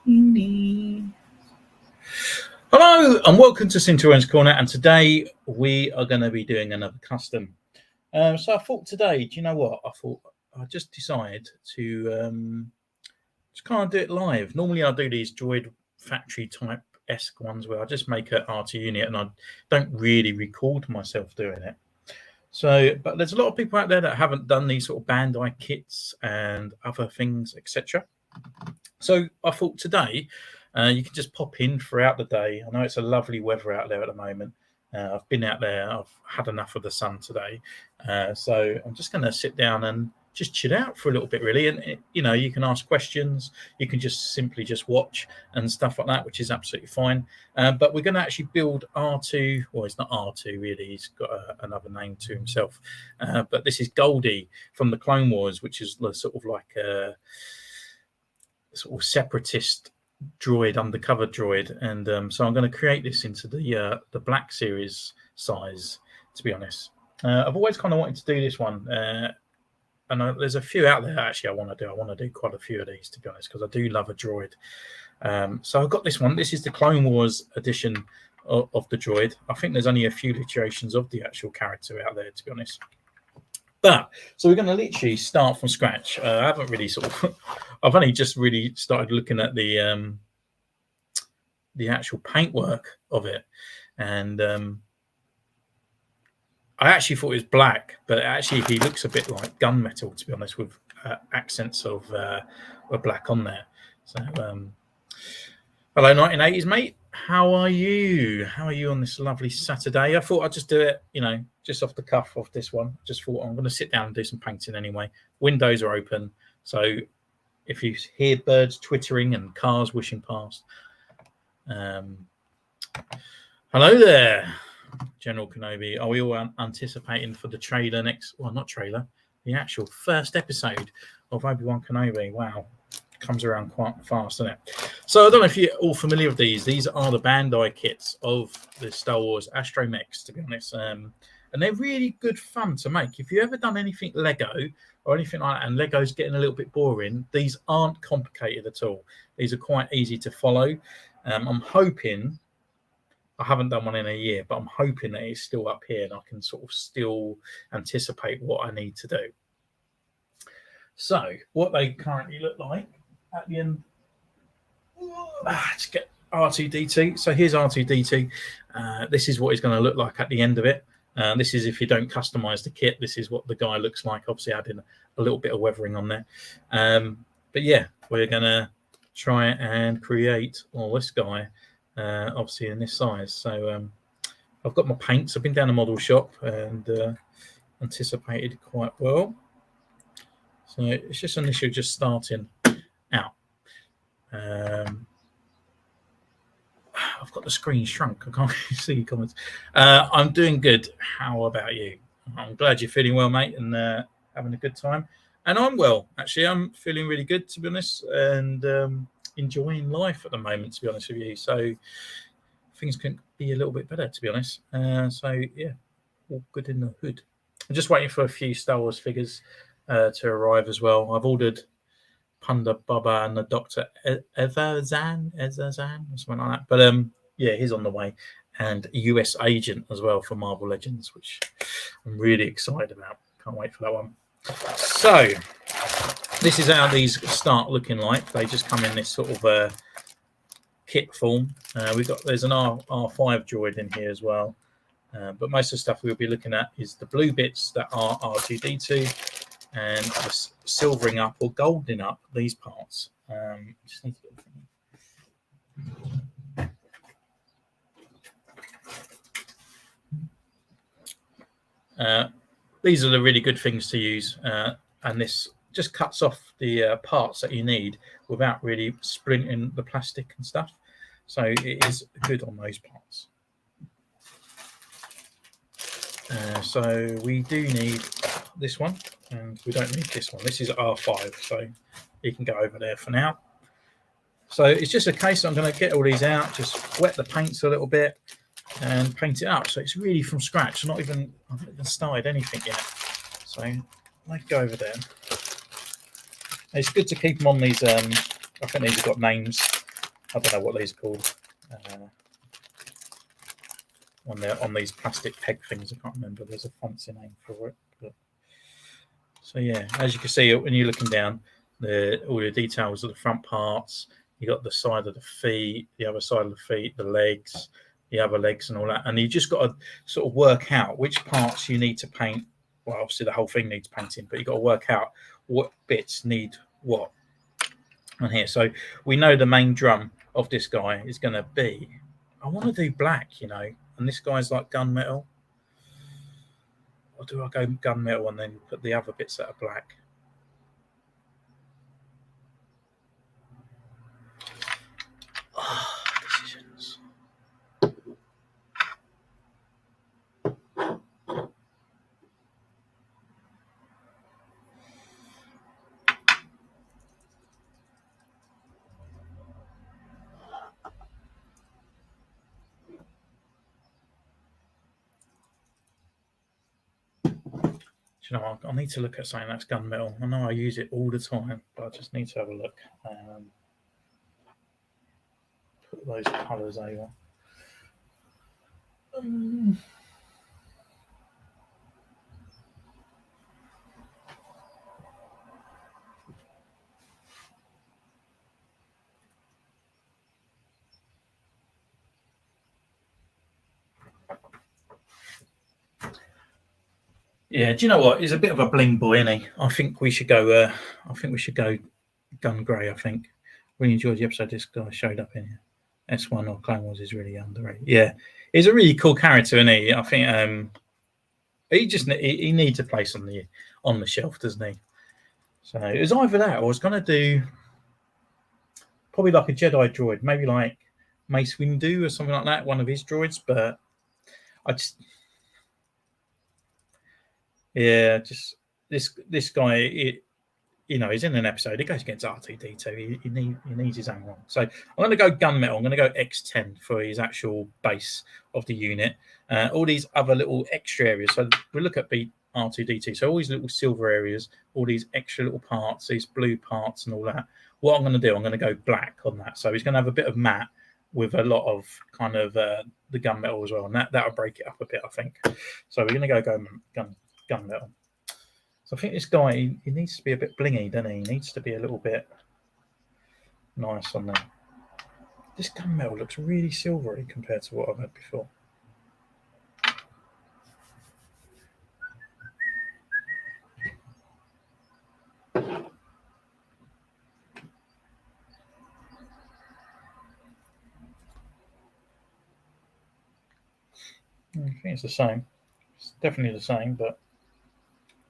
Hello and welcome to Cinturon's Corner, and today we are going to be doing another custom. So I thought today, do you know what? I thought I just decide to just kind of do it live. Normally I do these Droid factory type-esque ones where I just make an R2 unit and I don't really record myself doing it. So, but there's a lot of people out there that haven't done these sort of Bandai kits and other things, etc. So I thought today you can just pop in throughout the day. I know it's a lovely weather out there at the moment. I've been out there. I've had enough of the sun today. So I'm just going to sit down and just chill out for a little bit, really. And, you know, you can ask questions. You can just simply just watch and stuff like that, which is absolutely fine. But we're going to actually build R2. Well, it's not R2, really. He's got another name to himself. But this is Goldie from the Clone Wars, which is sort of like a sort of separatist droid, undercover droid, and so I'm going to create this into the Black Series size, to be honest. I've always kind of wanted to do this one, and there's a few out there actually I want to do quite a few of these, to be honest, because I do love a droid. So I've got this one. This is the Clone Wars edition of the droid. I think there's only a few iterations of the actual character out there, to be honest. But so we're going to literally start from scratch. I haven't really I've only just really started looking at the actual paintwork of it, and I actually thought it was black, but actually he looks a bit like gunmetal, to be honest, with accents of black on there. So hello 1980s, mate. How are you? How are you on this lovely Saturday? I thought I'd just do it, you know, just off the cuff of this one. Just thought I'm going to sit down and do some painting anyway. Windows are open, so if you hear birds twittering and cars wishing past, hello there, General Kenobi. Are we all anticipating for the trailer next? Well, not trailer, the actual first episode of Obi-Wan Kenobi. Wow. Comes around quite fast, doesn't it? So I don't know if you're all familiar with these. These are the Bandai kits of the Star Wars Astromechs, to be honest. And they're really good fun to make. If you've ever done anything Lego or anything like that, and Lego's getting a little bit boring, these aren't complicated at all. These are quite easy to follow. I'm hoping, I haven't done one in a year, but I'm hoping that it's still up here and I can sort of still anticipate what I need to do. So what they currently look like at the end, let's get R2-D2. So here's R2-D2. This is what he's going to look like at the end of it. This is if you don't customize the kit. This is what the guy looks like. Obviously, adding a little bit of weathering on there. But yeah, we're going to try and create this guy, obviously in this size. So I've got my paints. I've been down the model shop and anticipated quite well. So it's just initially just starting out. I've got the screen shrunk. I can't see your comments. I'm doing good. How about you? I'm glad you're feeling well, mate, and having a good time. And I'm well, actually. I'm feeling really good, to be honest, and enjoying life at the moment, to be honest with you. So things can be a little bit better, to be honest. So yeah, all good in the hood. I'm just waiting for a few Star Wars figures to arrive as well. I've ordered Punda Baba and the Dr. Ezazan, or something like that. But yeah, he's on the way. And a US agent as well for Marvel Legends, which I'm really excited about. Can't wait for that one. So this is how these start looking like. They just come in this sort of kit form. There's an R5 droid in here as well. But most of the stuff we'll be looking at is the blue bits that are R2-D2 and just silvering up or golding up these parts. Just need to these are the really good things to use, and this just cuts off the parts that you need without really splinting the plastic and stuff. So it is good on those parts. So we do need this one, and we don't need this one. This is R5, so you can go over there for now. So it's just a case I'm going to get all these out, just wet the paints a little bit and paint it up. So it's really from scratch. I haven't even started anything yet. So let's go over there. It's good to keep them on these. I think these have got names. I don't know what these are called. On these plastic peg things, I can't remember. There's a fancy name for it. But, so yeah, as you can see when you're looking down, all the details of the front parts. You got the side of the feet, the other side of the feet, the legs, the other legs, and all that. And you just got to sort of work out which parts you need to paint. Well, obviously the whole thing needs painting, but you got to work out what bits need what on here. So we know the main drum of this guy is going to be. I want to do black, you know, and this guy's like gunmetal. Or do I go gunmetal and then put the other bits that are black? Decisions. You know, I need to look at something that's gunmetal. I know I use it all the time, but I just need to have a look. Put those colours over. Yeah, do you know what? He's a bit of a bling boy, isn't he? I think we should go. Gun grey. I think. Really enjoyed the episode. This guy showed up in here. S1 or Clone Wars is really underrated. Yeah, he's a really cool character, isn't he? I think he needs a place on the shelf, doesn't he? So it was either that, or I was going to do probably like a Jedi droid, maybe like Mace Windu or something like that, one of his droids. But this guy. You know, he's in an episode. He goes against R2-D2. He needs his own one. So I'm going to go gunmetal. I'm going to go X10 for his actual base of the unit. All these other little extra areas. So we look at R2-D2. So all these little silver areas, all these extra little parts, these blue parts, and all that. What I'm going to do, I'm going to go black on that. So he's going to have a bit of matte with a lot of kind of the gunmetal as well, and that'll break it up a bit, I think. So we're going to go gunmetal. So I think this guy, he needs to be a bit blingy, doesn't he? He needs to be a little bit nice on there. This gunmetal looks really silvery compared to what I've had before. I think it's the same. It's definitely the same, but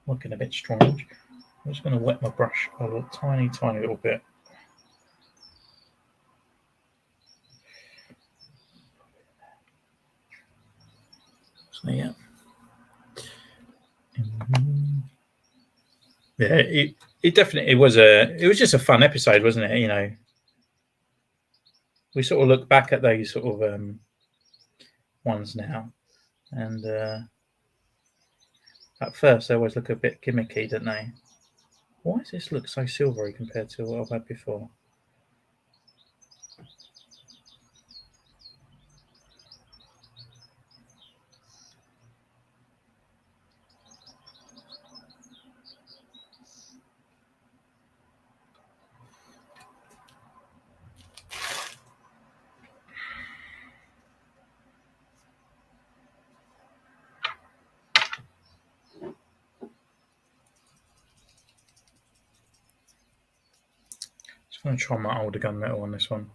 looking a bit strange. I'm just going to wet my brush a tiny little bit. So yeah. Yeah, it definitely was just a fun episode, wasn't it? You know, we sort of look back at those sort of ones now, and at first they always look a bit gimmicky, don't they? Why does this look so silvery compared to what I've had before? I'm going to try my older gunmetal on this one.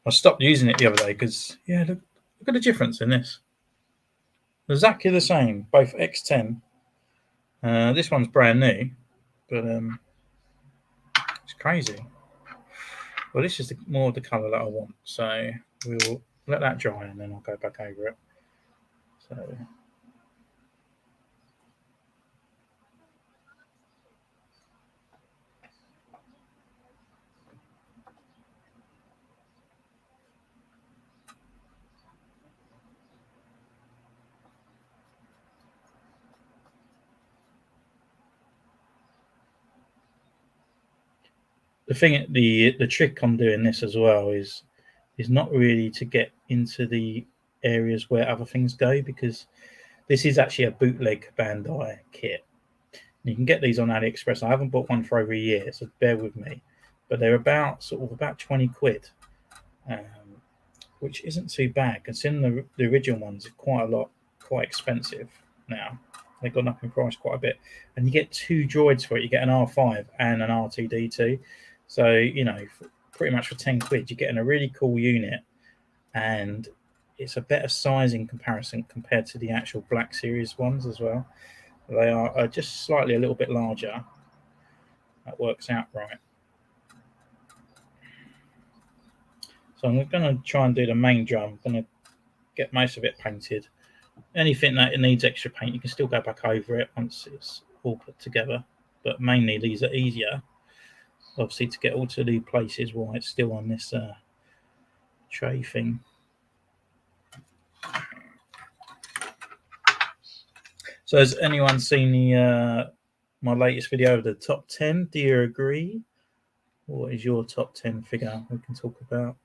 I stopped using it the other day because, yeah, look at the difference in this. Exactly the same, both X10. This one's brand new, but it's crazy. Well, this is more of the colour that I want, so we'll let that dry and then I'll go back over it. So. The thing, the trick on doing this as well is is not really to get into the areas where other things go, because this is actually a bootleg Bandai kit. You can get these on AliExpress. I haven't bought one for over a year, so bear with me. But they're about 20 quid, which isn't too bad considering the original ones are quite expensive now. They've gone up in price quite a bit, and you get 2 droids for it. You get an R5 and an R2-D2. So pretty much for 10 quid, you're getting a really cool unit, and it's a better size in comparison compared to the actual Black Series ones as well. They are just slightly a little bit larger. That works out right. So I'm going to try and do the main drum. I'm going to get most of it painted. Anything that it needs extra paint, you can still go back over it once it's all put together. But mainly these are easier, obviously, to get all to the places while it's still on this tray thing. So has anyone seen the my latest video of the top 10? Do you agree? What is your top 10 figure we can talk about?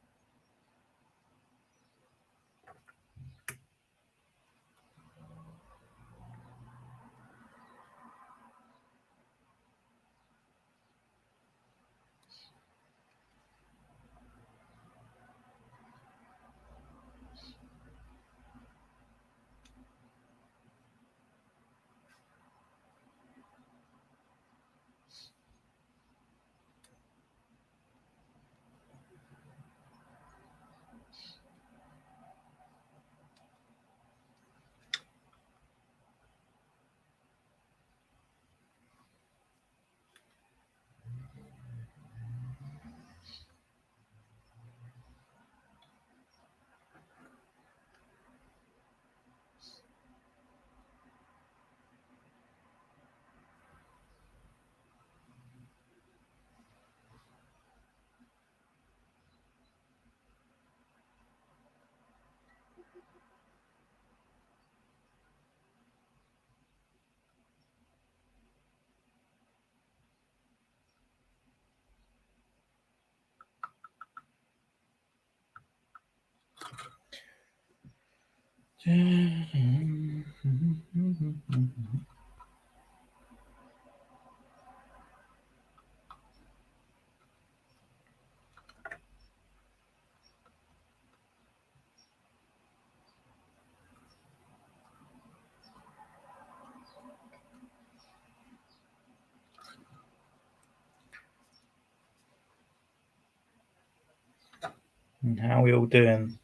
And how are we all doing?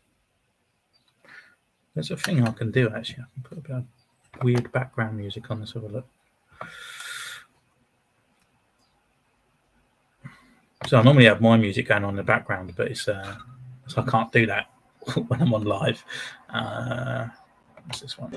There's a thing I can do, actually. I can put a bit of weird background music on this. Have a look. So I normally have my music going on in the background, but it's so I can't do that when I'm on live. What's this one?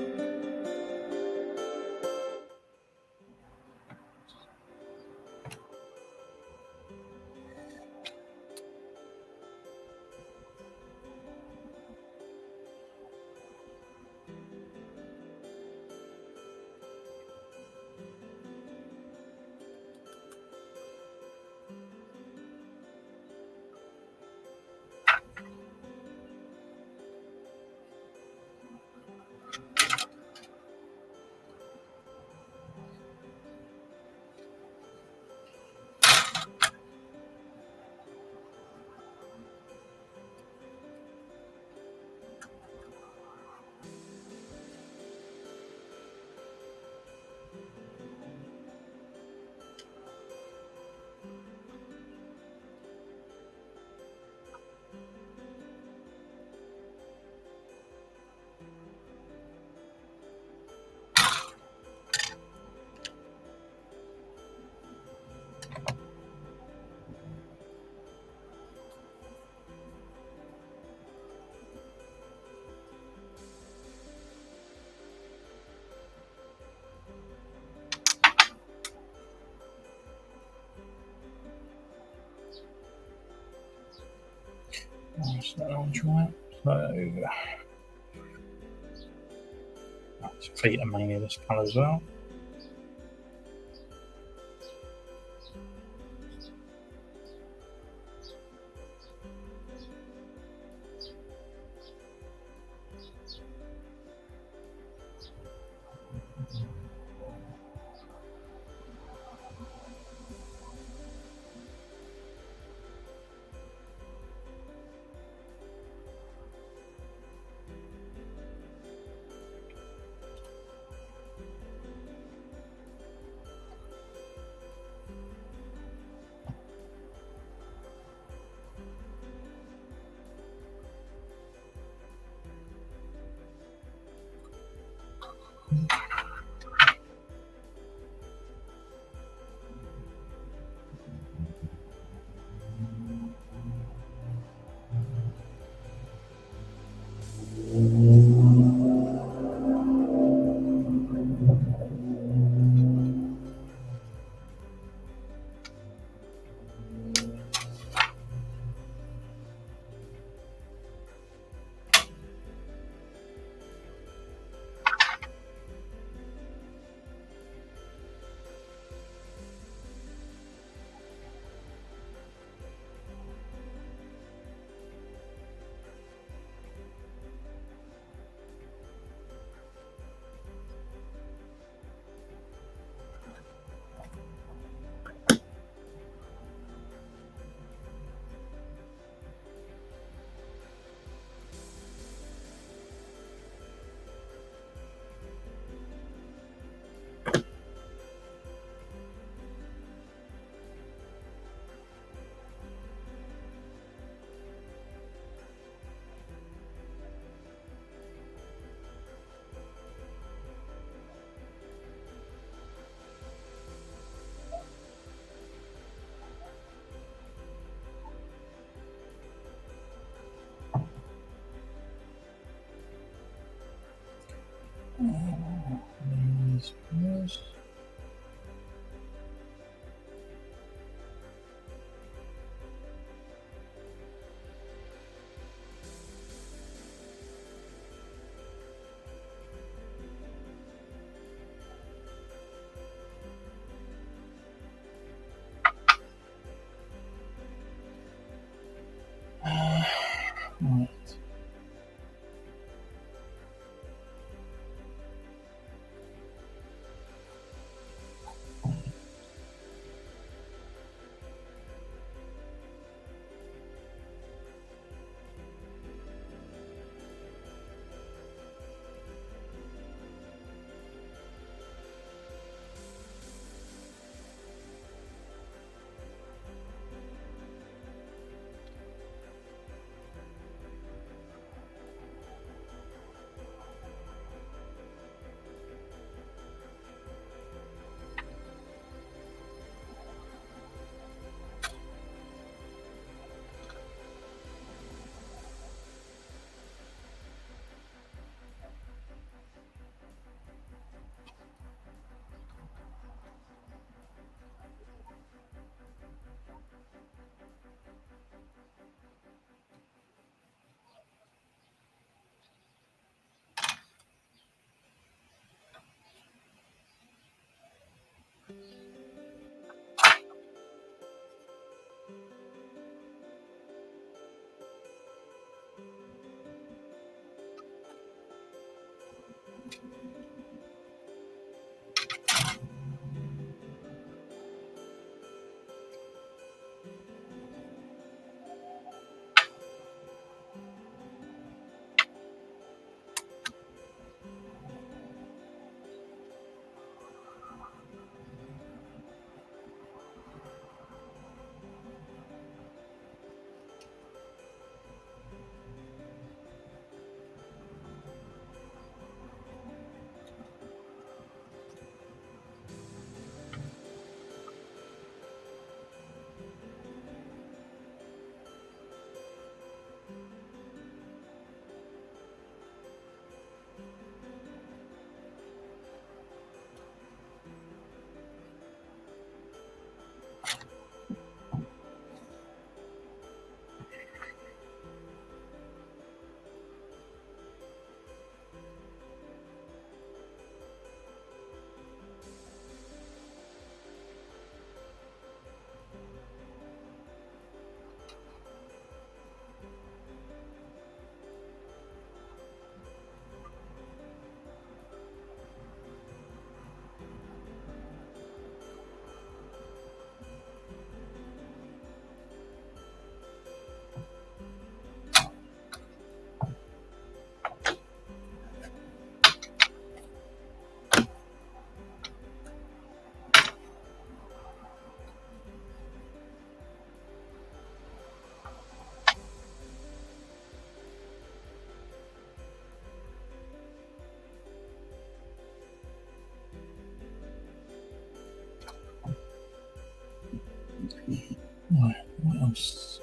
I'll try it. So that's feet are mainly this colour as well. Yes. Right. Right. What else?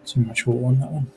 Too much water on that one.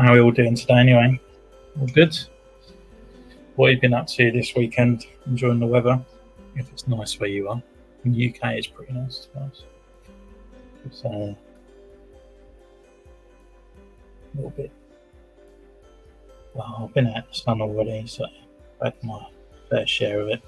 How are we all doing today anyway? All good? What have you been up to this weekend? Enjoying the weather? If it's nice where you are. In the UK it's pretty nice to us. It's a little bit. Well, I've been out in the sun already, so I've had my fair share of it.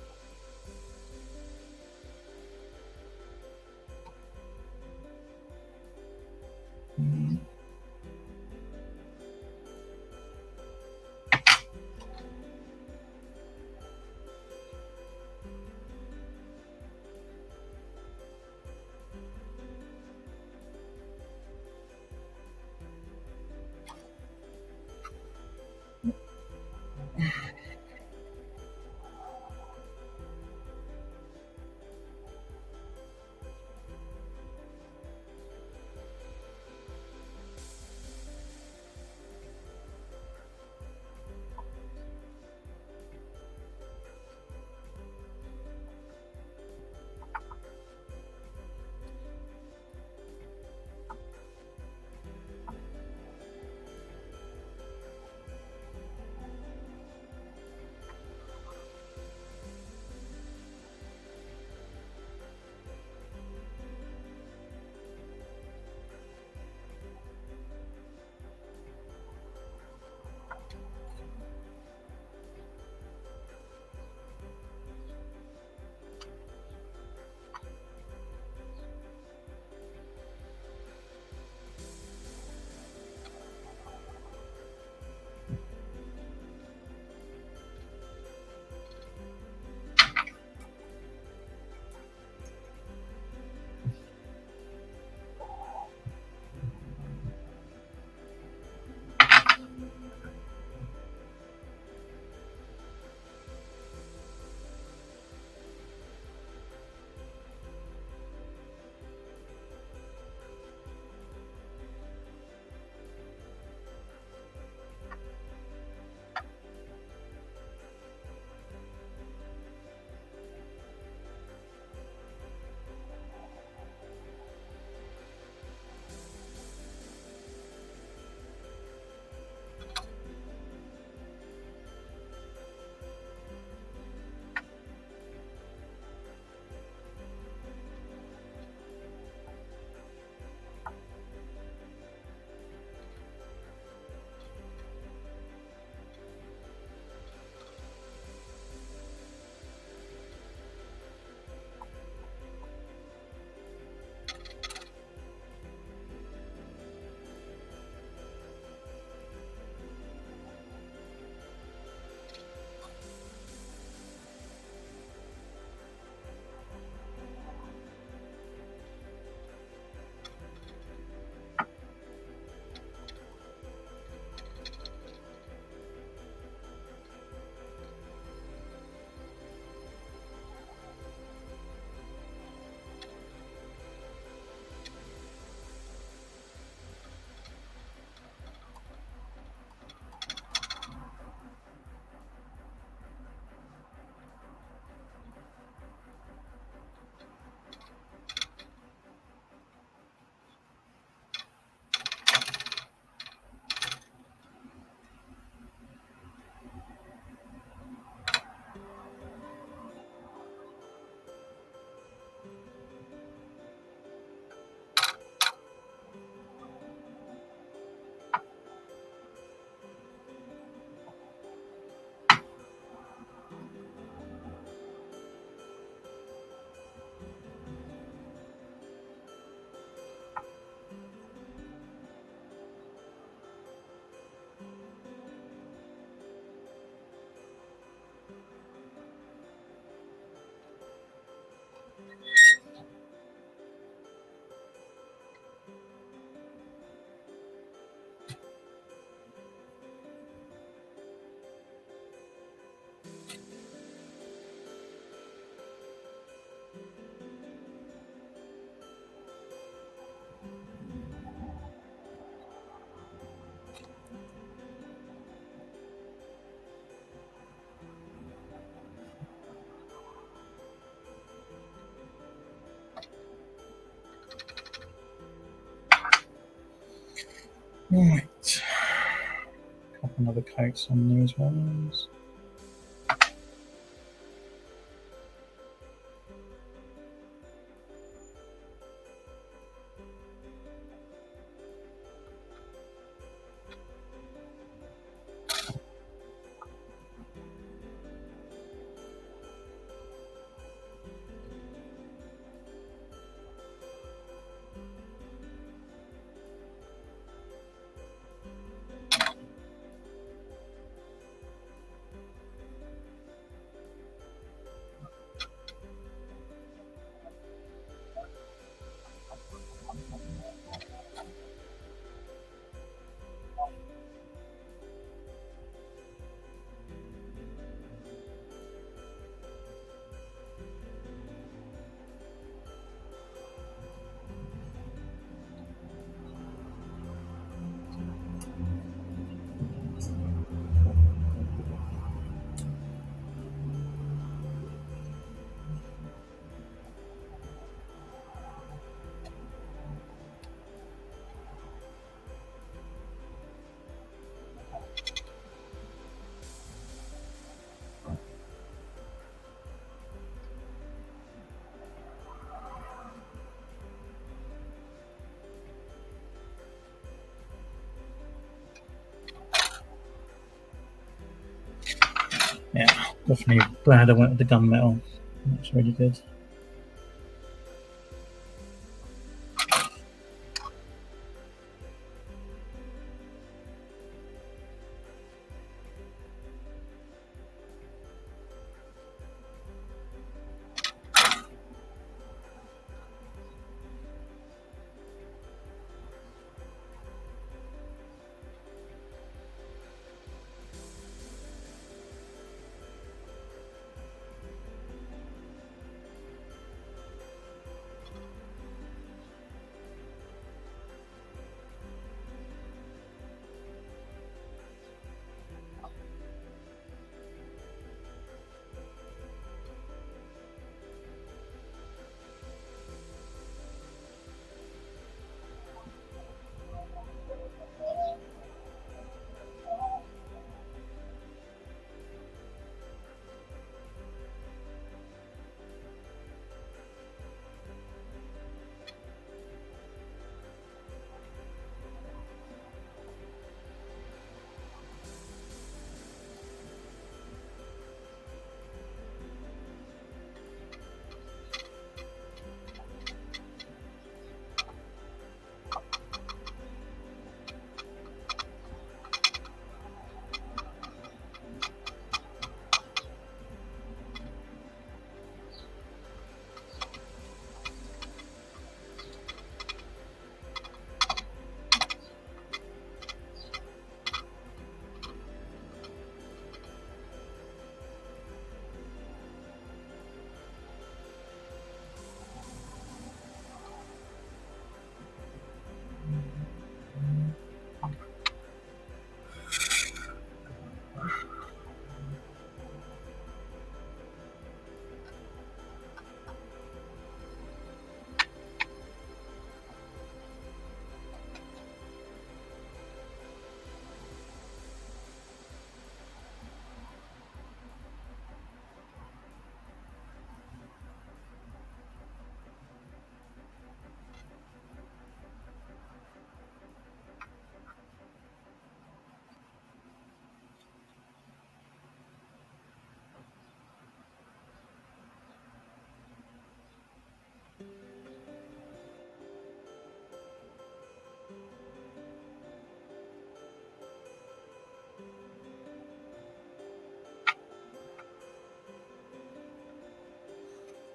Right. A couple other coats on these ones. Yeah, definitely glad I went with the gunmetal. That's really good.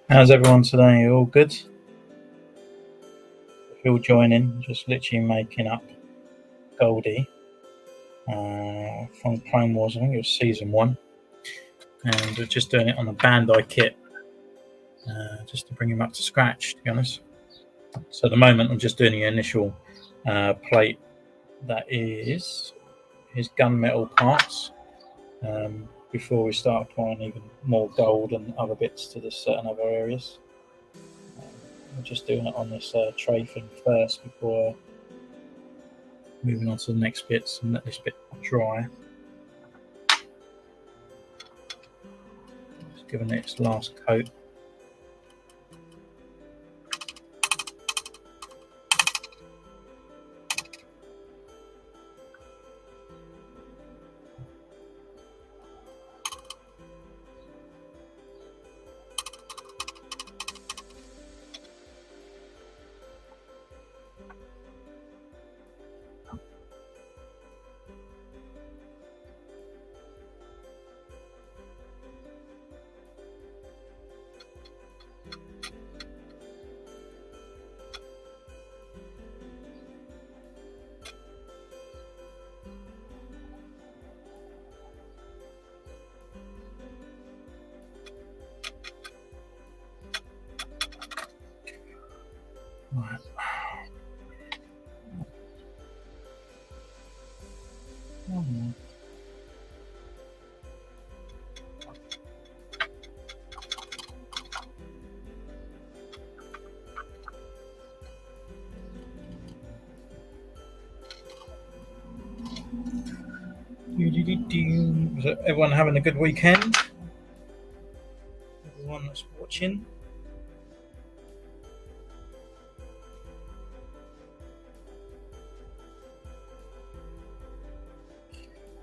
How's everyone today? All good? If you're joining, just literally making up Goldie from Clone Wars. I think it was season 1, and we're just doing it on a Bandai kit, just to bring him up to scratch. To be honest, so at the moment I'm just doing the initial plate that is his gunmetal parts. Before we start applying even more gold and other bits to the certain other areas. I'm just doing it on this tray thing first before moving on to the next bits and let this bit dry. Just giving it its last coat. Right. Is everyone having a good weekend? Everyone that's watching.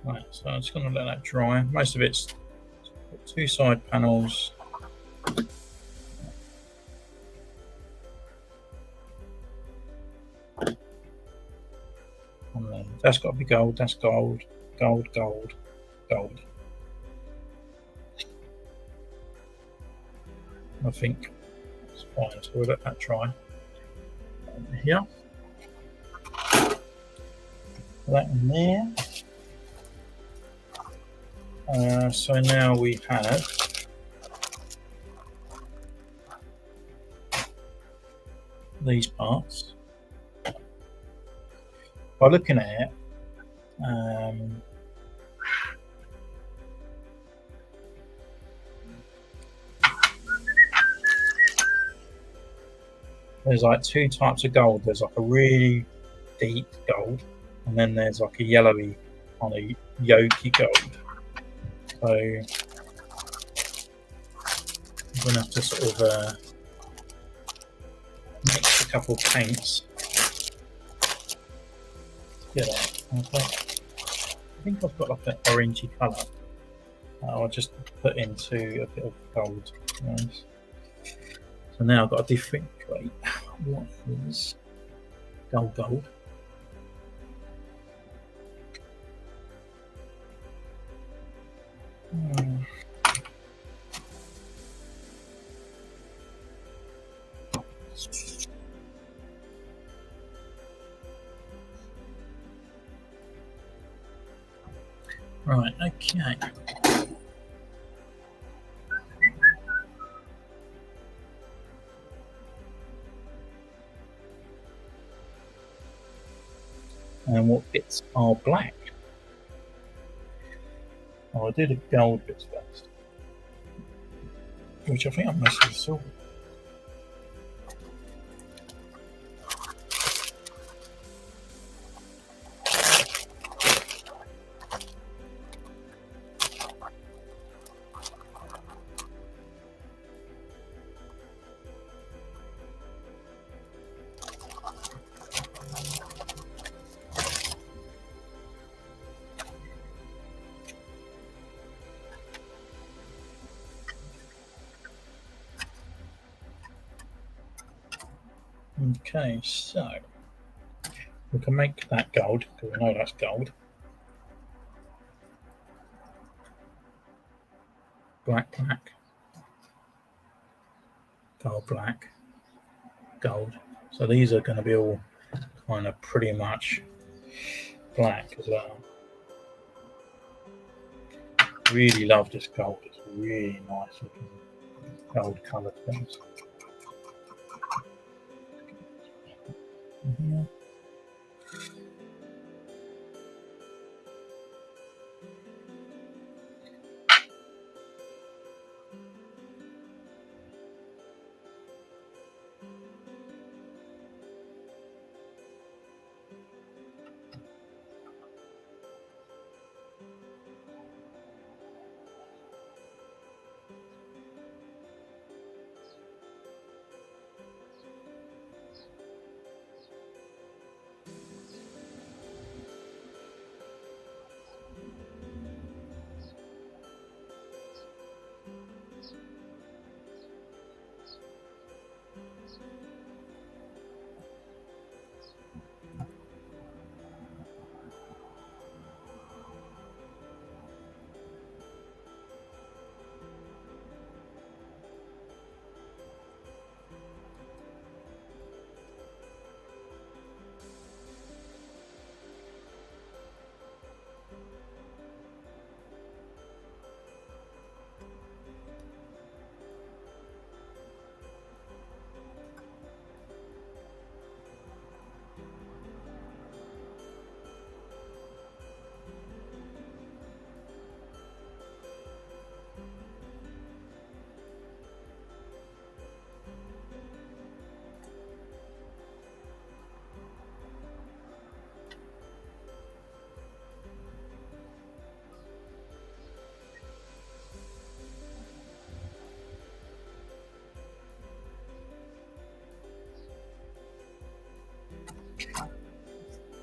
Right, so I'm just going to let that dry. Most of it's two side panels. And then that's got to be gold. That's gold, gold, gold, gold. I think it's fine, so we'll let that dry. Here. That in there. So now we have these parts. By looking at it, there's like two types of gold. There's like a really deep gold, and then there's like a yellowy on a yolky gold. So I'm gonna have to sort of mix a couple of paints together. Okay. I think I've got like an orangey colour. I'll just put into a bit of gold. Nice. So now I've got to differentiate what is gold. Right, okay. And what bits are black? I'll do the gold bits first, which I think I'm mostly silver. Okay, so we can make that gold because we know that's gold. Black, black, gold, black, gold. So these are going to be all kind of pretty much black as well. Really love this gold. It's really nice looking gold colour things.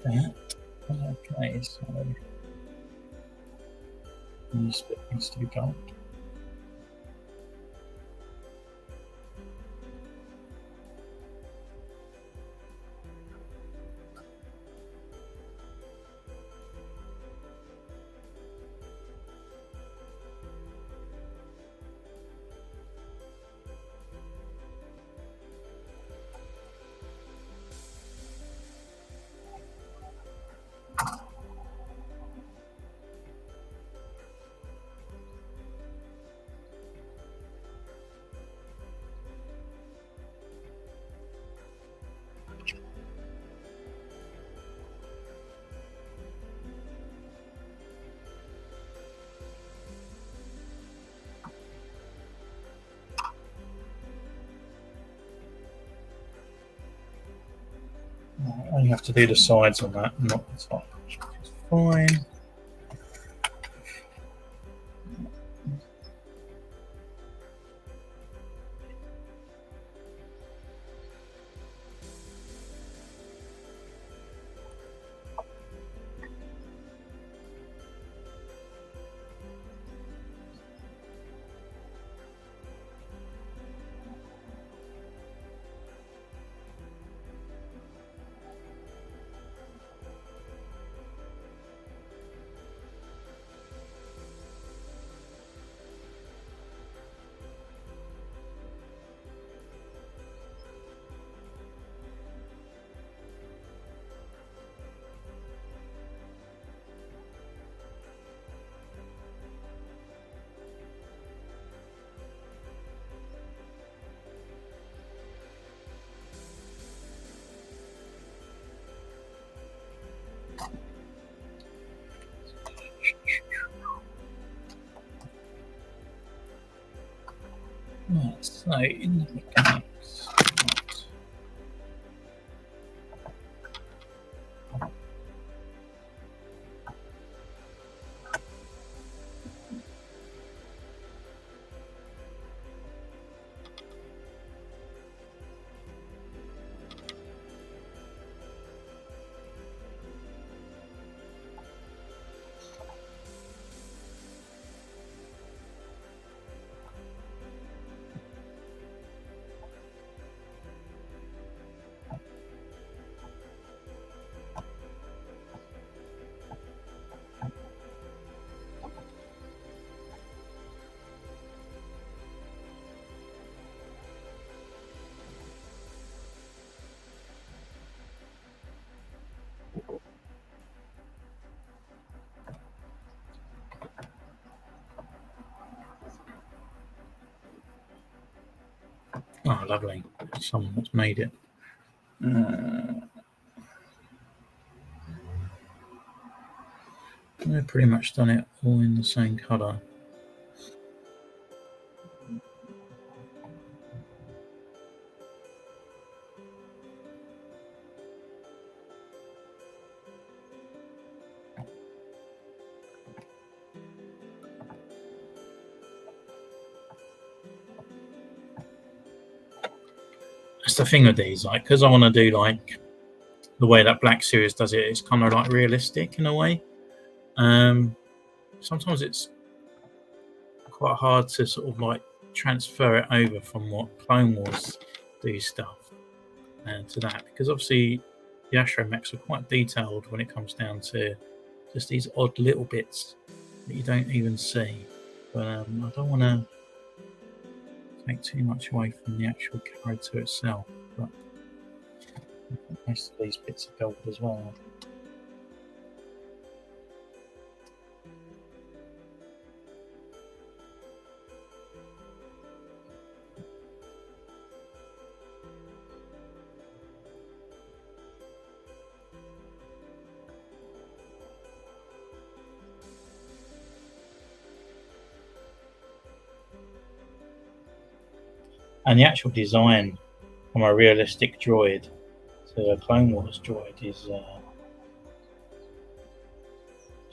That. Okay, so this bit needs to be gold. I only have to do the sides on that, not the top. It's fine. Right, so in the mechanics, oh, lovely. Someone's made it. They've pretty much done it all in the same colour. That's the thing with these, like, because I want to do like the way that Black Series does it, it's kind of like realistic in a way. Sometimes it's quite hard to sort of like transfer it over from what Clone Wars do stuff. to that, because obviously the astromechs are quite detailed when it comes down to just these odd little bits that you don't even see. But I don't want to take too much away from the actual character itself. But I think most of these bits are gold as well. And the actual design from a realistic droid to a Clone Wars droid is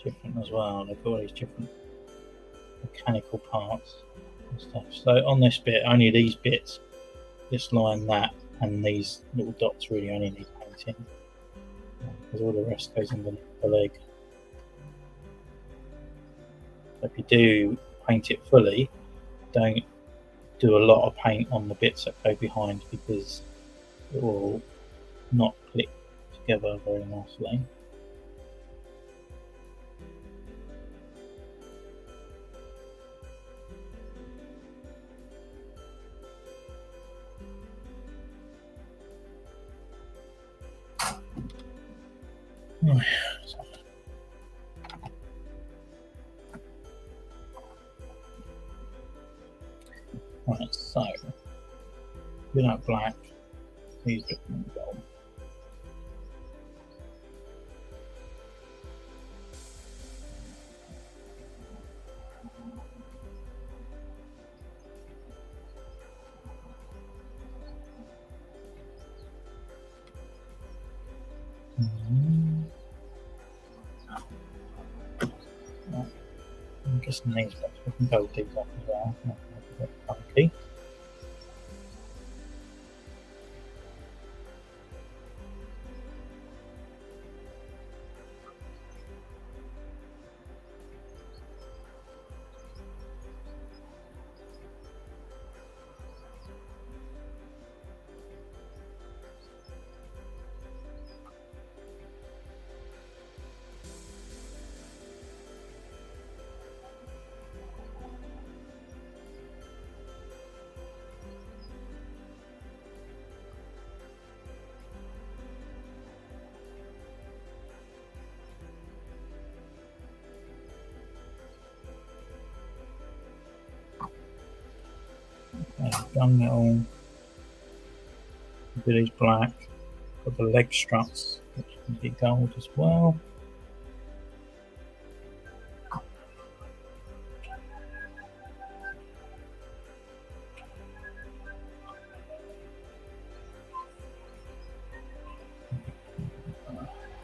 different as well. They've got all these different mechanical parts and stuff. So on this bit, only these bits, this line, that, and these little dots really only need painting, because all the rest goes underneath the leg. So if you do paint it fully, don't do a lot of paint on the bits that go behind, because it will not click together very nicely. Right, so without black, these bits are gold. I'm guessing these bits we can gold these up as well. That's a bit funky. Gunmetal, bit is black. Got the leg struts, which can be gold as well.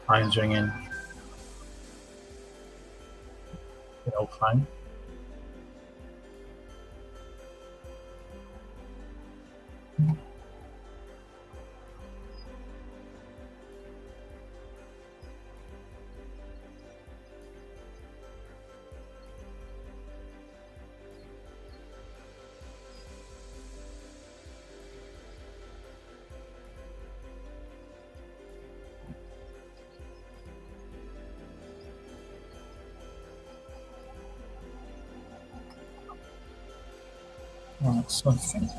Phone's ringing. The old phone. Right, so I think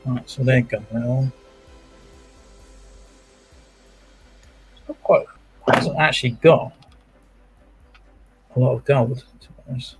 right, so they're gunmetal. It hasn't actually got a lot of gold, to be honest.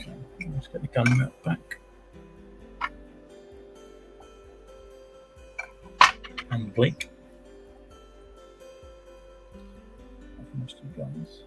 Okay, let's get the gun nut back. And blink. Most of the guns.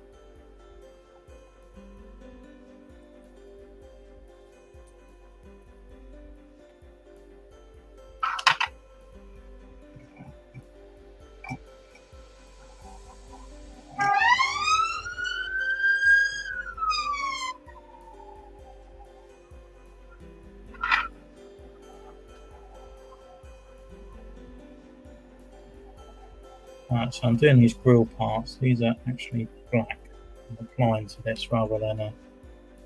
Right, so I'm doing these grill parts. These are actually black. I'm applying to this rather than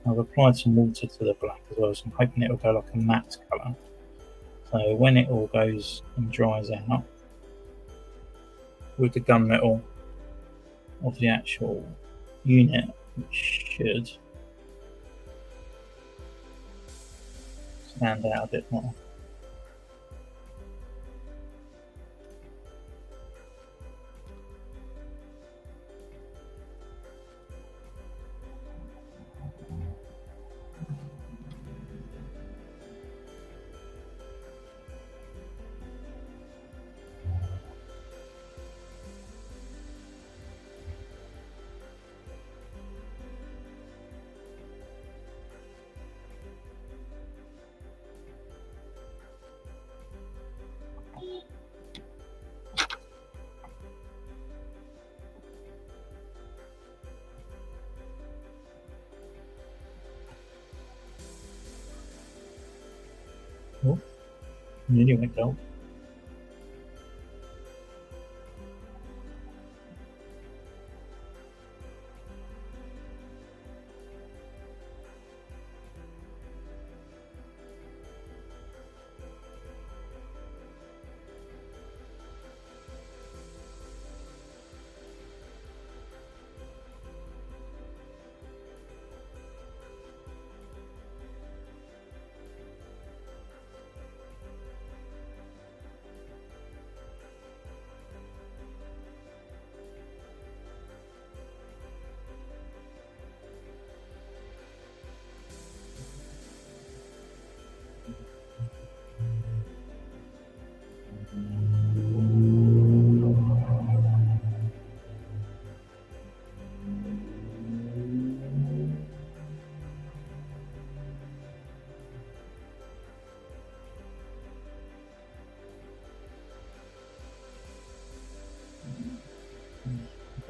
I've applied some water to the black as well, so I'm hoping it will go like a matte colour. So when it all goes and dries out with the gunmetal of the actual unit, which should stand out a bit more. Oh, nearly went gold.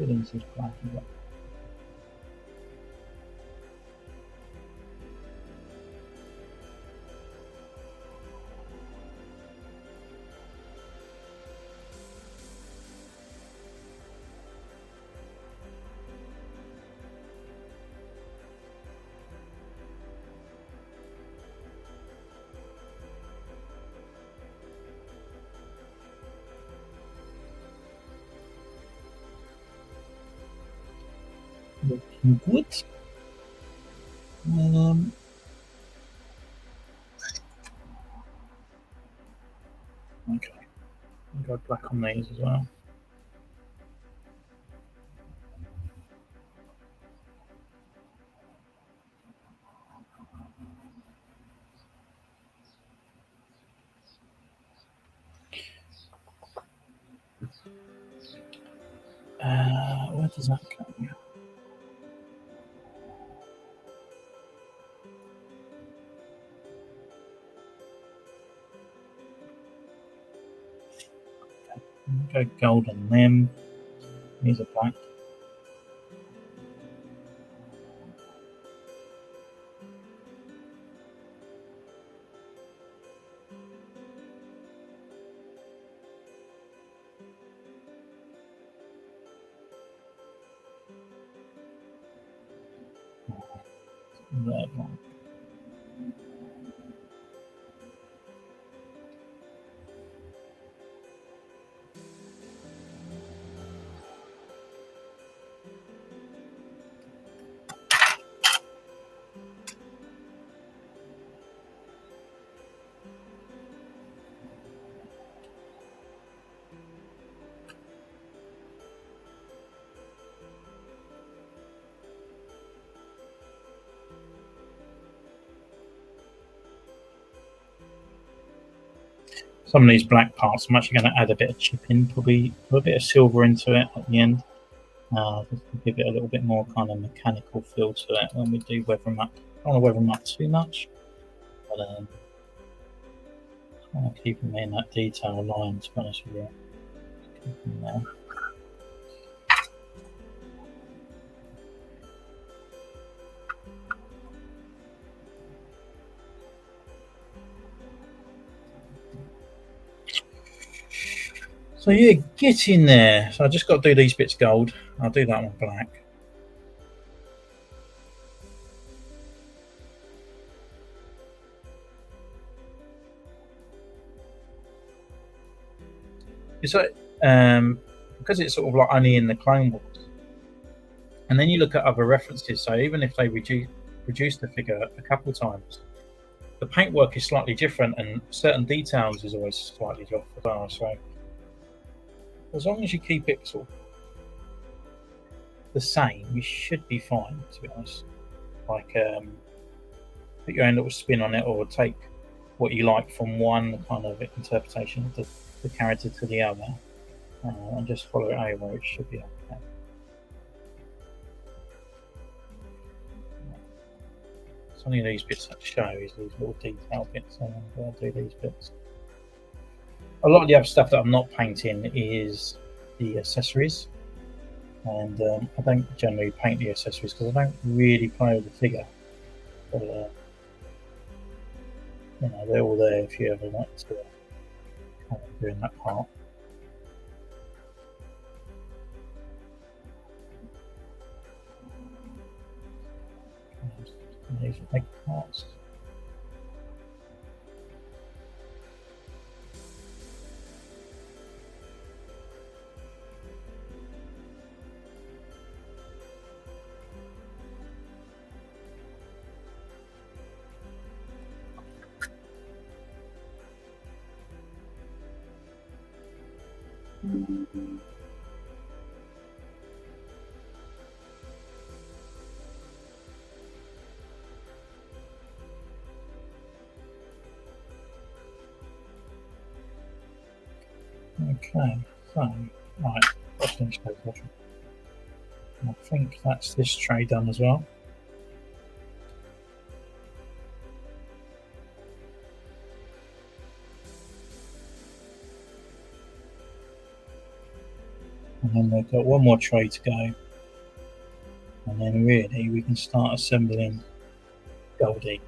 This is black as well. Looking good. Okay, I'll go black on these as well. Where does that go? Go gold on them. These are black. They're black. some of these black parts, I'm actually going to add a bit of chipping, probably a bit of silver into it at the end, just to give it a little bit more kind of mechanical feel to it when we do weather them up. I don't want to weather them up too much, but I want to keep them in that detail line, to be honest with you. Keep them there. So yeah, get in there. So I just got to do these bits gold. I'll do that one black. It's like because it's sort of like only in the Clone Wars, and then you look at other references. So even if they reduce the figure a couple of times, the paintwork is slightly different, and certain details is always slightly off as well. So as long as you keep it sort of the same, you should be fine, to be honest. Like put your own little spin on it, or take what you like from one kind of interpretation of the character to the other, and just follow it over. It should be okay. It's only these bits that show is these little detail bits, and I'm going to do these bits. A lot of the other stuff that I'm not painting is the accessories, and I don't generally paint the accessories because I don't really play with the figure. But you know, they're all there if you ever want to kind of doing that part. These big parts. Okay, so right, let's finish those off. I think that's this tray done as well. And then we've got one more tray to go. And then really we can start assembling Goldie.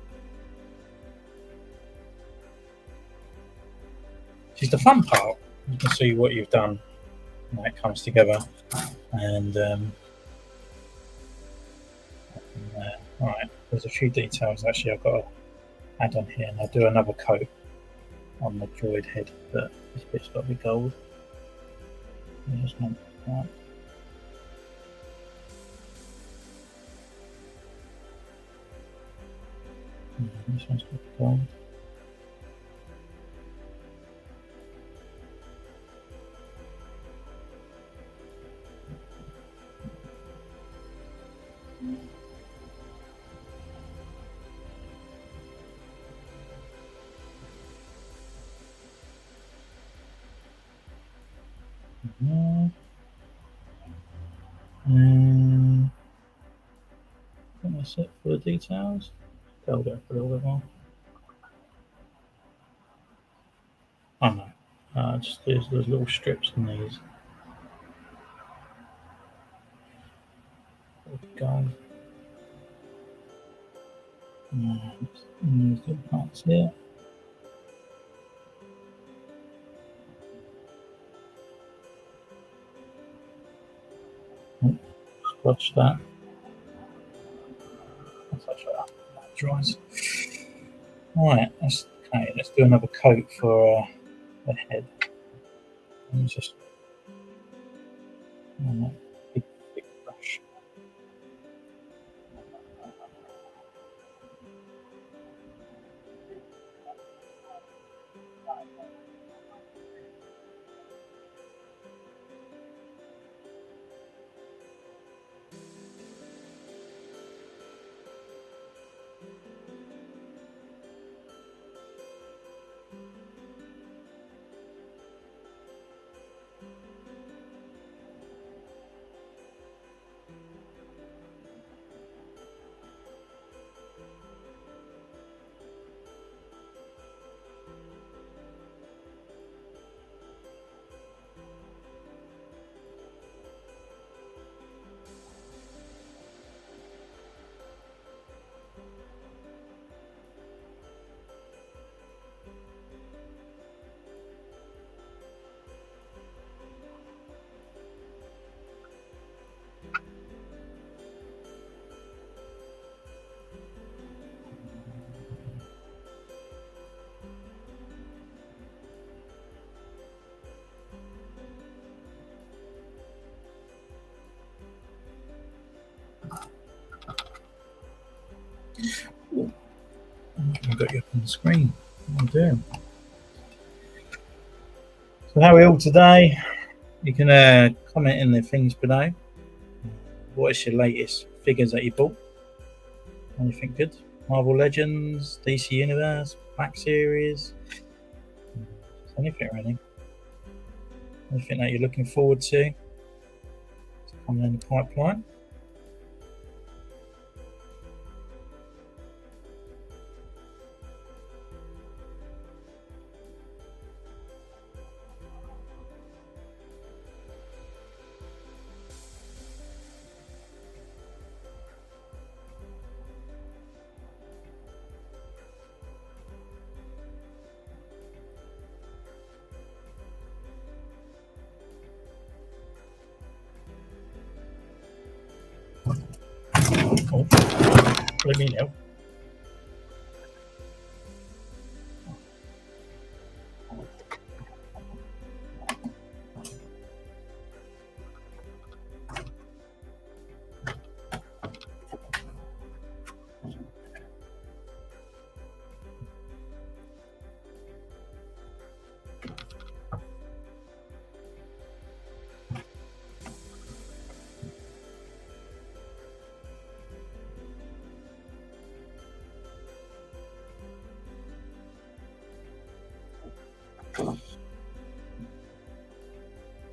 Which is the fun part. You can see what you've done when it comes together. And alright, there's a few details actually I've got to add on here, and I'll do another coat on the droid head, but this bit's got to be gold. Just not that. This one's got to be gold. I think that's it for the details. Gold it up a little bit more. Oh no, just those little strips in these. Gold. And these little parts here. Squash that. That's actually that dries. Right, let's do another coat for the head. And just big brush. got you up on the screen. What am I doing? So how are we all today? You can comment in the things below. What is your latest figures that you bought? Anything good? Marvel Legends, DC Universe, Black Series, anything really. Anything that you're looking forward to coming in the pipeline? Oh, let me know.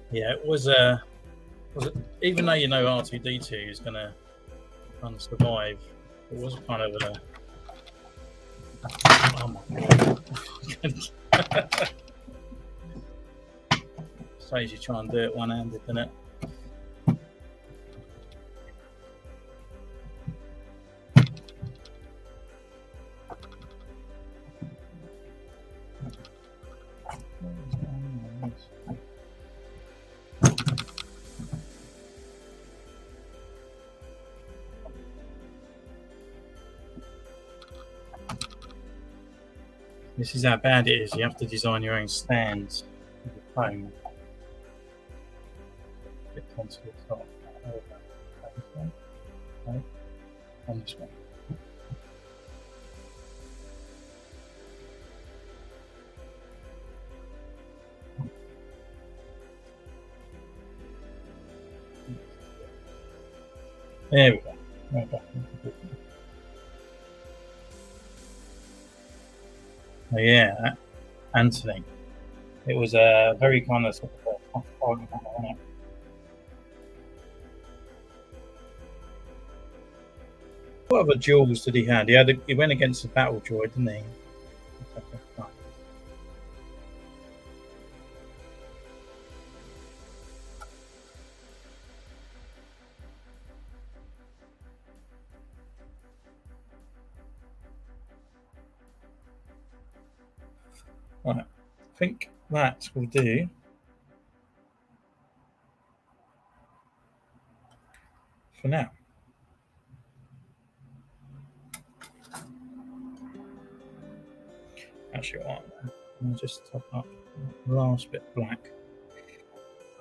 Yeah, it was even though you know R2-D2 is gonna survive, it was kind of a oh my god. Says you try and do it one-handed, doesn't it? This is how bad it is. You have to design your own stands with your phone. Fit onto the top. This one. Okay. And this one. There we go. Right back into the book. Oh yeah, Anthony. It was a very kind of sort of a tough fight, wasn't it? What other duels did he have? He went against the Battle Droid, didn't he? Right, I think that will do for now. Actually, right, I'll just top up the last bit black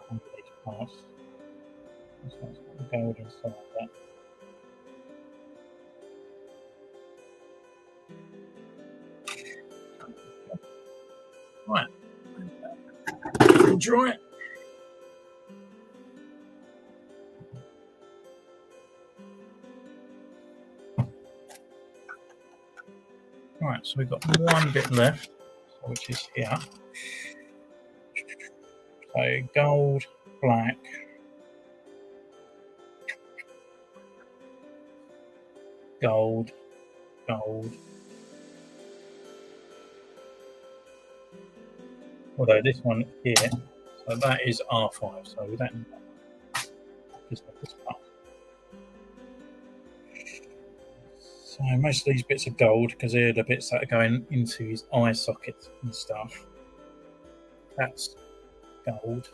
on these parts. This one's got the gold inside that. Right, draw it. Right, so we've got one bit left, which is here. So gold, black, gold, gold. Although this one here, so that is R5, so we don't need that. Just have this part. So most of these bits are gold because they're the bits that are going into his eye socket and stuff. That's gold.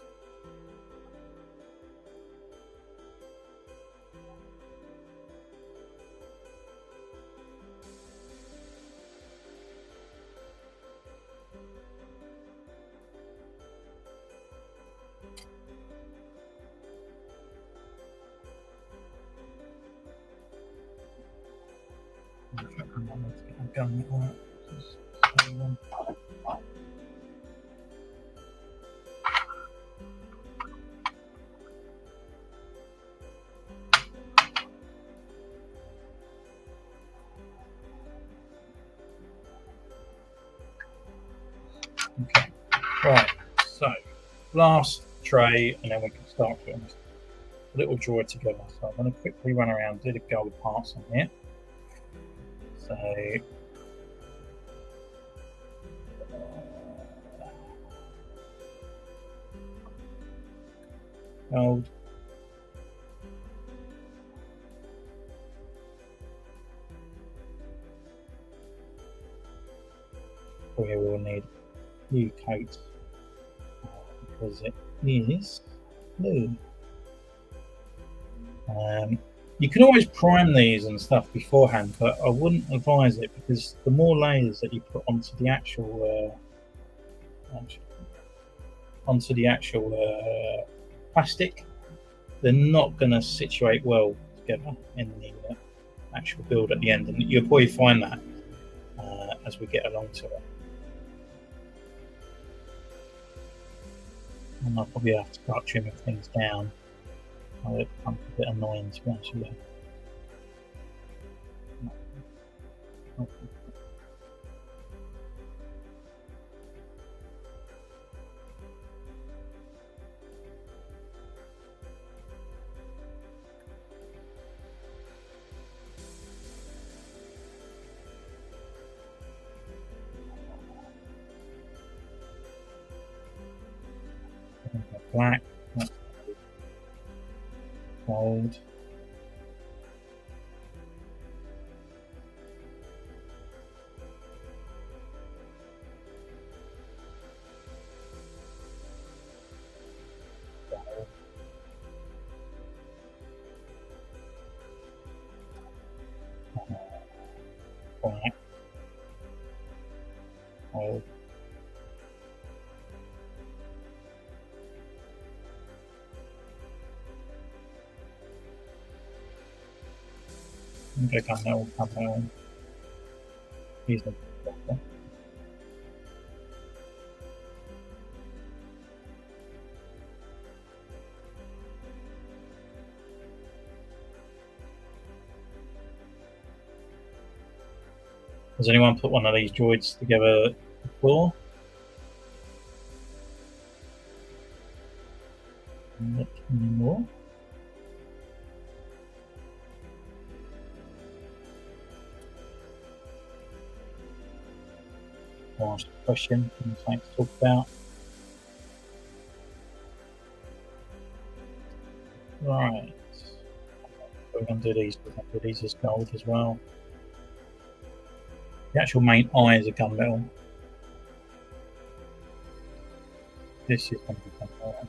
Let's get a gun like that. Okay, right, so last tray, and then we can start putting this little drawer together. So I'm going to quickly run around, do the gold parts on here. So gold, we will need a few coats because it is blue. You can always prime these and stuff beforehand, but I wouldn't advise it because the more layers that you put onto the actual plastic, they're not going to situate well together in the actual build at the end, and you'll probably find that as we get along to it. And I'll probably have to start trimming things down. It becomes a bit annoying to be honest with you. Black, gold, black, gold. Okay, come down. These are better. Has anyone put one of these droids together before? Not anymore. I'll ask a question, something to talk about. Right. We're going to do these. We're going to do these as gold as well. The actual main eye is a gunmetal. This is going to be gunmetal.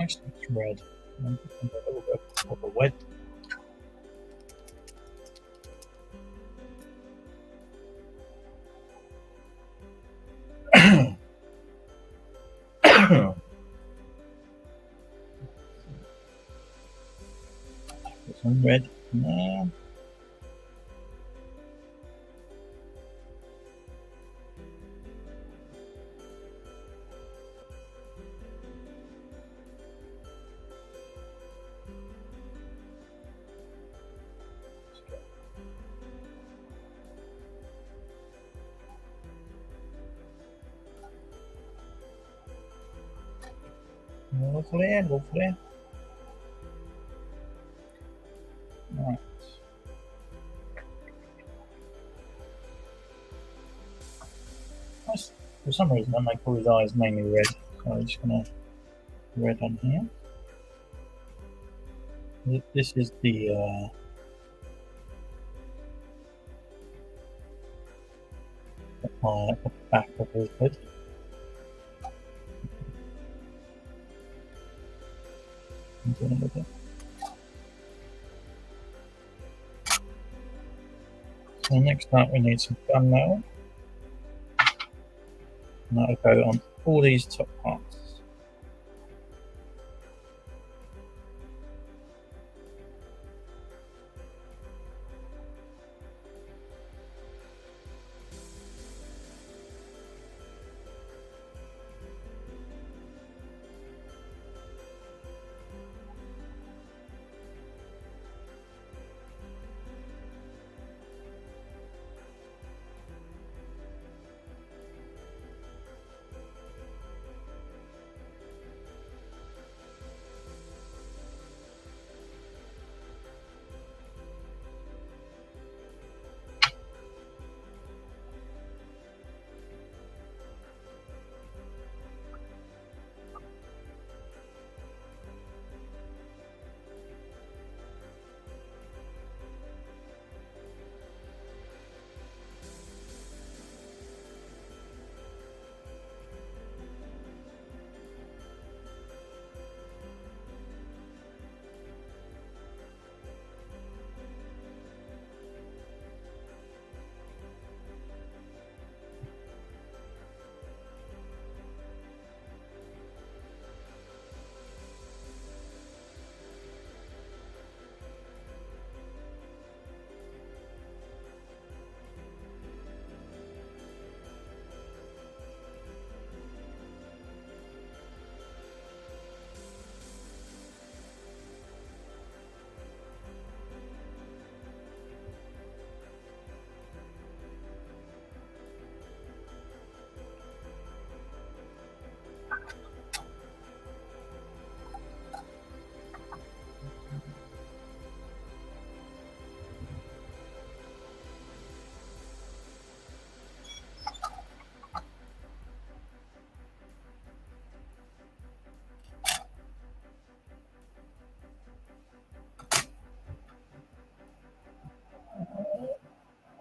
Most of it's red. A little bit of a wet. Put some red in there. Lovely, lovely. Right. For some reason, I make all his eyes mainly red, so I'm just going to red on here. This is the back of his head. So next up we need some gunmetal. And that'll go on all these top parts.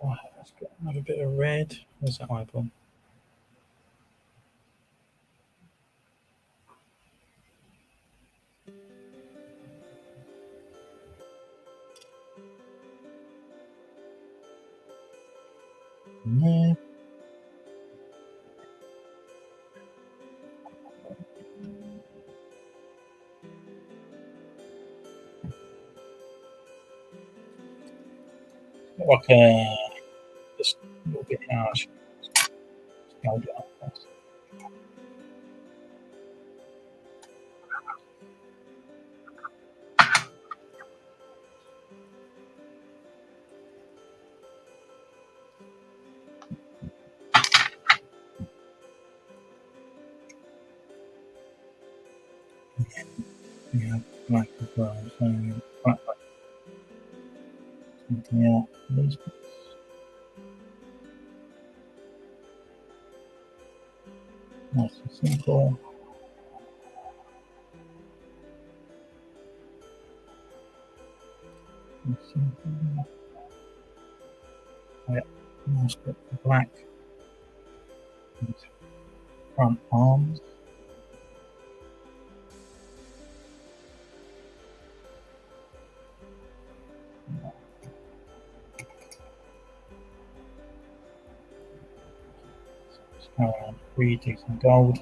Right, let's get another bit of red. Where's that eyeball? There. Like just a little bit harsh. Gold it up first. Yeah, black as well. So black. Something out these bits. Nice and simple. Yeah, nice bit of black. And front arms. Let's go around, redo some gold.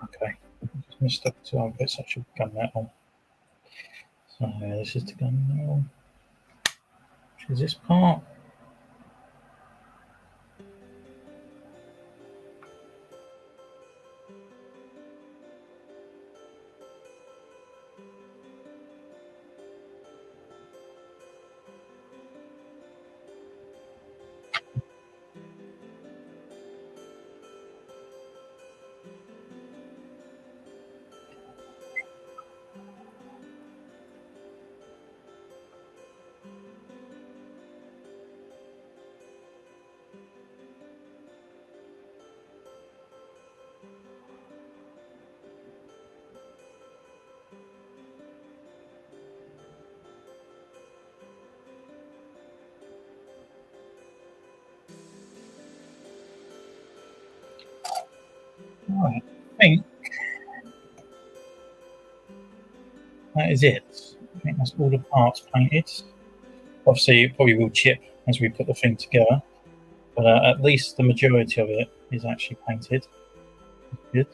Okay, just missed up 2 other bits. I should have done that on. So this is the gun now. Which is this part. Right, I think that is it. I think that's all the parts painted. Obviously, it probably will chip as we put the thing together, but at least the majority of it is actually painted. Good.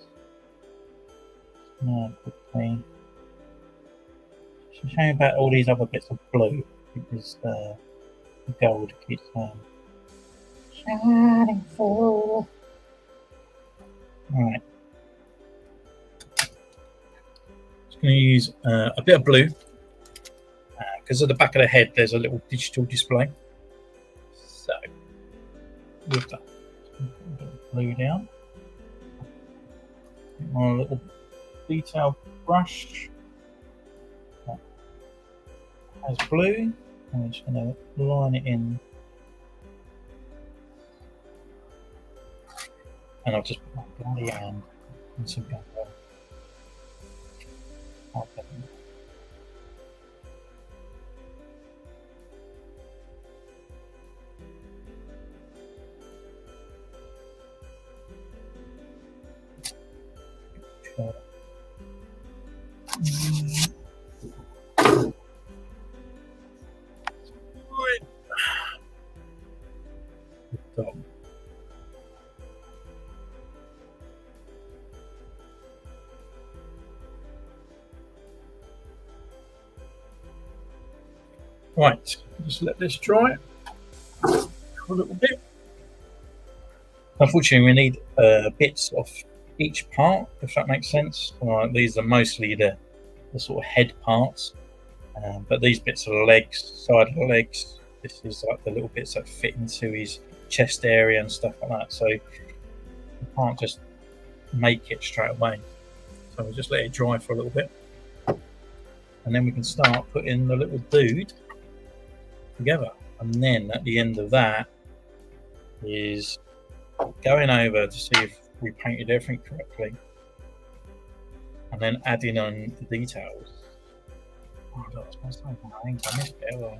quickly. Should show you about all these other bits of blue because the gold keeps shining through. Right. Just going to use a bit of blue because at the back of the head there's a little digital display. So with that, blue down. My little detail brush that has blue. I'm just going to line it in, and I'll just put my bloody hand and some gun. Okay. Sure. Right, just let this dry for a little bit. Unfortunately, we need bits of each part, if that makes sense. These are mostly the sort of head parts, but these bits are the legs, side of the legs. This is like the little bits that fit into his chest area and stuff like that. So you can't just make it straight away. So we'll just let it dry for a little bit, and then we can start putting the little dude together. And then at the end of that is going over to see if we painted everything correctly, and then adding on the details. Oh, that's my side. I think I missed it.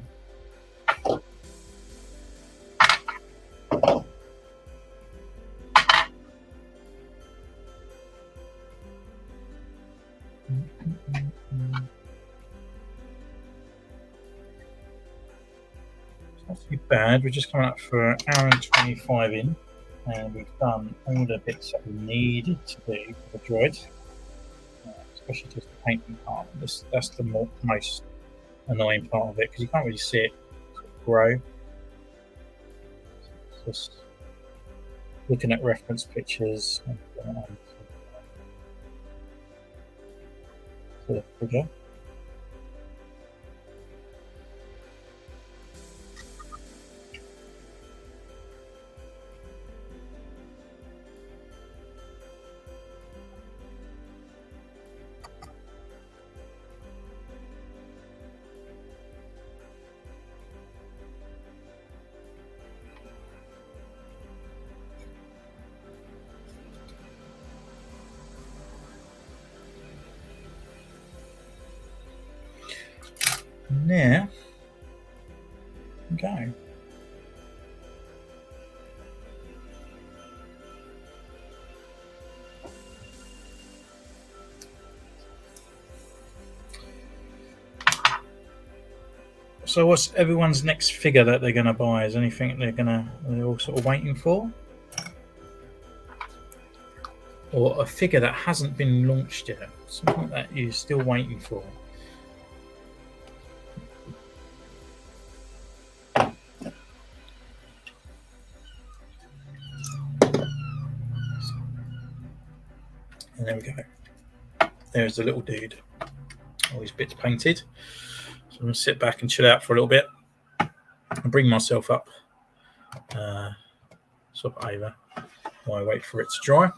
It's not too bad. We're just coming up for an hour and 25 in, and we've done all the bits that we needed to do for the droid, especially just the painting part. That's the most annoying part of it because you can't really see it sort of grow. So just looking at reference pictures and to the figure. Now, go. So, what's everyone's next figure that they're going to buy? Is anything they're all sort of waiting for, or a figure that hasn't been launched yet? Something that you're still waiting for? And there we go. There's the little dude. All his bits painted. So I'm going to sit back and chill out for a little bit and bring myself up, swap it over while I wait for it to dry.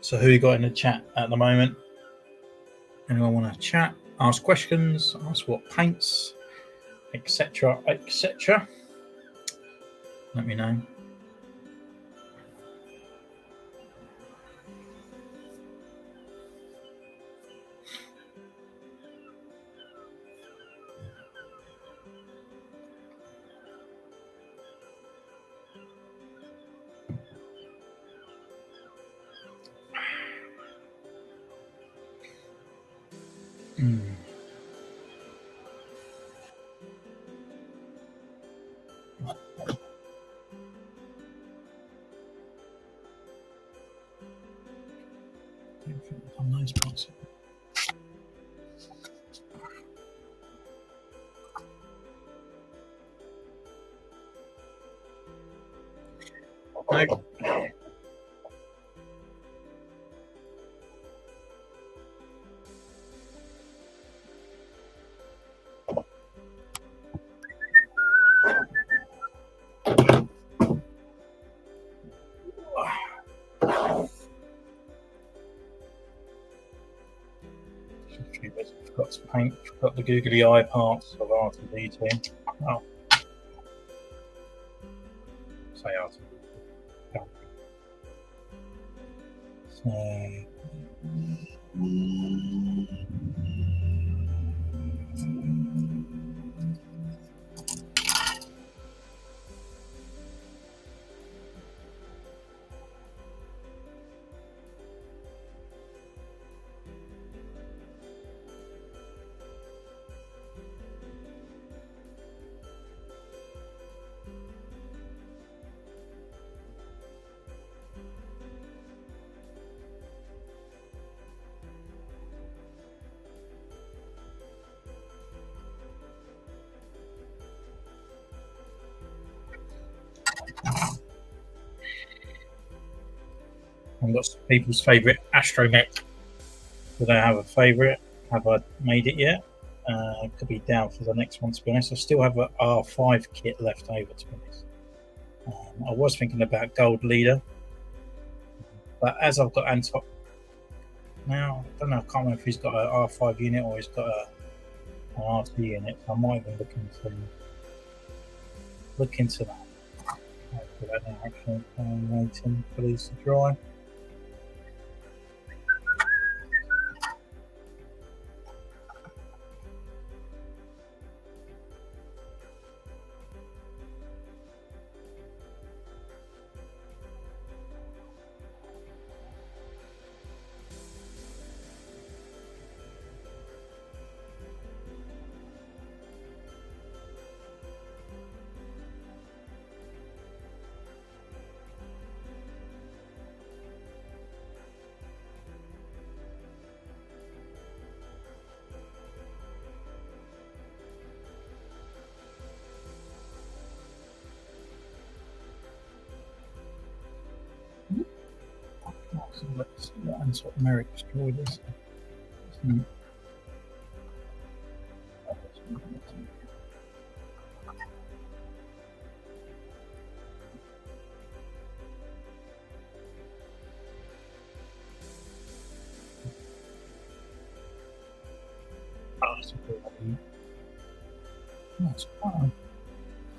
So who you got in the chat at the moment? Anyone want to chat, ask questions, ask what paints, etc., etc.? Let me know. on those parts. No. Forgot to paint. Forgot the googly eye parts of R3-S6. Oh. Say R3-S6. So. And what's people's favourite astromech? Do they have a favourite? Have I made it yet? Could be down for the next one, to be honest. I still have an R5 kit left over, to be honest. I was thinking about Gold Leader, but as I've got now, I don't know, I can't remember if he's got an R5 unit or he's got an RT unit, so I might even look into that. I'll do that now, actually. I'm waiting for these to dry. So let's see what Merrick destroyed this. That's fine.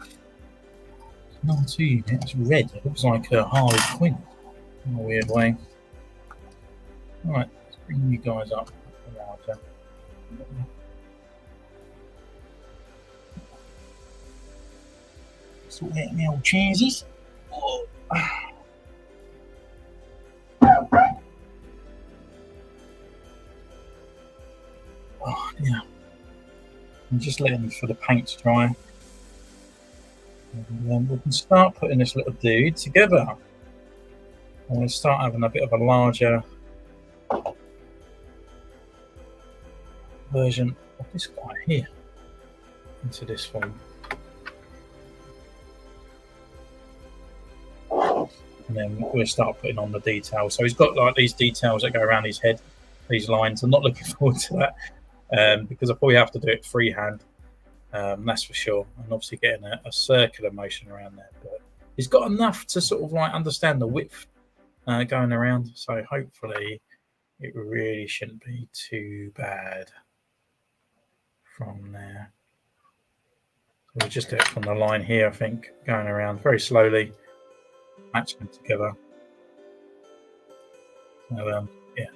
It's not two unit, it's red. It looks like a Harley Quinn in a weird way. Alright, let's bring you guys up. Sort out my old cheesies. Oh. Oh, yeah. I'm just letting for the paint to dry. And then we can start putting this little dude together. I'm going to start having a bit of a larger version of this guy here into this form. And then we'll start putting on the details. So he's got like these details that go around his head, these lines. I'm not looking forward to that because I probably have to do it freehand. That's for sure. And obviously getting a circular motion around there. But he's got enough to sort of like understand the width going around. So hopefully it really shouldn't be too bad from there. So we'll just do it from the line here, I think, going around very slowly, matching them together. So, yeah.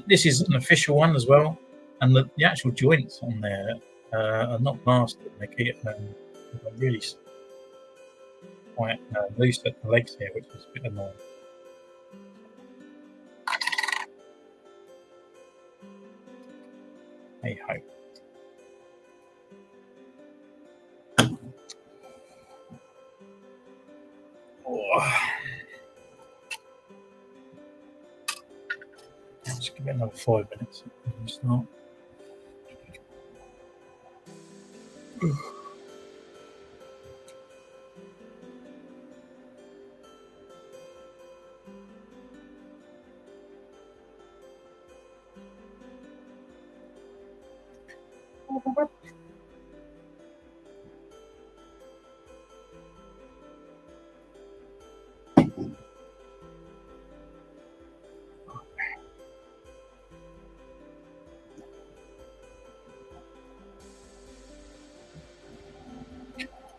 This is an official one as well. And the actual joints on there are not mastered. They keep really quite loose at the legs here, which is a bit annoying. Hey ho. Oh. Give it another 5 minutes. Start.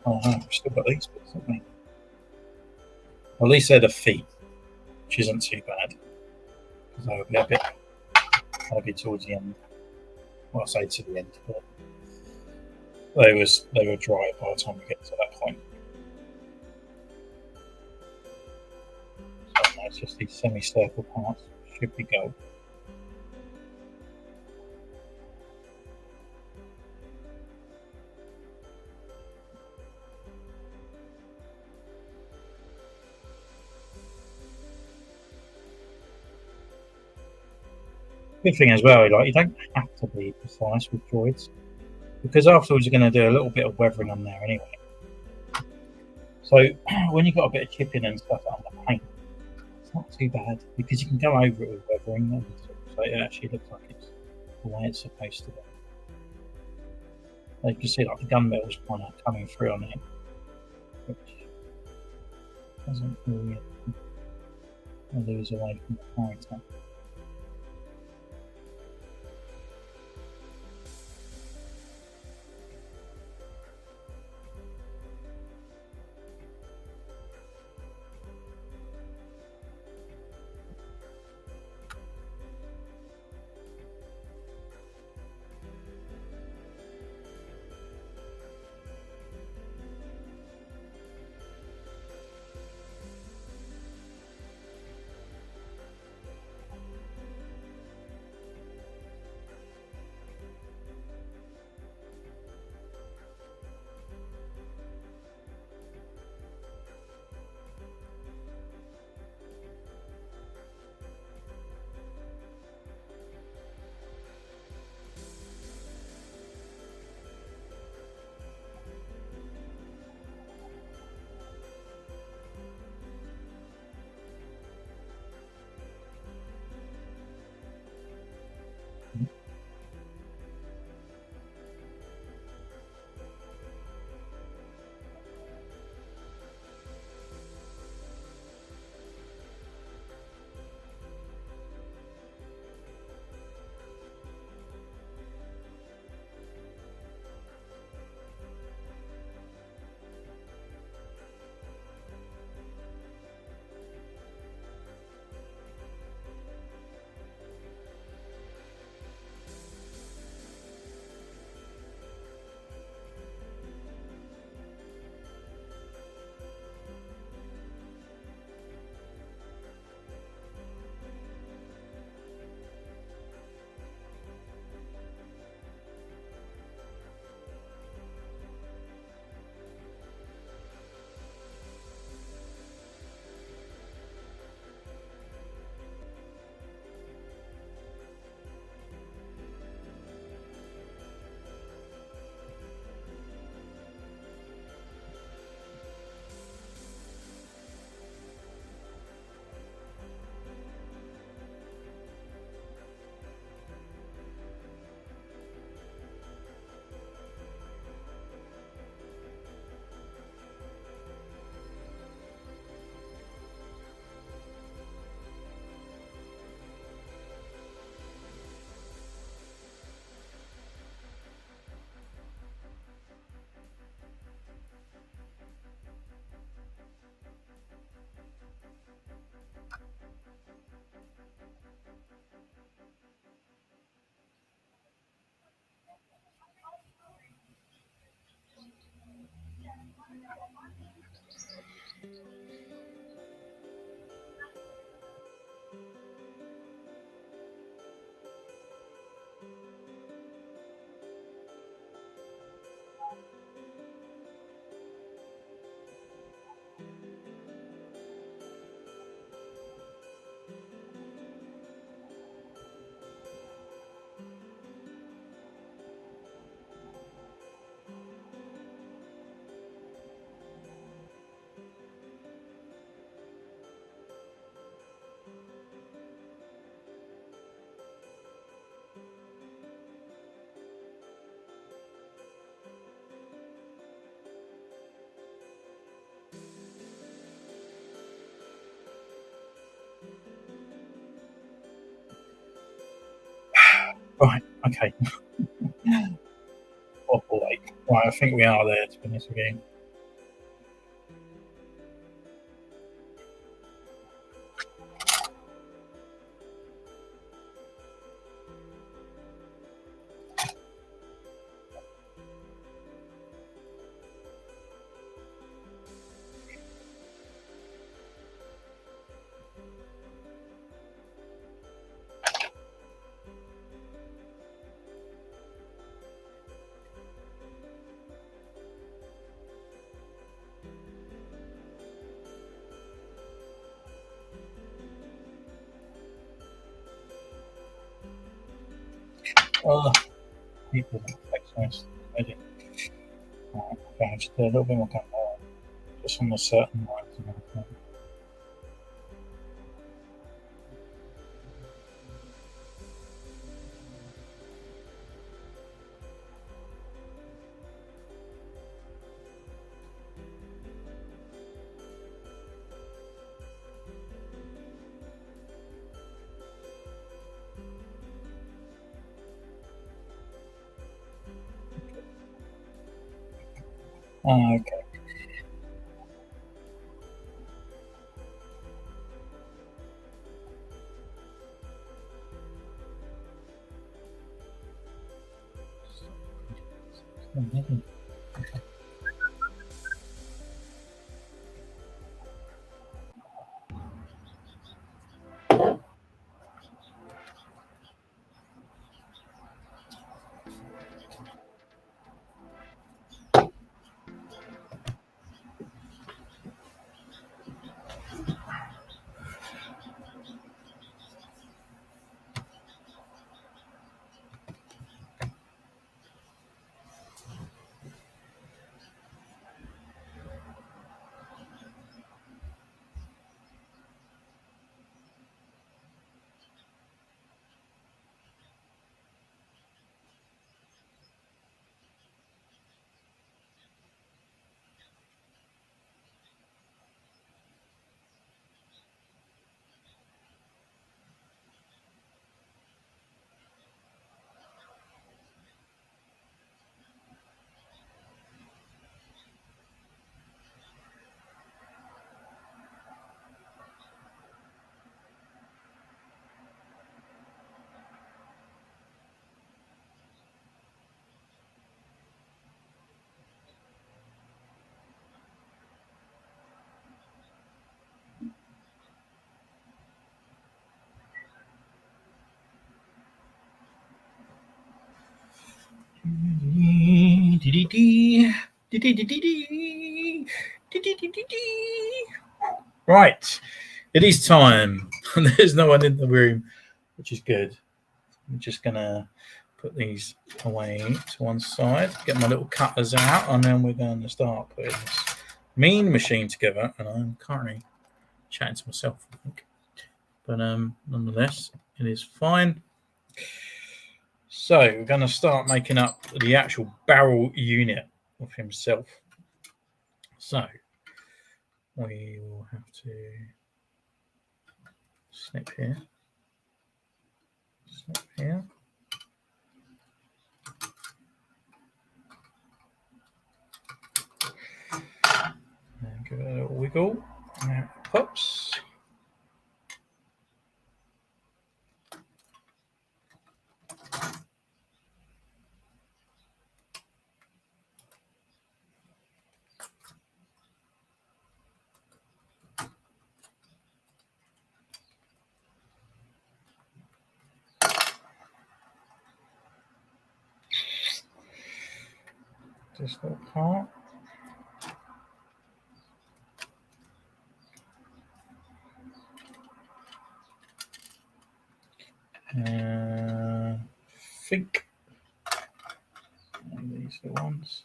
Oh, no, we've still got these bits, haven't we? Well, at least they're the feet, which isn't too bad. Because they would be a bit heavy towards the end. Well, I say to the end, but they were dry by the time we get to that point. So no, it's just these semicircle parts should be gold. Good thing as well, like you don't have to be precise with droids, because afterwards you're going to do a little bit of weathering on there anyway. So when you've got a bit of chipping and stuff on the paint, it's not too bad because you can go over it with weathering, and so it actually looks like it's the way it's supposed to be. You can see like the gun metal's kind of coming through on it, which doesn't really lose away from the character. Right, okay. Oh boy. Right, I think we are there, to be honest with you. Oh, people nice. Right, okay, just do a little bit more camera, just on the certain lines and everything. Okay. Right, it is time. There's no one in the room, which is good. I'm just gonna put these away to one side, get my little cutters out, and then we're going to start putting this mean machine together. And I'm currently chatting to myself, I think, but nonetheless, it is fine. So we're going to start making up the actual barrel unit of himself. So we will have to snip here, snip here. And give it a little wiggle. And it pops. This little part. Think these are the ones.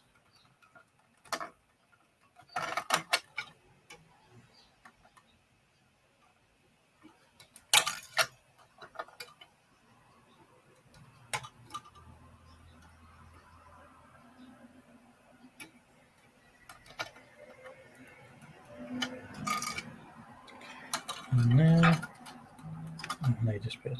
And there, and they disappeared.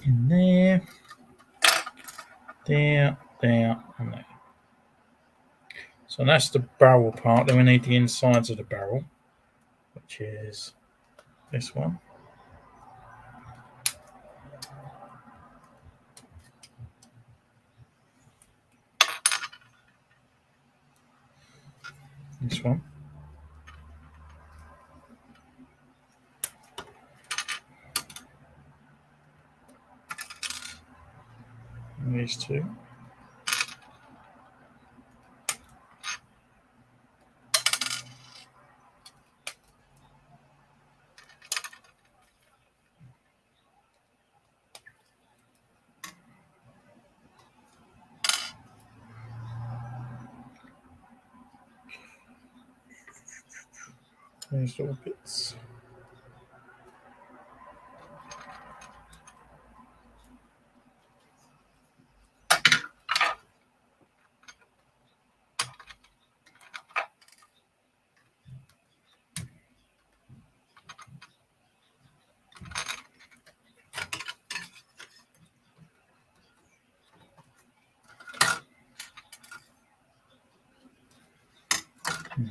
in there, there, and there. So that's the barrel part. Then we need the insides of the barrel, which is this one. This one. And these two. These little bits.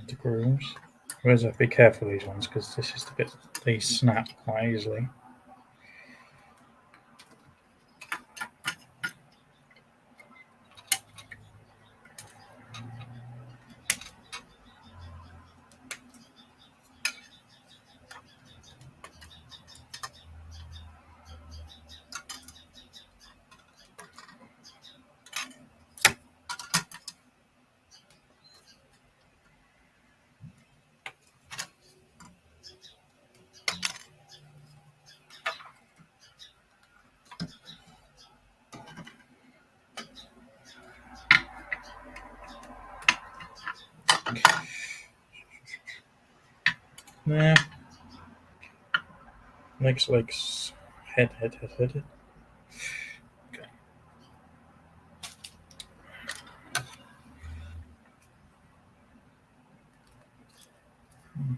The grooves. Whereas I have to be careful of these ones because this is the bit these snap quite easily. There. Legs, head. Okay.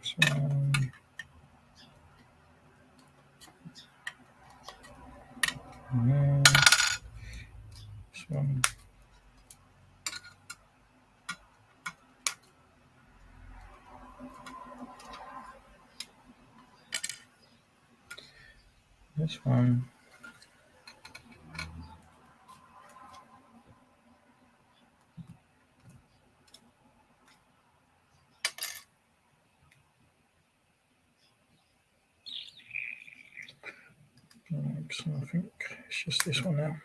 This one. And this one. This one. So I think it's just this one now.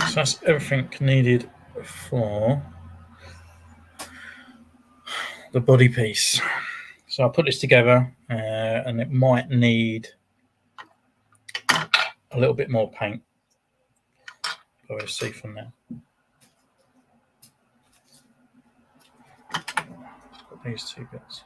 So that's everything needed for the body piece. So I'll put this together and it might need a little bit more paint. But we'll see from there. Got these two bits.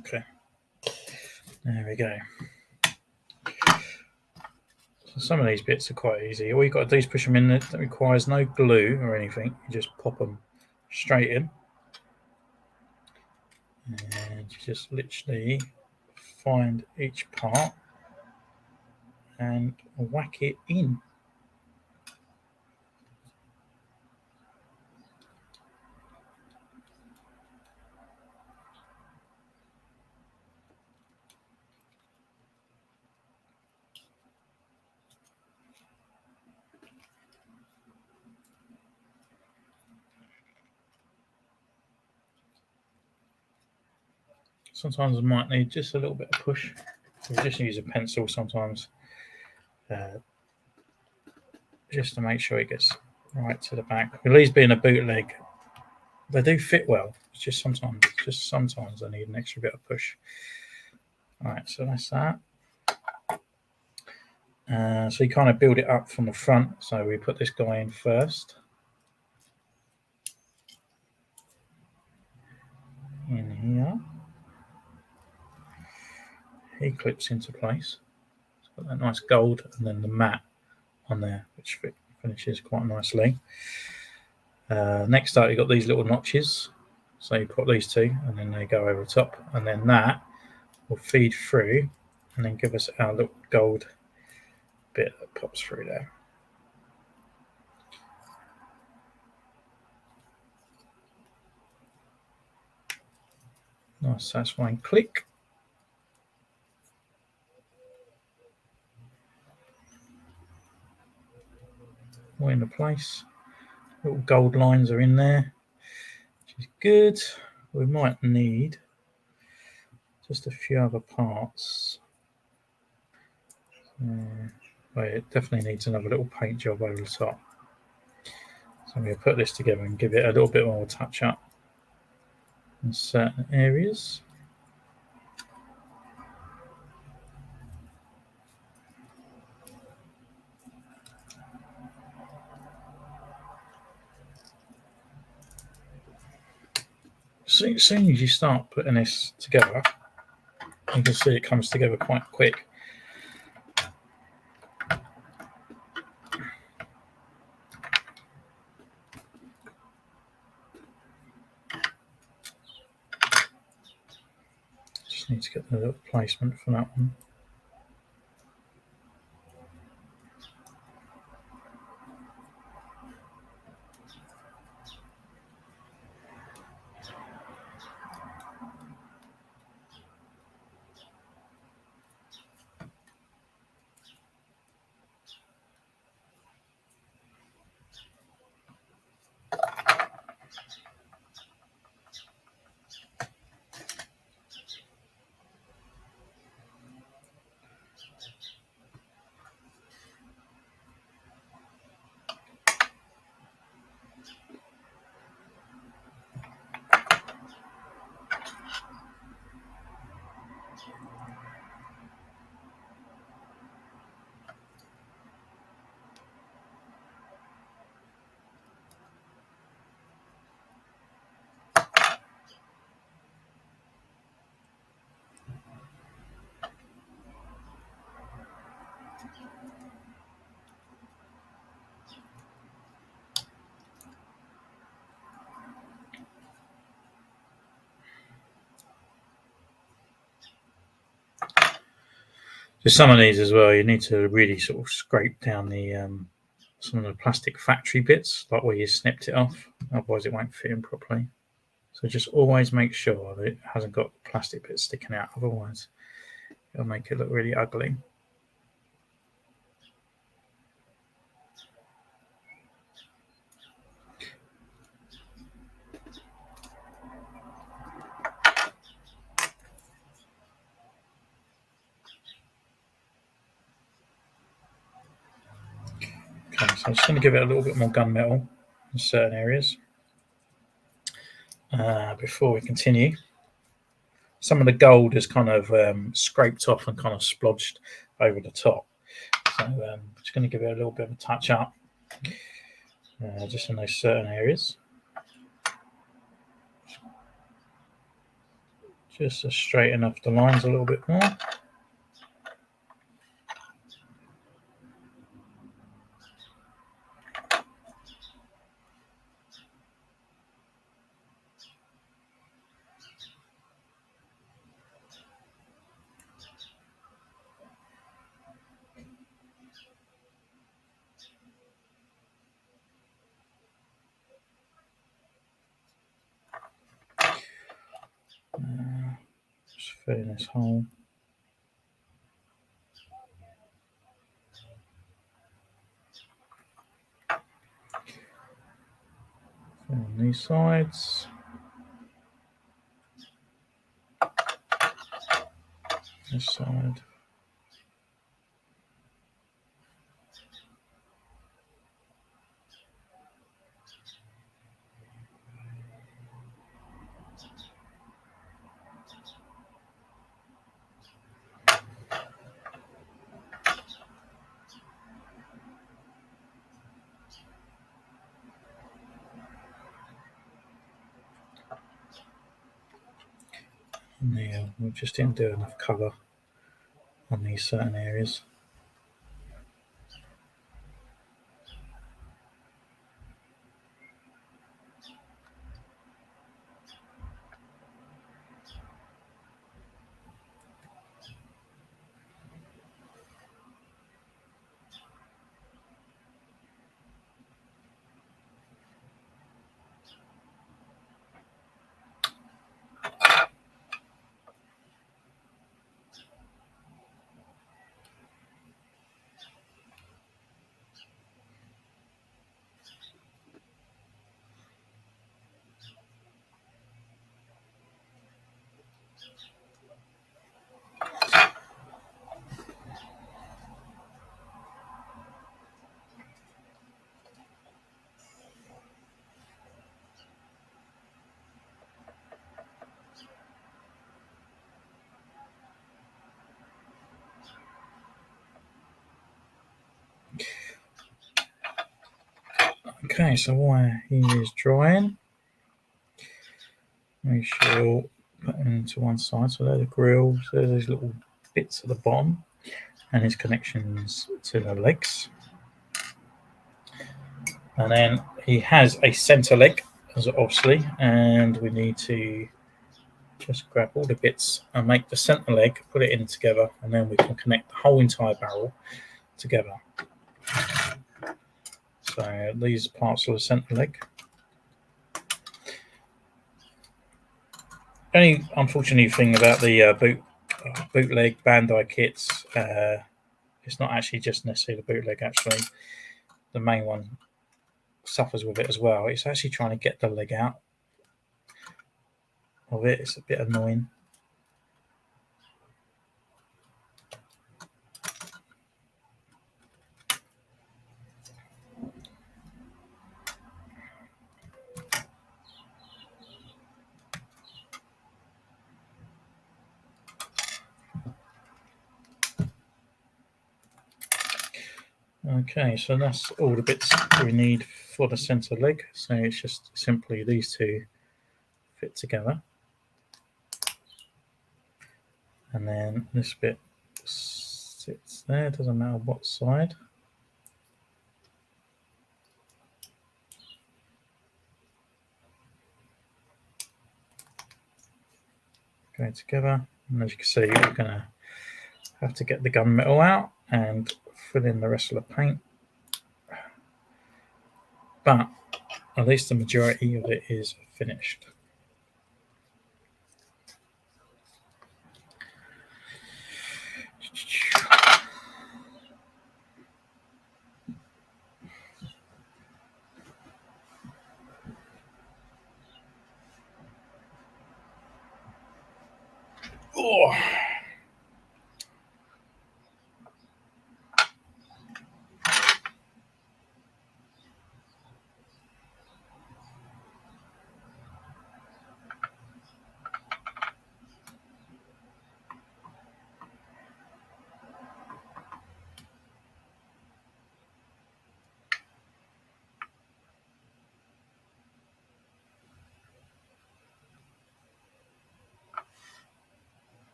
Okay, there we go. So some of these bits are quite easy. All you've got to do is push them in. That requires no glue or anything. You just pop them straight in. And you just literally find each part and whack it in. Sometimes I might need just a little bit of push. We just use a pencil sometimes. just to make sure it gets right to the back. With these being a bootleg, they do fit well. It's just sometimes I need an extra bit of push. All right, so that's that. So you kind of build it up from the front. So we put this guy in first. In here. He clips into place. It's got that nice gold and then the matte on there, which finishes quite nicely. Next up, you've got these little notches. So you put these two and then they go over the top. And then that will feed through and then give us our little gold bit that pops through there. Nice satisfying click. All into place. Little gold lines are in there, which is good. We might need just a few other parts. Well, it definitely needs another little paint job over the top. So I'm going to put this together and give it a little bit more touch up in certain areas. So as soon as you start putting this together, you can see it comes together quite quick. Just need to get the little placement for that one. So some of these as well, you need to really sort of scrape down the some of the plastic factory bits, like where you snipped it off, otherwise it won't fit in properly. So just always make sure that it hasn't got plastic bits sticking out, otherwise it'll make it look really ugly. Okay, so I'm just going to give it a little bit more gunmetal in certain areas before we continue. Some of the gold is kind of scraped off and kind of splodged over the top. So I'm just going to give it a little bit of a touch up just in those certain areas. Just to straighten up the lines a little bit more. Just fill in this hole. Fill in these sides. This side. Yeah, we just didn't do enough cover on these certain areas. Okay, so while he is drying, we shall put him into one side. So there's the grill, so there's those little bits at the bottom, and his connections to the legs. And then he has a center leg, obviously, and we need to just grab all the bits and make the center leg, put it in together, and then we can connect the whole entire barrel together. So these parts of the center leg. Only unfortunate thing about the bootleg Bandai kits, it's not actually just necessarily the bootleg. Actually, the main one suffers with it as well. It's actually trying to get the leg out of it. It's a bit annoying. Okay, so that's all the bits we need for the center leg. So it's just simply these two fit together. And then this bit sits there, doesn't matter what side. Going together, and as you can see, we're going to have to get the gunmetal out and fill in the rest of the paint. But at least the majority of it is finished. Oh.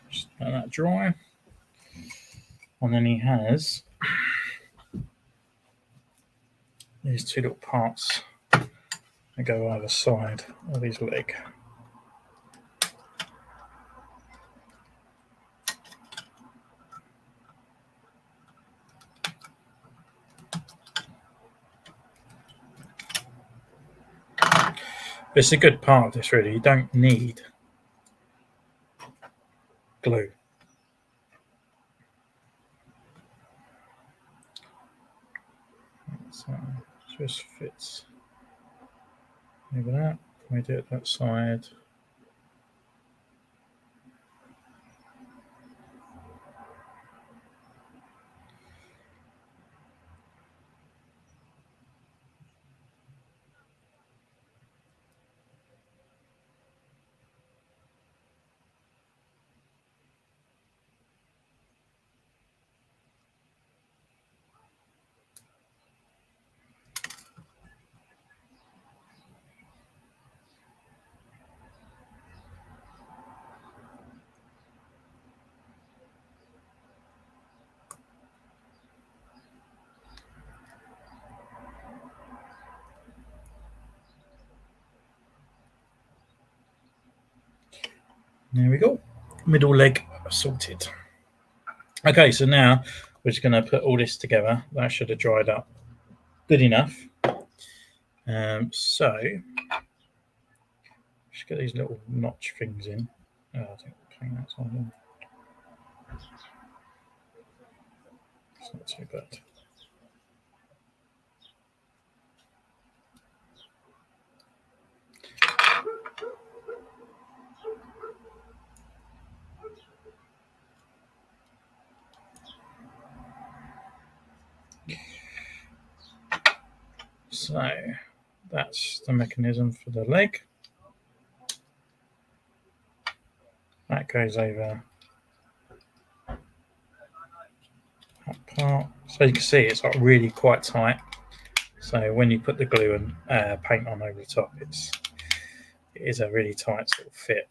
Just let that dry. And then he has these two little parts that go either side of his leg. It's a good part of this, really. You don't need glue. So just fits over that. Can we do it that side? There we go. Middle leg sorted. Okay, so now we're just going to put all this together. That should have dried up good enough. So just get these little notch things in. Oh, I think playing that's on them. It's not too bad. So that's the mechanism for the leg. That goes over that part. So you can see it's like really quite tight. So when you put the glue and paint on over the top, it is a really tight sort of fit.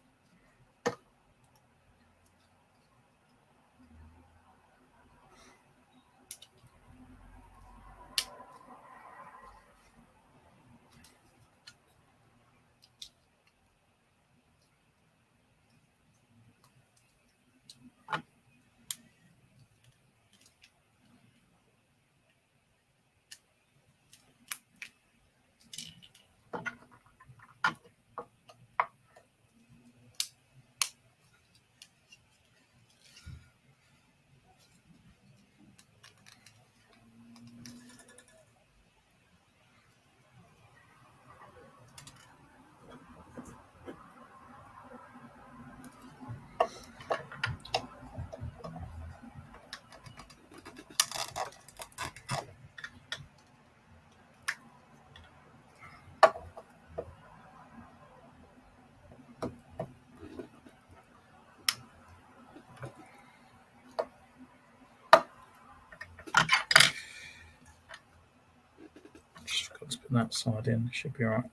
Just forgot to put that side in. Should be all right.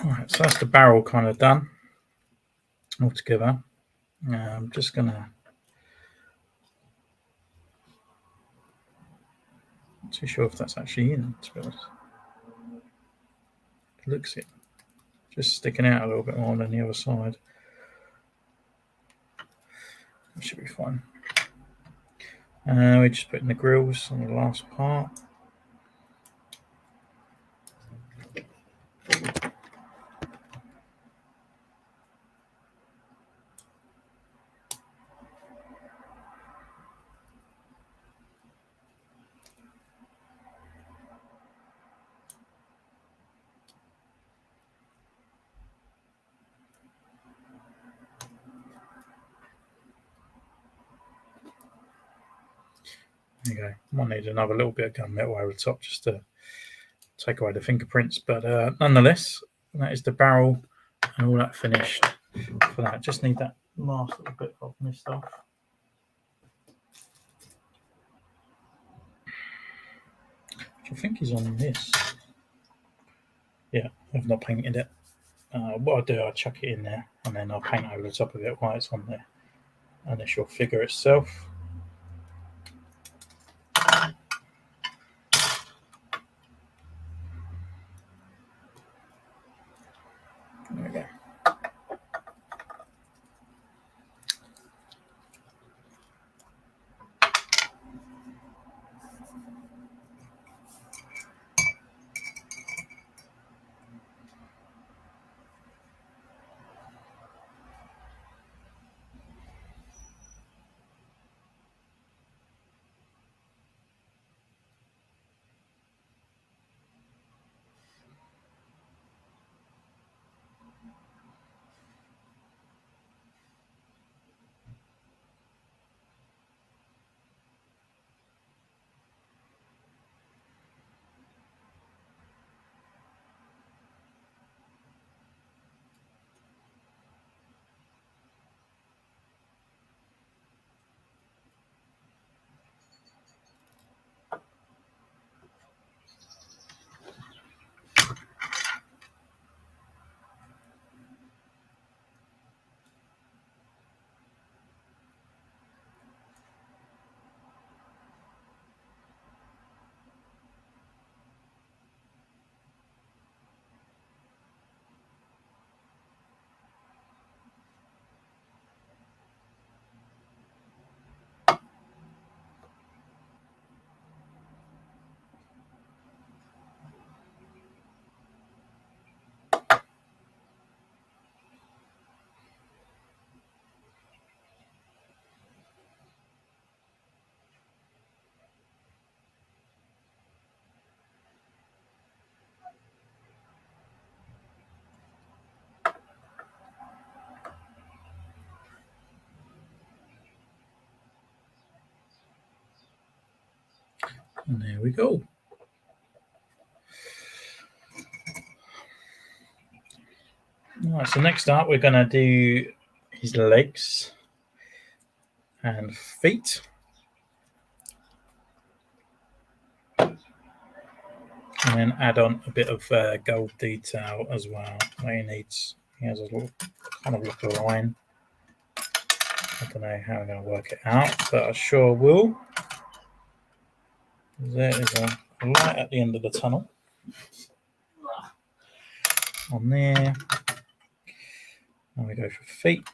Right, so that's the barrel kind of done all together. I'm just gonna. Not too sure if that's actually in, to be honest. It looks it. Just sticking out a little bit more than the other side. That should be fine. We're just putting the grills on the last part. There you go. Might need another little bit of gunmetal over the top just to take away the fingerprints, but nonetheless, that is the barrel and all that finished for that. Just need that last little bit of mist off. I think is on this. Yeah, I've not painted it. What I'll do, I'll chuck it in there and then I'll paint over the top of it while it's on the initial figure itself. There we go. And there we go. All right, so next up we're going to do his legs and feet. And then add on a bit of gold detail as well. Where he has a little kind of like a line. I don't know how I'm going to work it out, but I sure will. There is a light at the end of the tunnel. On there. And we go for feet.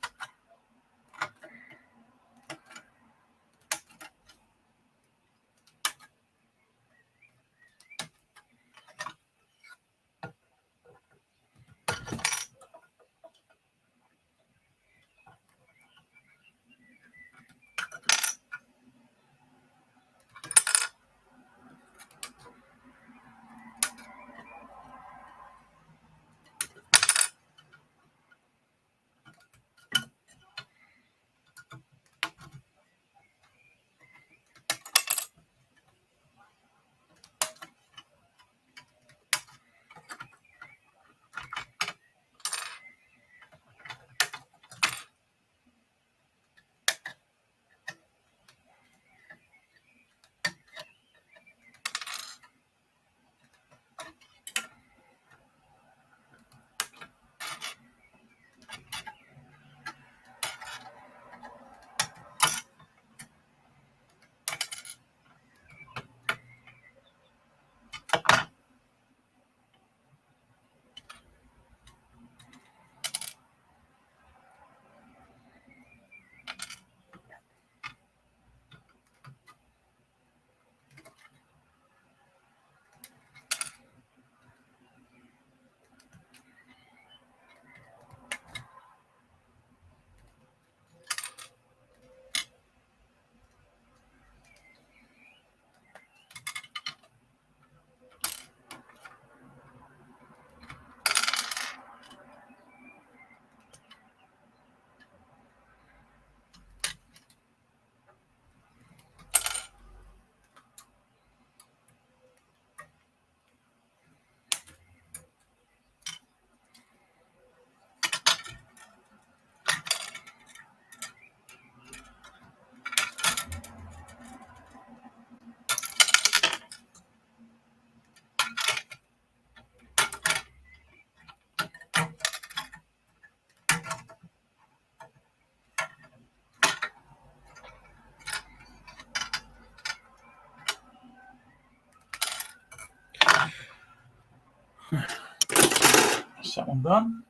That's that one done.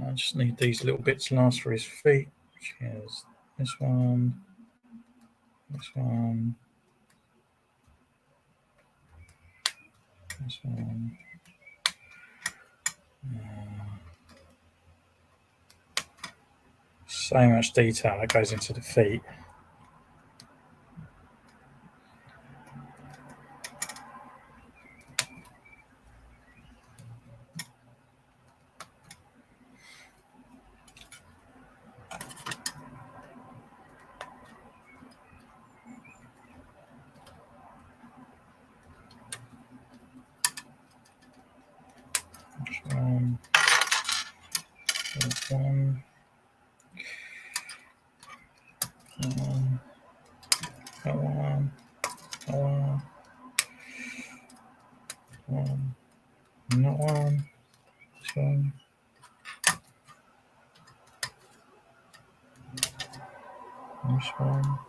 I just need these little bits last for his feet, which is this one, this one, this one. So much detail that goes into the feet. One, one, one, that one, that one, one, and that one, this one, this one.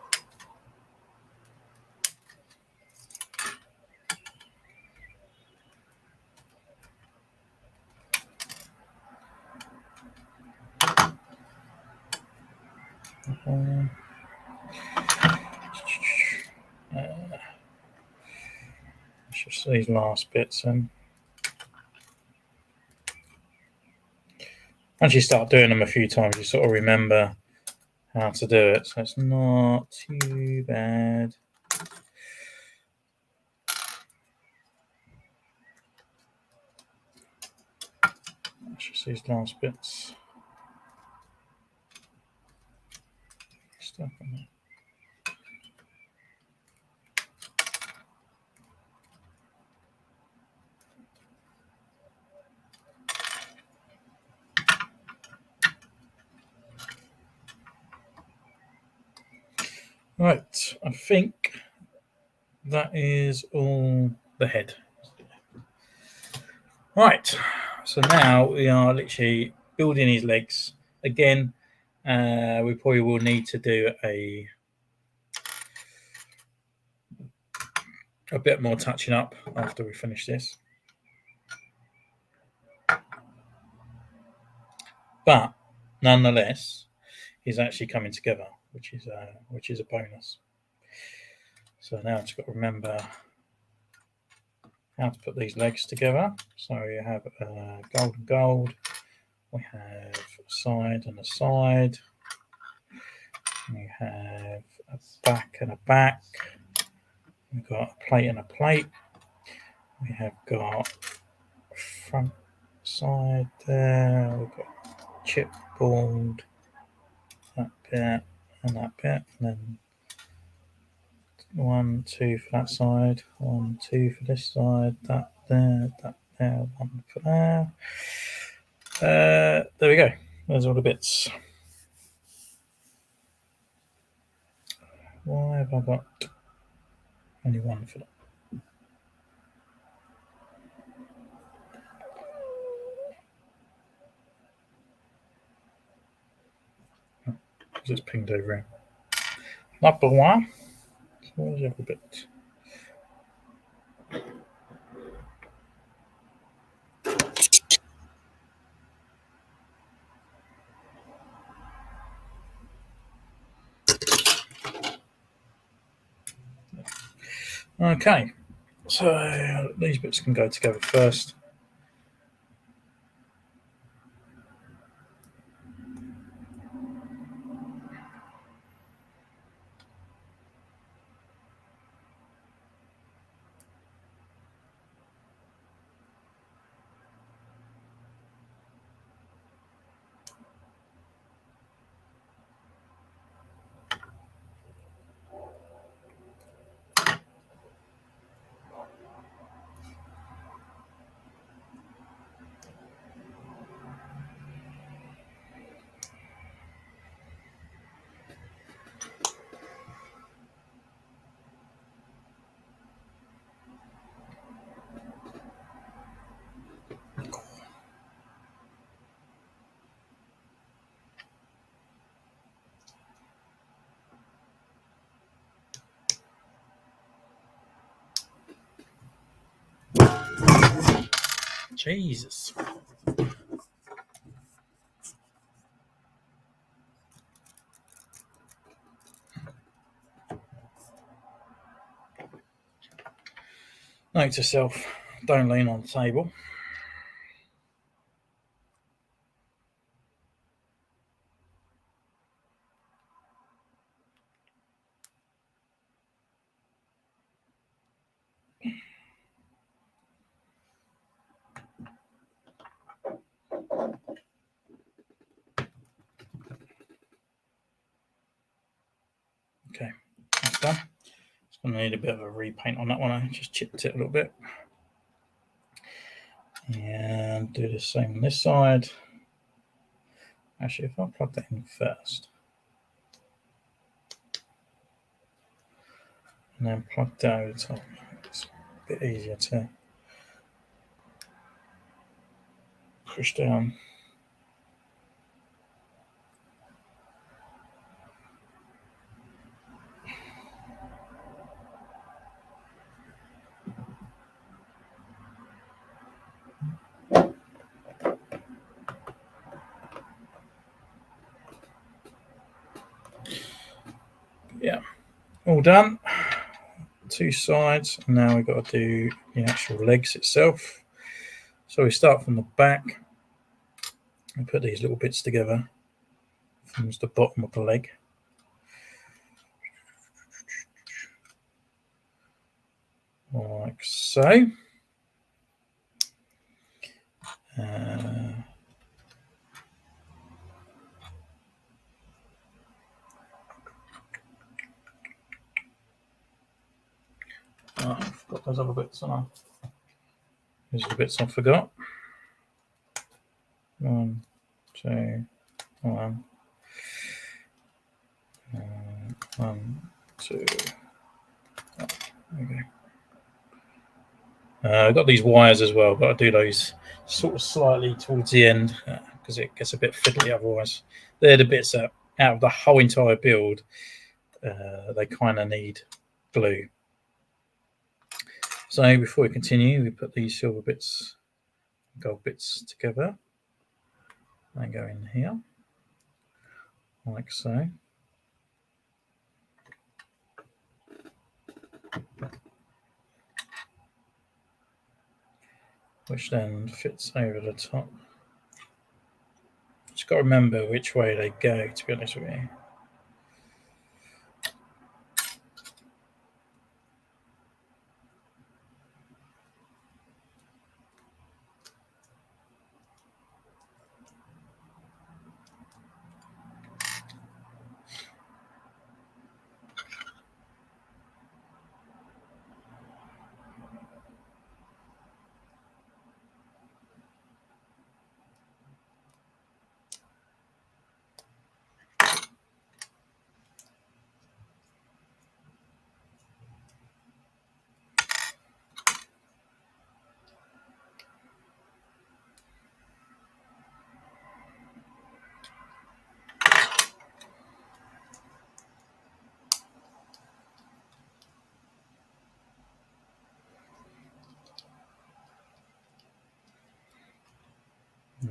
Just these last bits in. Once you start doing them a few times, you sort of remember how to do it, so it's not too bad. It's just these last bits. Stuff on there. Right, I think that is all the head. Right, so now we are literally building his legs. Again, we probably will need to do a bit more touching up after we finish this. But nonetheless, he's actually coming together, which is a bonus. So now I've just got to remember how to put these legs together. So you have gold and gold. We have a side and a side. We have a back and a back. We've got a plate and a plate. We have got front side there. We've got chipboard, that bit and that bit. And then 1, 2 for that side. 1, 2 for this side. That there. 1 for there. There we go. There's all the bits. Why have I got only 1 for that? Because it's pinged over here. Number 1. So where's the other bit? Okay, so these bits can go together first. Jesus. Note to self, don't lean on the table. Okay, that's done. It's going to need a bit of a repaint on that one. I just chipped it a little bit. And do the same on this side. Actually, if I plug that in first, and then plug that over the top, it's a bit easier to push down. Yeah, all done. Two sides. Now we've got to do the actual legs itself. So we start from the back and put these little bits together from the bottom of the leg. Like so. I've got those other bits on. These are the bits I forgot. 1, 2, 1. 1, 2. Oh, okay. I've got these wires as well, but I do those sort of slightly towards the end because it gets a bit fiddly otherwise. They're the bits that out of the whole entire build, they kind of need glue. So before we continue, we put these silver bits, gold bits together. They go in here, like so. Which then fits over the top. Just got to remember which way they go, to be honest with you.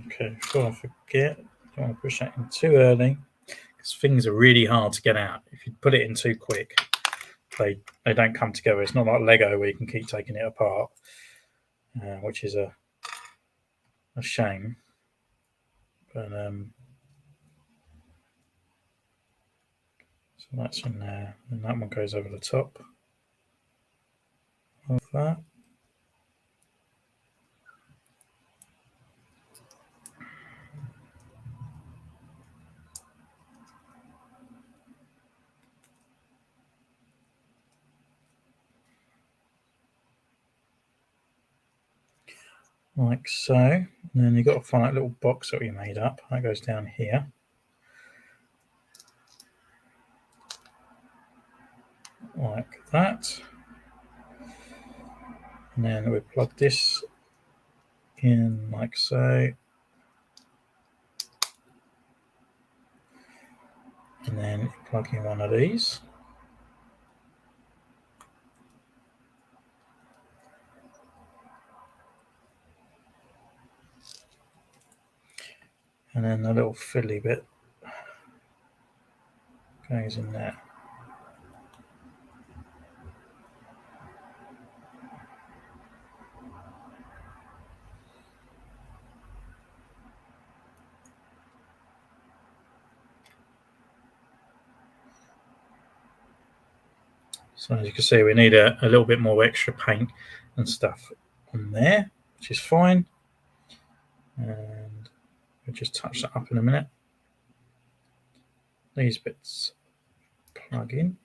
Okay, before I forget, don't want to push that in too early because things are really hard to get out. If you put it in too quick, they don't come together. It's not like Lego where you can keep taking it apart, which is a shame. But so that's in there, and that one goes over the top of that. Like so. And then you've got to find that little box that we made up. That goes down here. Like that. And then we plug this in like so. And then plug in one of these. and then the little fiddly bit goes in there. So as you can see, we need a little bit more extra paint and stuff on there, which is fine. And we'll just touch that up in a minute. These bits plug in.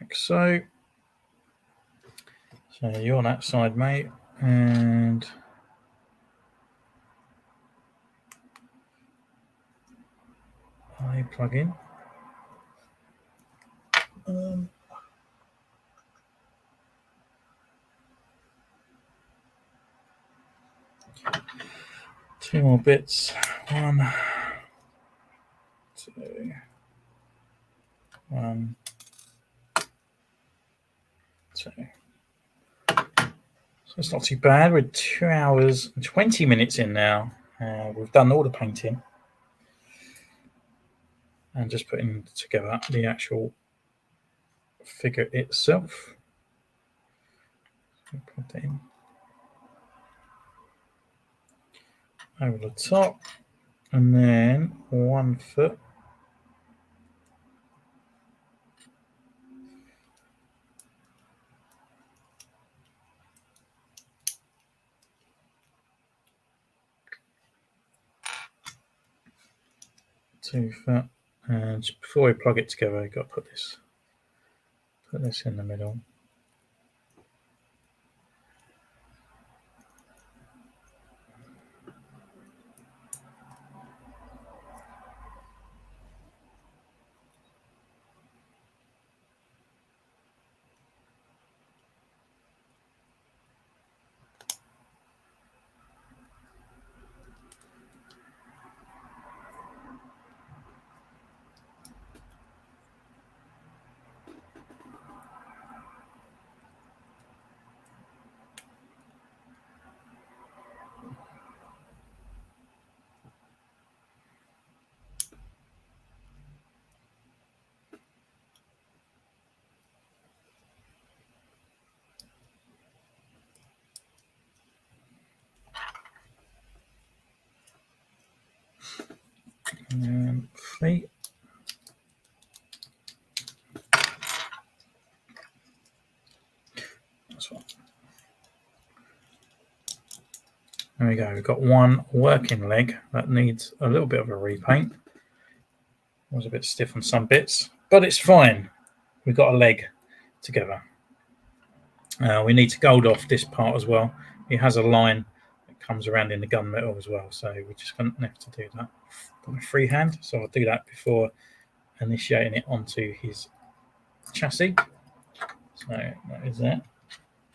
Like so. So you're on that side, mate, and I plug in. Two more bits. 1, 2, 1, 2. So it's not too bad. We're 2 hours and 20 minutes in now. We've done all the painting and just putting together the actual figure itself. So put that in over the top, and then 1 foot. Two foot, and just before we plug it together, you've got to put this in the middle. And feet. That's one. There we go. We've got one working leg that needs a little bit of a repaint. It was a bit stiff on some bits, but it's fine. We've got a leg together. We need to gold off this part as well. It has a line that comes around in the gunmetal as well, so we're just going to have to do that by freehand. So I'll do that before initiating it onto his chassis. So that is that.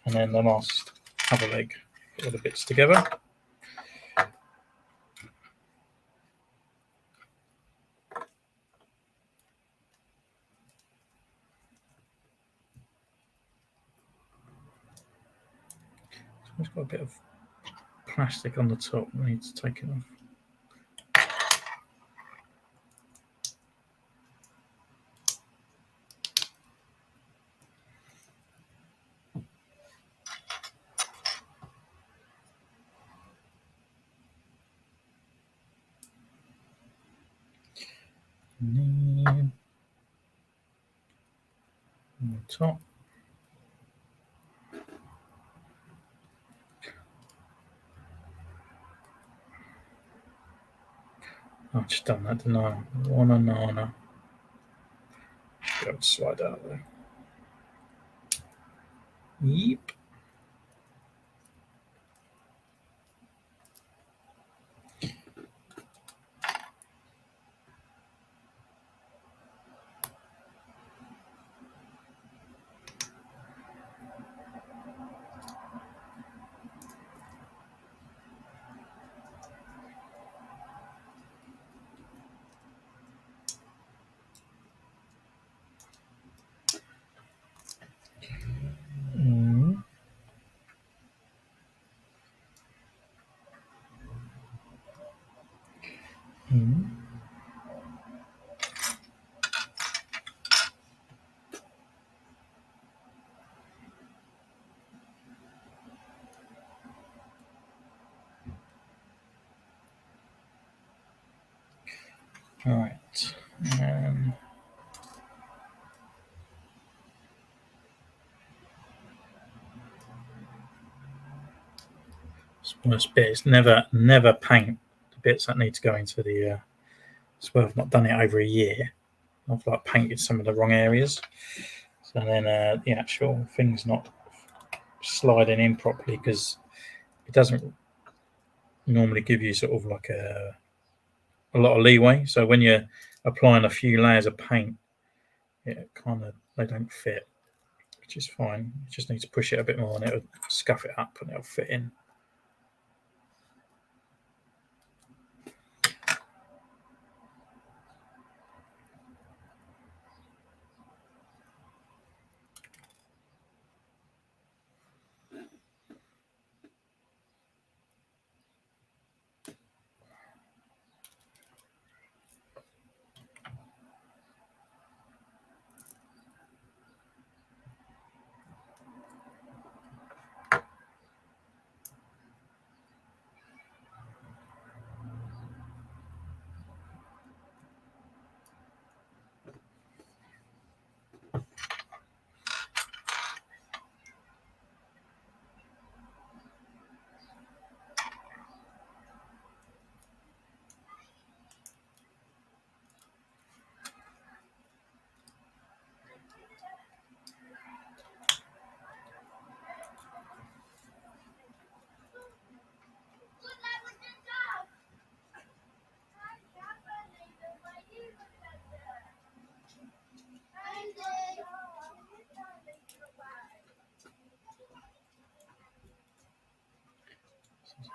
And then the last other leg, put all the bits together. So it's got a bit of plastic on the top. We need to take it off. And then on the top. I've just done that, didn't I? One anana. Be able to slide out there. Yep. All right. Worst bit is never paint the bits that need to go into the. So I've not done it over a year. I've like painted some of the wrong areas, so then the actual thing's not sliding in properly because it doesn't normally give you sort of like a lot of leeway. So when you're applying a few layers of paint, it kind of they don't fit, which is fine. You just need to push it a bit more and it'll scuff it up and it'll fit in.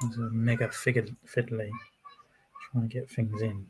It's a mega fiddly trying to get things in.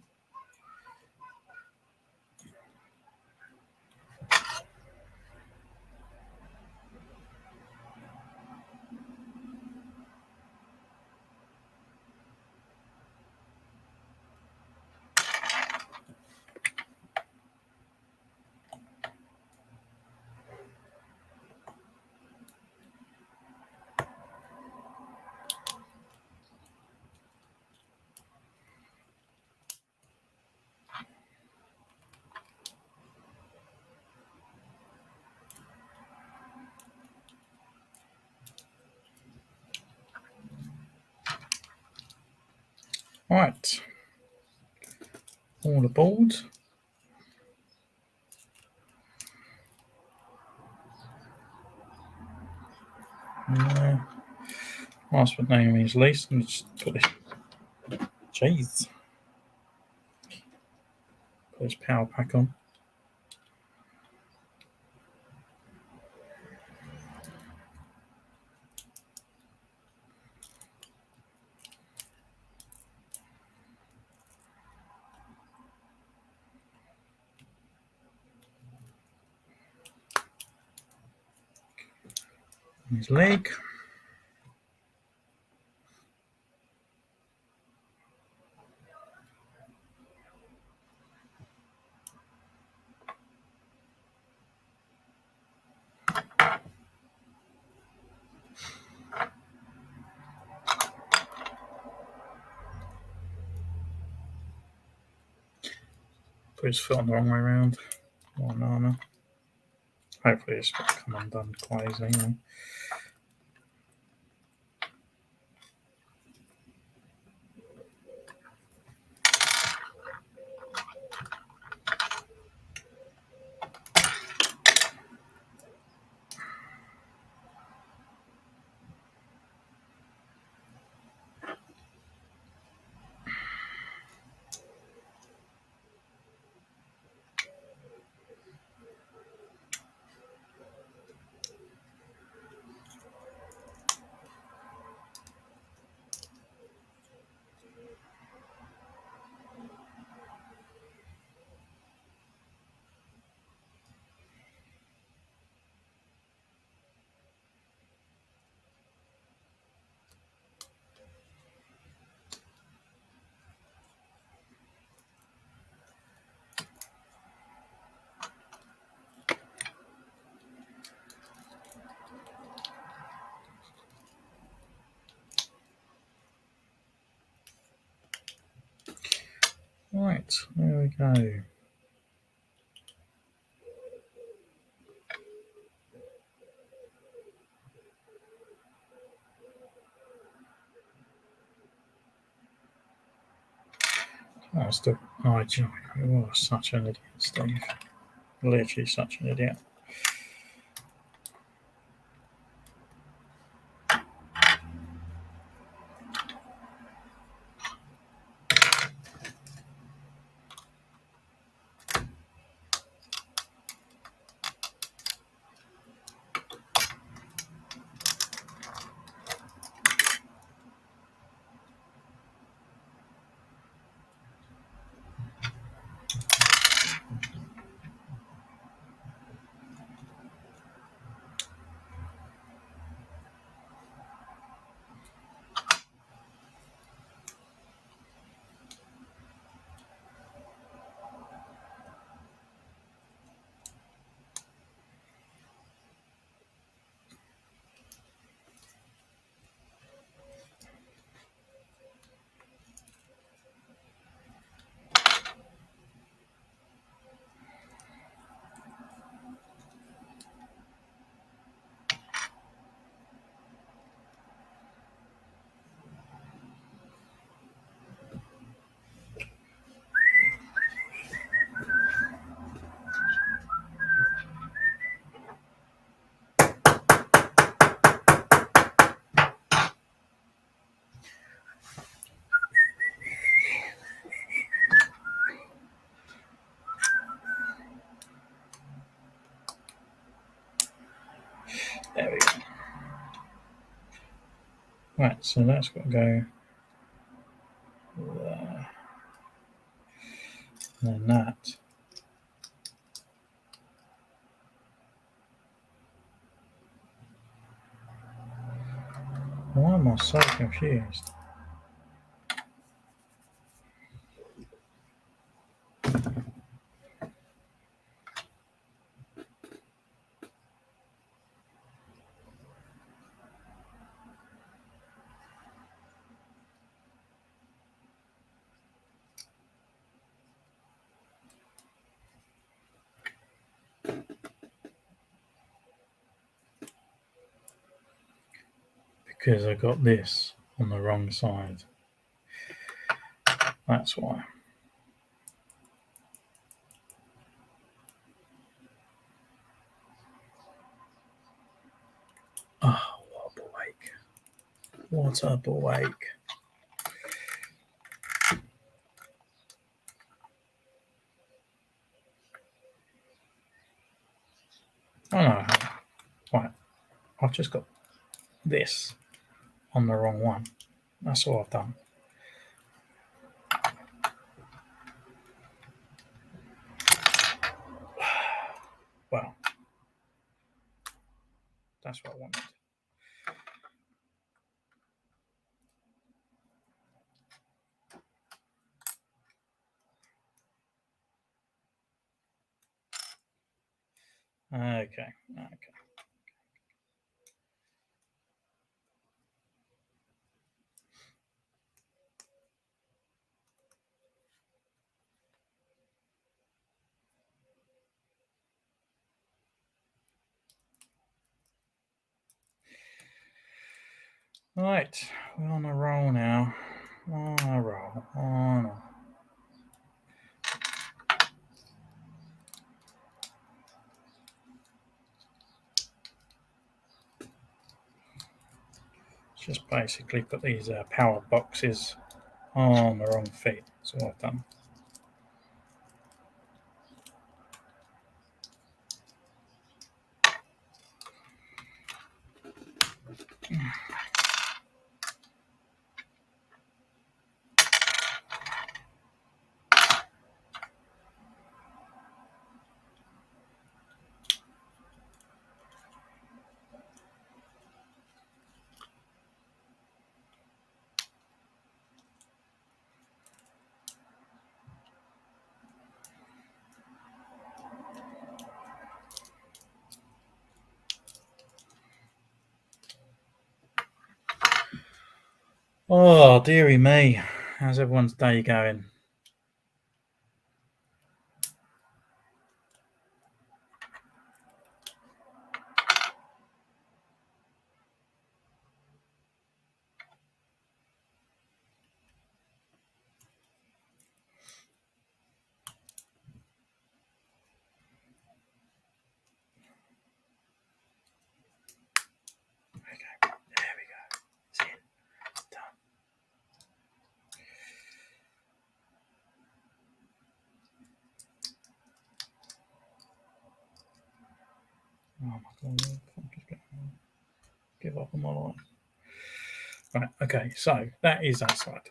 Right, all aboard. Last but no means least, I'm just put this. Jeez. Put this power pack on. His leg. Put his foot on the wrong way around. One armour. Hopefully it's going to come undone quite easily. You know. Right, there we go. I was still, it was such an idiot, Steve. Literally such an idiot. There we go. Right, so that's got to go there. And then that. Why am I so confused? Because I got this on the wrong side. That's why. Oh, what a ballake. What a ballake. Oh no. Right. I've just got this on the wrong one. That's all I've done. Well, that's what I wanted. Okay. Right, we're on a roll now. On a roll. Just basically put these power boxes on the wrong feet. That's all I've done. Oh, dearie me. How's everyone's day going? my God, give up on my life. Right, okay, so that is that side.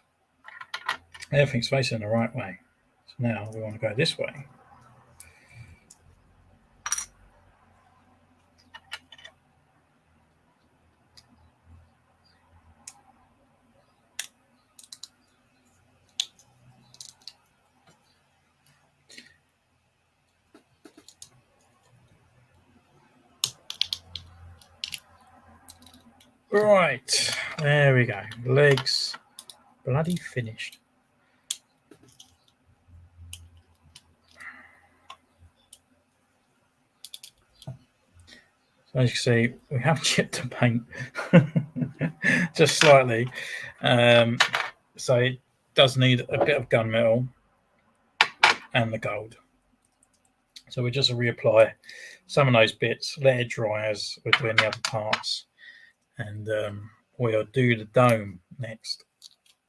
Everything's facing the right way. So now we want to go this way. Right, there we go. Legs bloody finished. So as you can see, we have chipped the paint just slightly. So it does need a bit of gunmetal and the gold. So we just reapply some of those bits, let it dry as we're doing the other parts, and we'll do the dome next.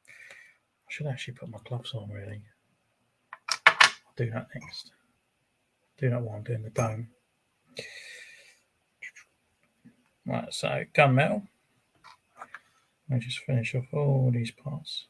I should actually put my gloves on, really. I'll do that next. Do that while I'm doing the dome. Right, so gunmetal. I'll just finish off all these parts.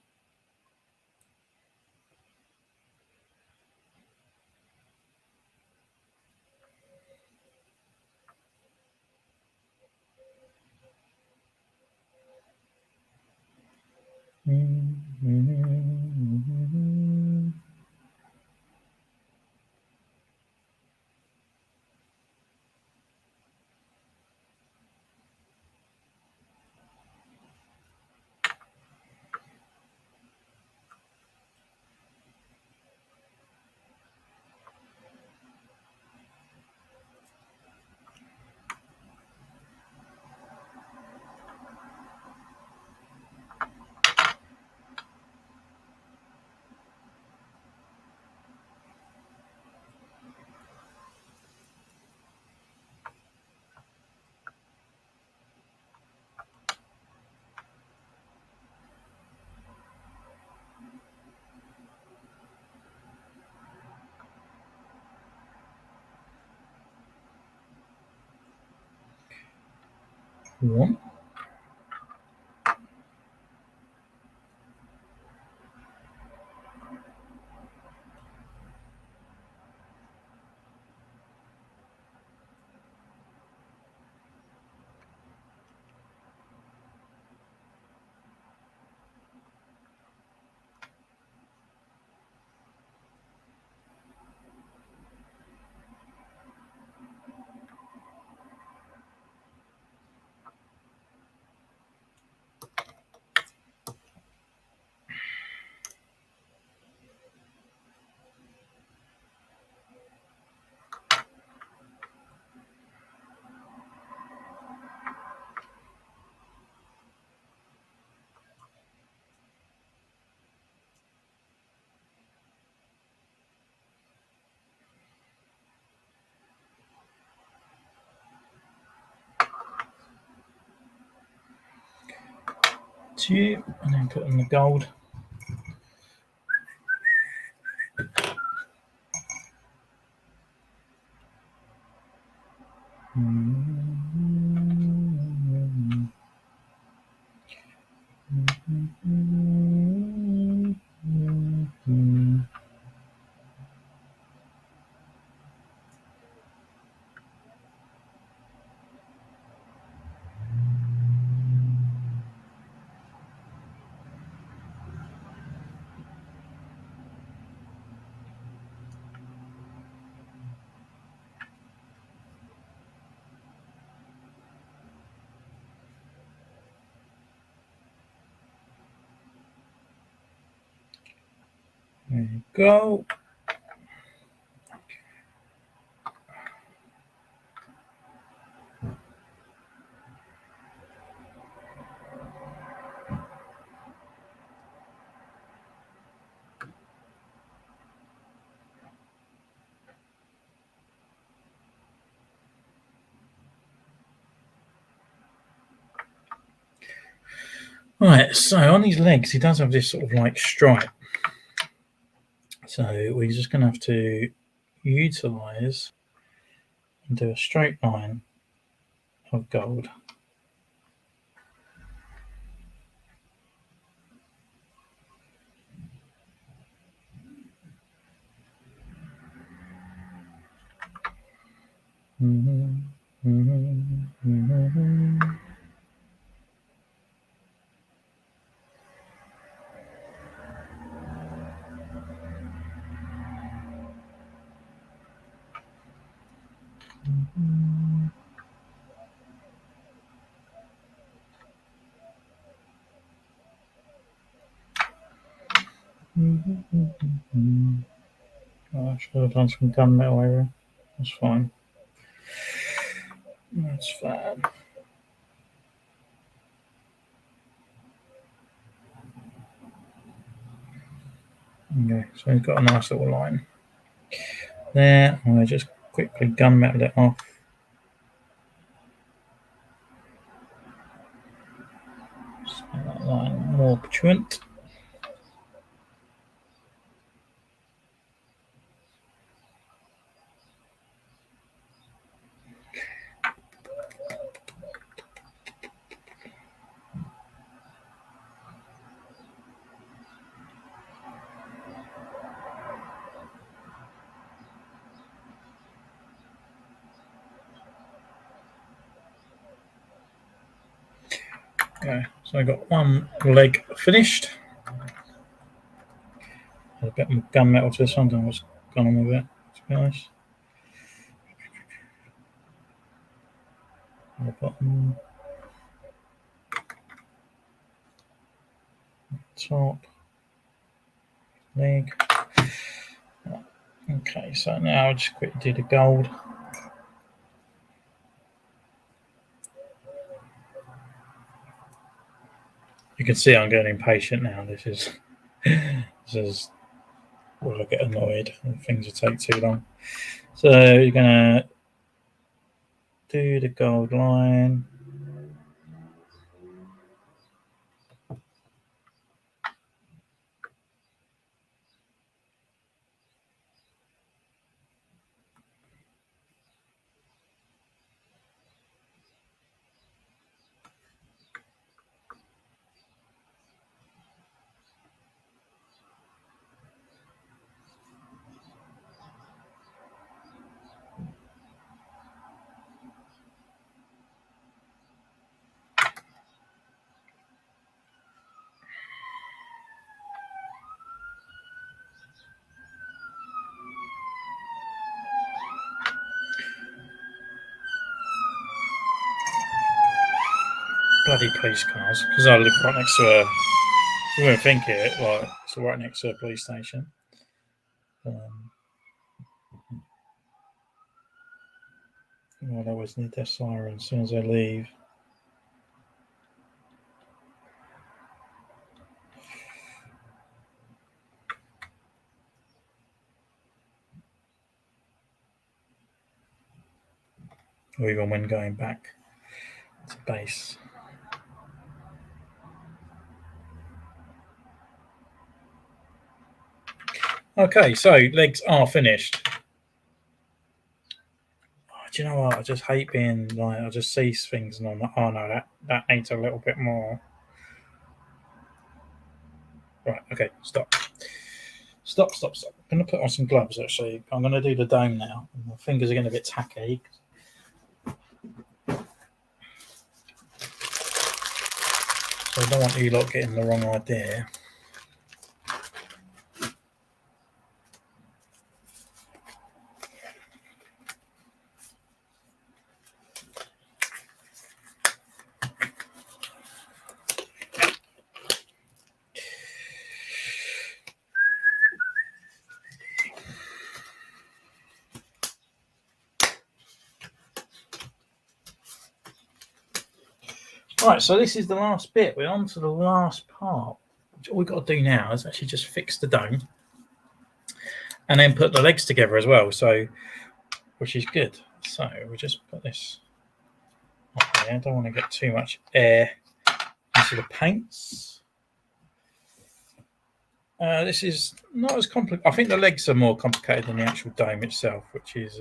One. Two, and then put in the gold. There you go. Right, so on these legs, he does have this sort of like stripe. So we're just going to have to utilize and do a straight line of gold. Oh, I should have done some gunmetal over. That's fine. That's fine. Okay, so we've got a nice little line there. I'm going to just quickly gunmetal it off. Just make that line more truant. Okay, so I got one leg finished. A bit more gunmetal to this one. I don't know what's gone on with it, to be honest. The bottom, top, leg. Okay, so now I'll just quickly do the gold. You can see I'm getting impatient now. This is where I get annoyed and things will take too long. So you're gonna do the gold line. Bloody police cars, because I live right next to a. You wouldn't think it, like it's right next to a police station. Well, they always need their siren as soon as they leave. Or even when going back to base. Okay, so legs are finished. Oh, do you know what? I just hate being like, I just see things and I'm like, oh no, that needs a little bit more. Right, okay, stop. Stop. I'm going to put on some gloves actually. I'm going to do the dome now. My fingers are getting a bit tacky. So I don't want you lot getting the wrong idea. Right, so this is the last bit. We're on to the last part. All we've got to do now is actually just fix the dome and then put the legs together as well, so which is good. So we'll just put this up there. I don't want to get too much air into the paints. This is not as complicated. I think the legs are more complicated than the actual dome itself, which is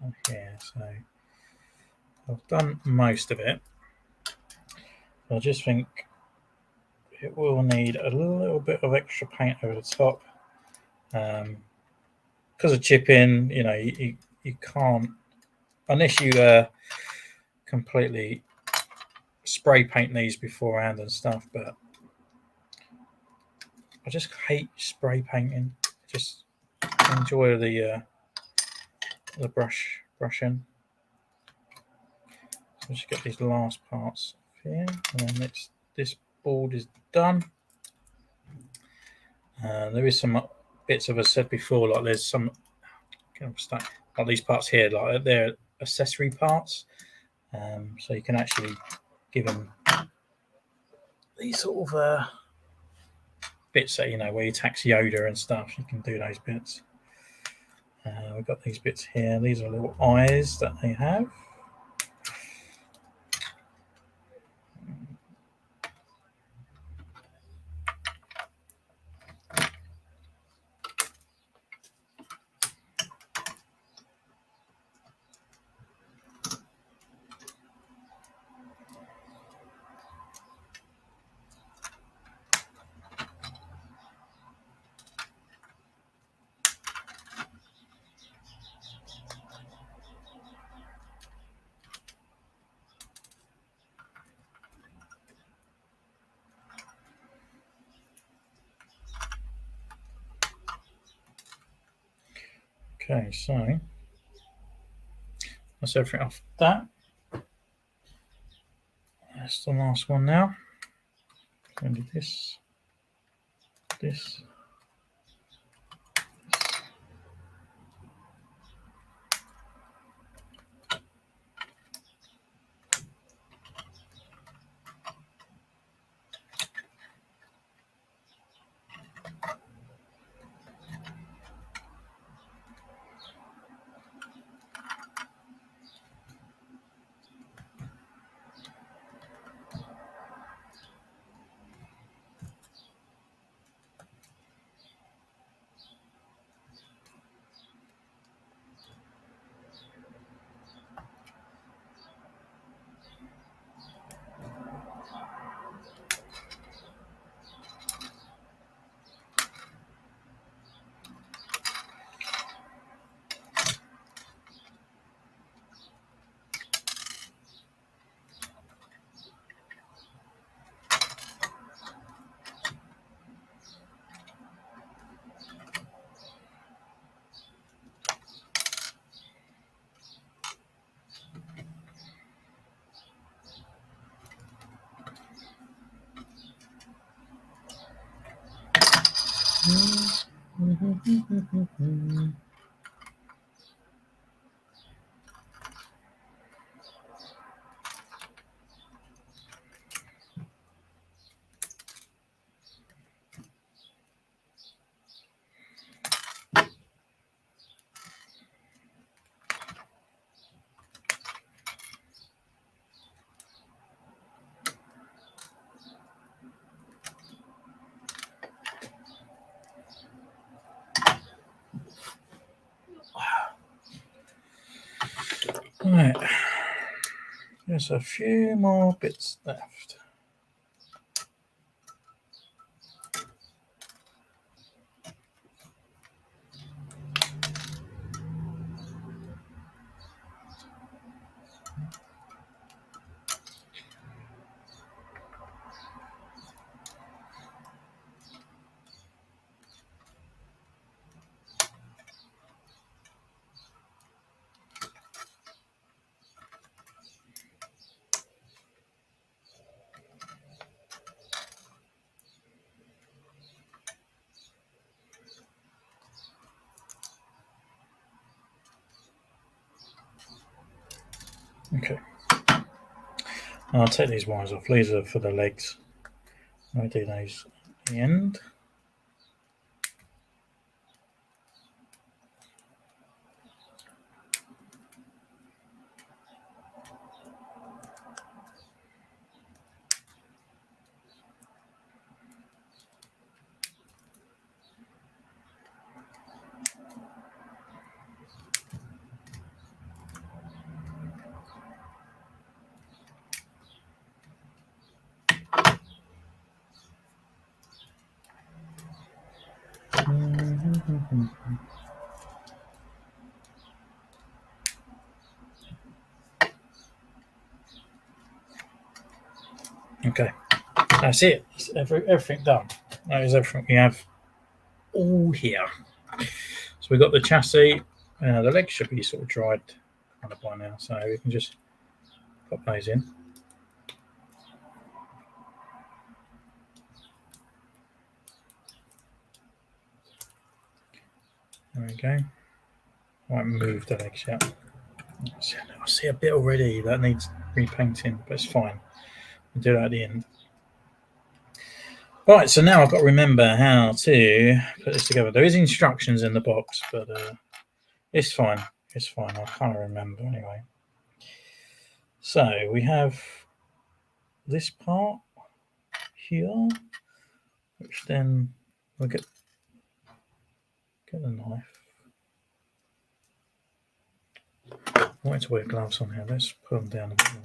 on here. So I've done most of it. I just think it will need a little bit of extra paint over the top. Because of chipping, you know, you can't, unless you completely spray paint these beforehand and stuff, but I just hate spray painting. Just enjoy the brushing. So just get these last parts here, and then this board is done. There is some bits, as I said before, like there's some like these parts here, like they're accessory parts. So you can actually give them these sort of bits that, you know, where you tax Yoda and stuff. You can do those bits. We've got these bits here. These are little eyes that they have. Okay, so that's everything off that. That's the last one now. Going to do this. Right, there's a few more bits left. Okay, I'll take these wires off. These are for the legs. I'll do those at the end. Okay, that's it. That's everything done. That is everything we have all here. So we've got the chassis. The legs should be sort of dried kind of by now, so we can just pop those in. There we go. I won't move the legs yet. I see a bit already that needs repainting, but it's fine. We'll do that at the end. Right, so now I've got to remember how to put this together. There is instructions in the box, but it's fine. It's fine. I can't remember anyway. So we have this part here, which then we'll get the knife. I wanted to wear gloves on here. Let's put them down a bit more.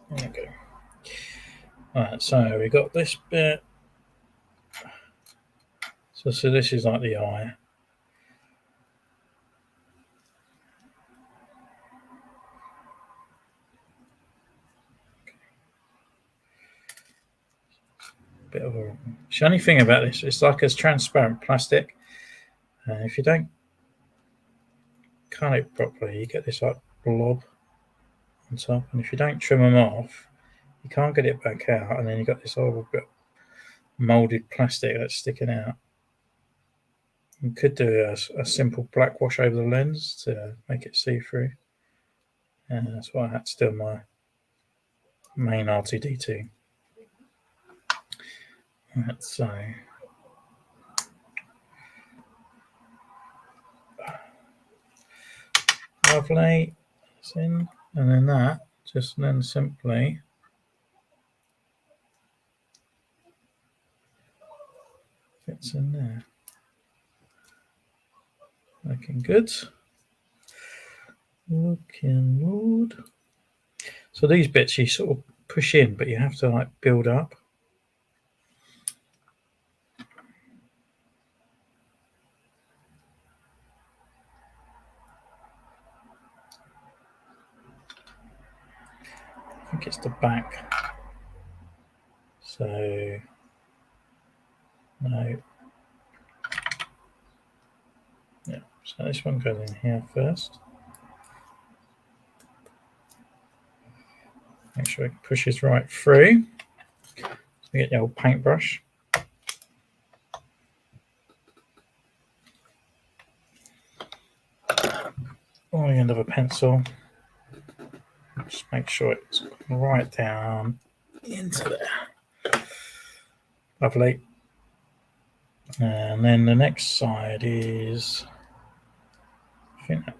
There we go. Alright, so we got this bit. So this is like the eye. Bit of a shiny thing about this, it's like a transparent plastic. If you don't cut it properly, you get this like blob on top, and if you don't trim them off, you can't get it back out, and then you've got this horrible bit molded plastic that's sticking out. You could do a simple black wash over the lens to make it see-through, and that's what I had to do on my main R2-D2. Right, so lovely, it's in, and then that just then simply fits in there. Looking good. Looking good. So these bits you sort of push in, but you have to like build up. I think it's the back. So no. Yeah, so this one goes in here first. Make sure it pushes right through. So we get the old paintbrush. Or the end of a pencil. Just make sure it's right down into there. Lovely. And then the next side is, I think that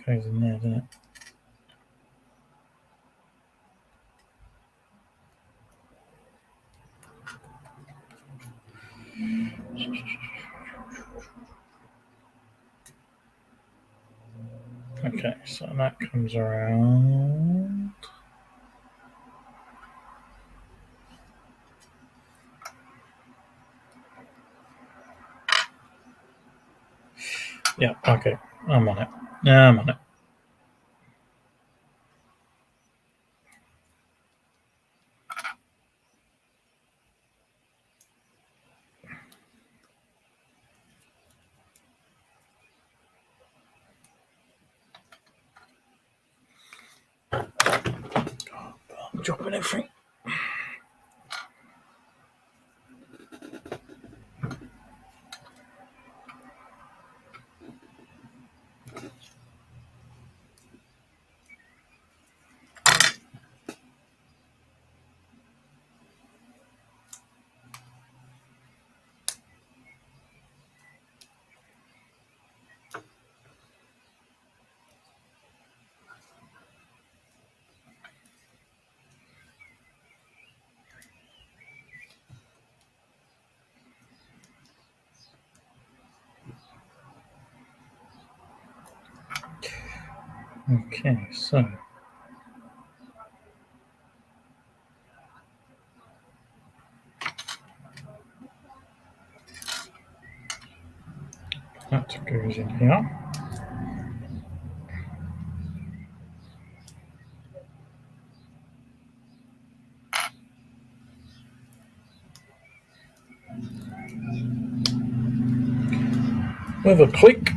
goes in there, doesn't it? Okay, so that comes around. Yeah, okay, I'm on it. Yeah, I'm on it. I'm dropping everything. Okay, so that goes in here. With a click.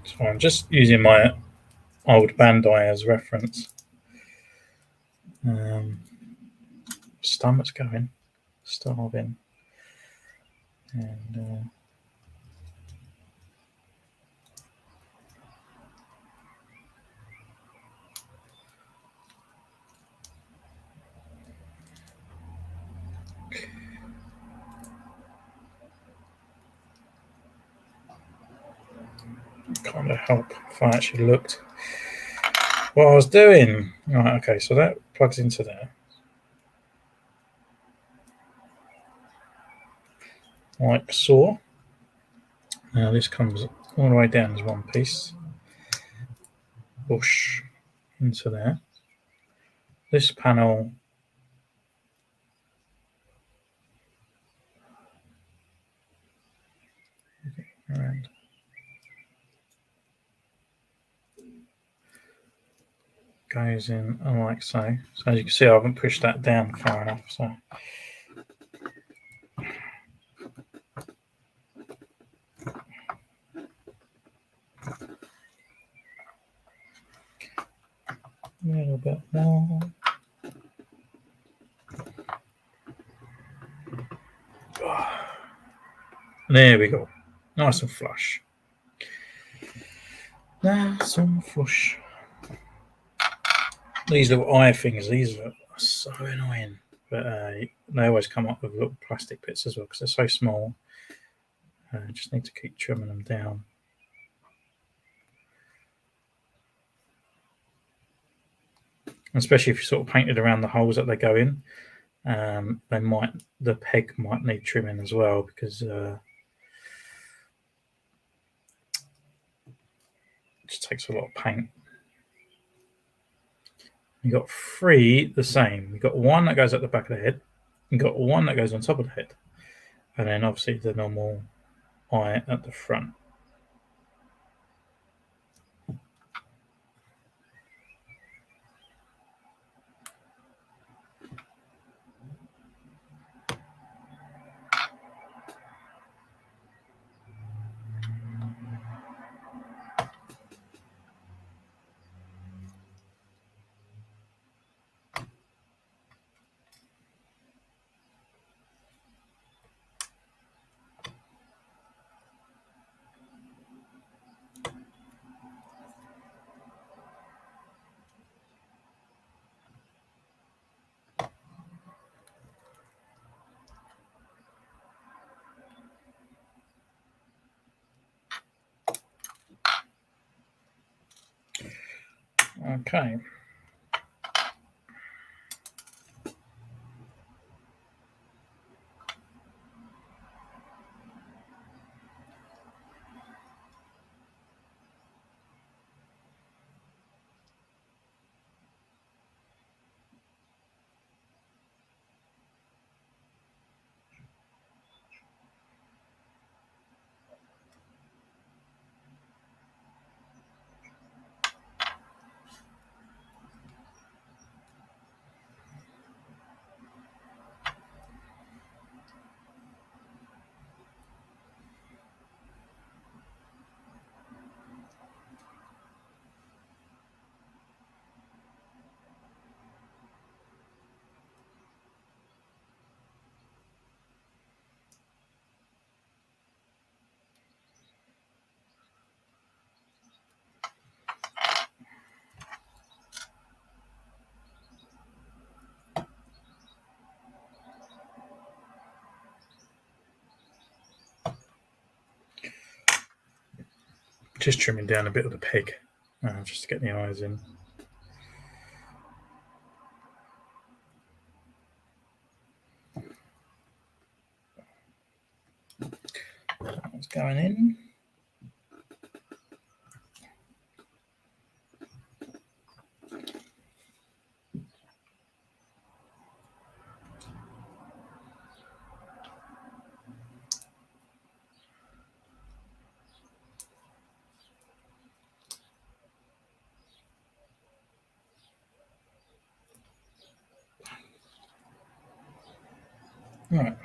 So I'm just using my old Bandai as reference. Stomach's going, starving, and kind of help if I actually looked what I was doing. Right, okay, so that plugs into there. Like so. Now this comes all the way down as one piece. Push into there. This panel around. Goes in like so. So as you can see, I haven't pushed that down far enough. So a little bit more. There we go. Nice and flush. Nice and flush. These little eye things, these are so annoying. But they always come up with little plastic bits as well because they're so small. Just need to keep trimming them down. Especially if you sort of painted around the holes that they go in, the peg might need trimming as well because it just takes a lot of paint. You got three the same. You got one that goes at the back of the head. You got one that goes on top of the head, and then obviously the normal eye at the front. Okay. Just trimming down a bit of the peg, just to get the eyes in. That's going in. Right.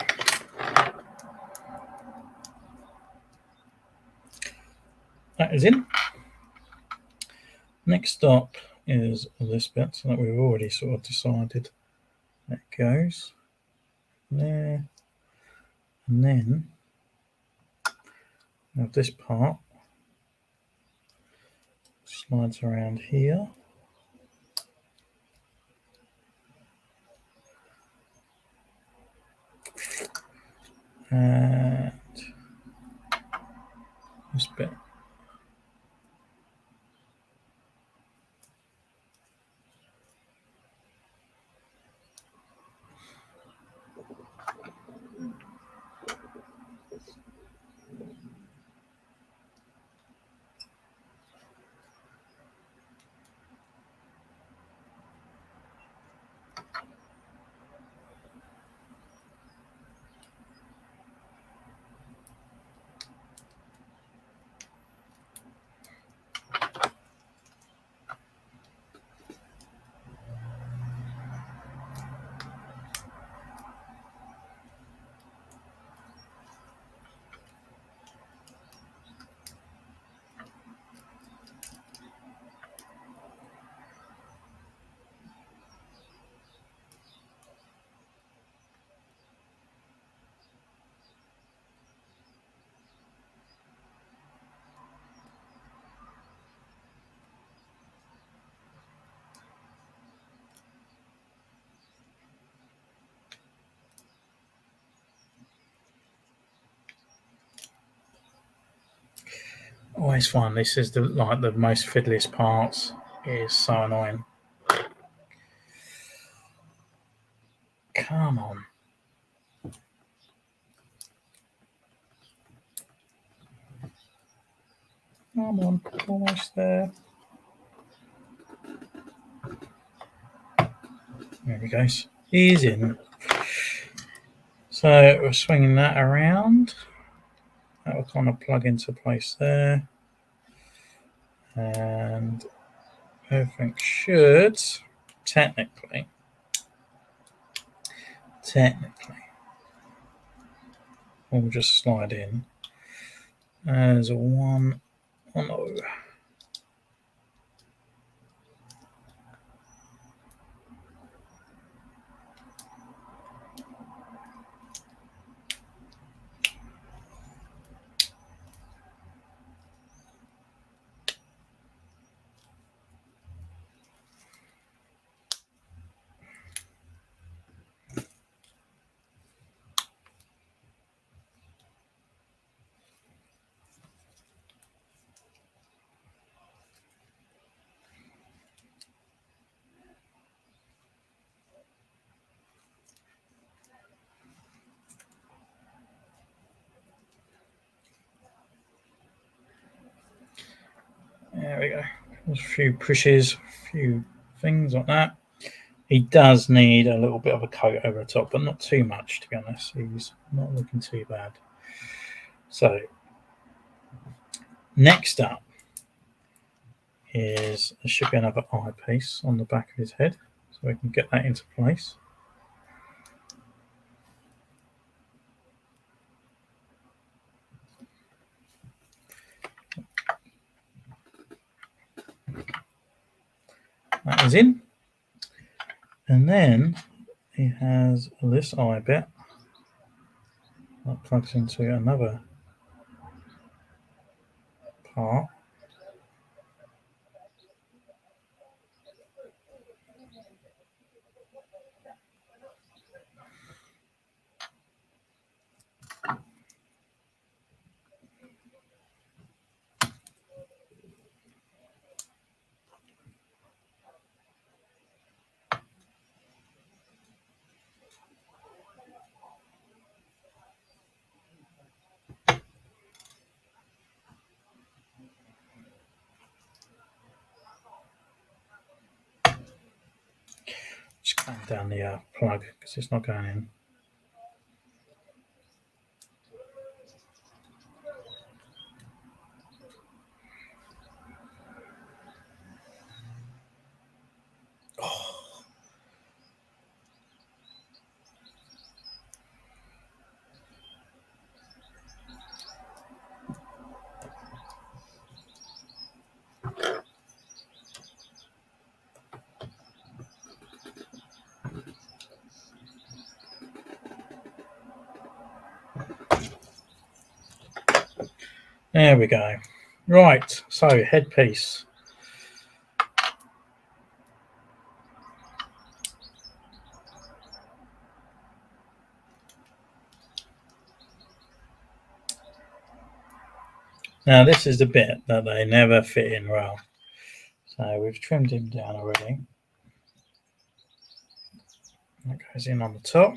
That is in. Next up is this bit that we've already sort of decided that goes there, and then now this part slides around here. And this bit. Always find this is the most fiddliest parts. It is so annoying. Come on. Come on, almost there. There he goes. He's in. So we're swinging that around. That will kind of plug into place there. And everything should technically will just slide in as a 1 on O. There we go. There's a few pushes, a few things like that. He does need a little bit of a coat over the top, but not too much, to be honest. He's not looking too bad. So, next up is there should be another eyepiece on the back of his head, so we can get that into place. That is in. And then he has this eye bit that plugs into another part. And down the plug because it's not going in. Oh. There we go. Right, so headpiece. Now this is the bit that they never fit in well. So we've trimmed him down already. That goes in on the top.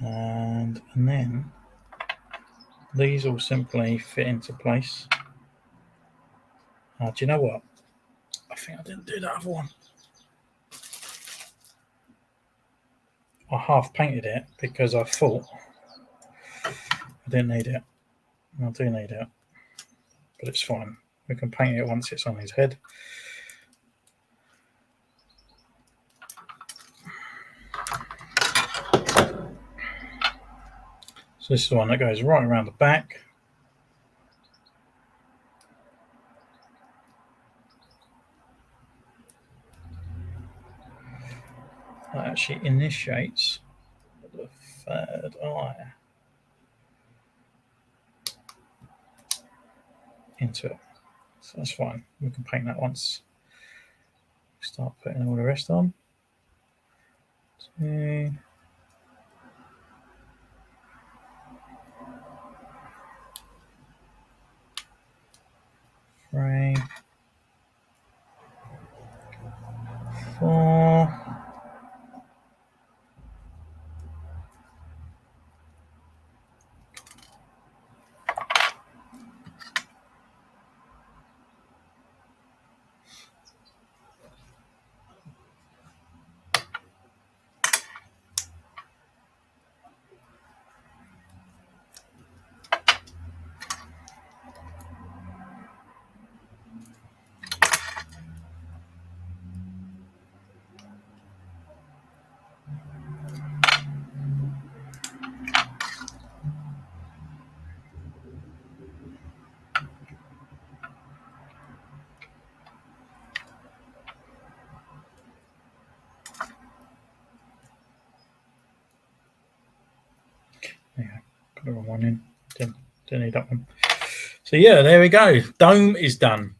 And then these all simply fit into place. Do you know what? I think I didn't do that other one. I half painted it because I thought I didn't need it. I do need it, but it's fine. We can paint it once it's on his head. So this is the one that goes right around the back. That actually initiates the third eye into it. So that's fine. We can paint that once. Start putting all the rest on. 2, 3, 4. Yeah, got the wrong one in. Didn't need that one. So yeah, there we go. Dome is done.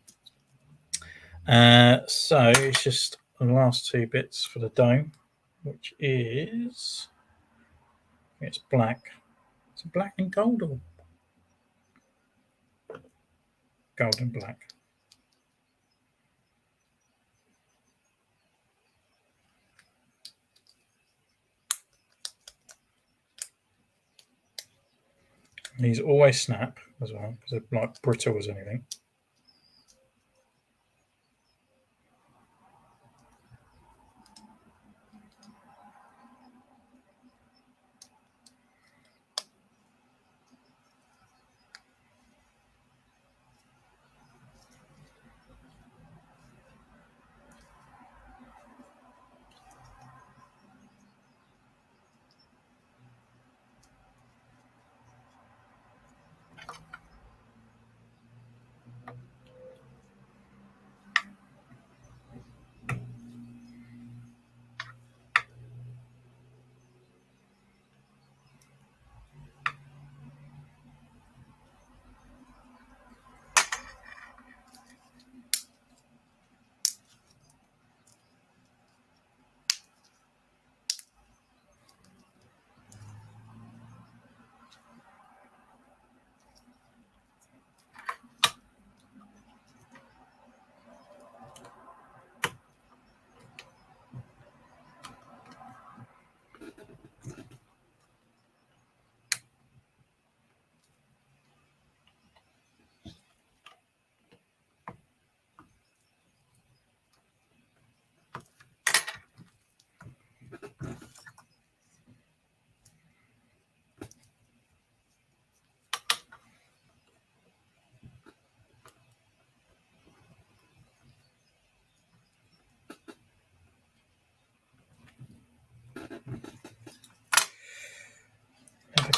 So it's just the last 2 bits for the dome, which is it's black. It's black and gold or gold and black. These always snap as well because they're like brittle as anything.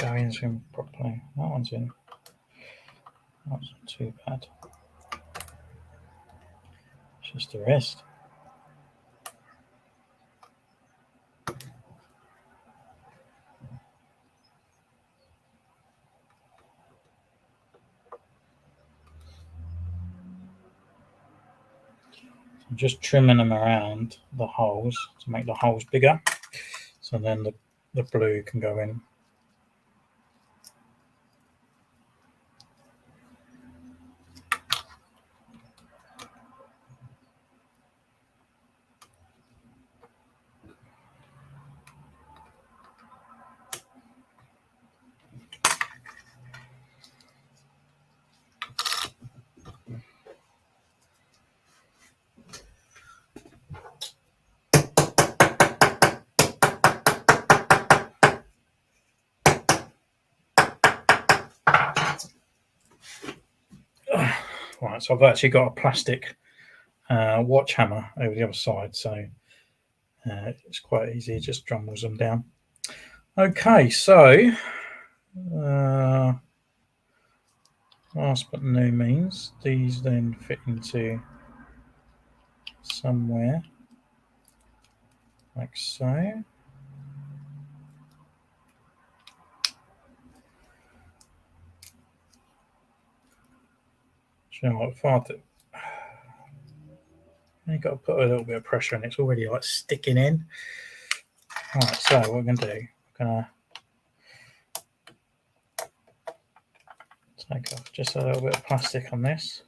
go into properly. That one's in. That's not too bad. It's just the rest. I'm just trimming them around the holes to make the holes bigger, so then the blue can go in. Right, so I've actually got a plastic watch hammer over the other side, so it's quite easy, it just drumbles them down. Okay, so last but no means, these then fit into somewhere like so. You know what, Father, you've got to put a little bit of pressure in, it's already like sticking in. Alright, so what we're going to do, we're going to take off just a little bit of plastic on this.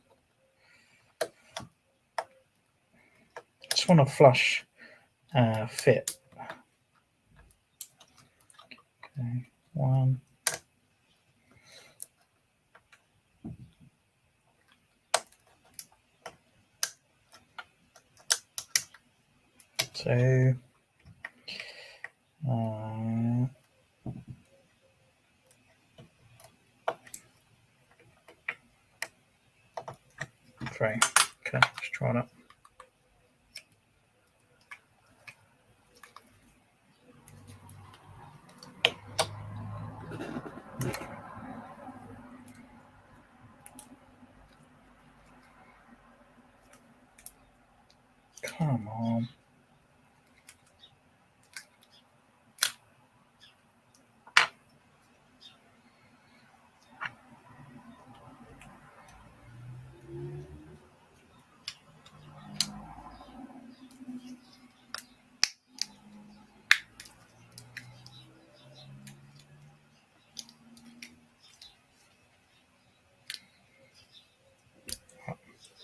Just want to flush fit. Okay, 1, 2, 3. Okay, let's try that. Come on.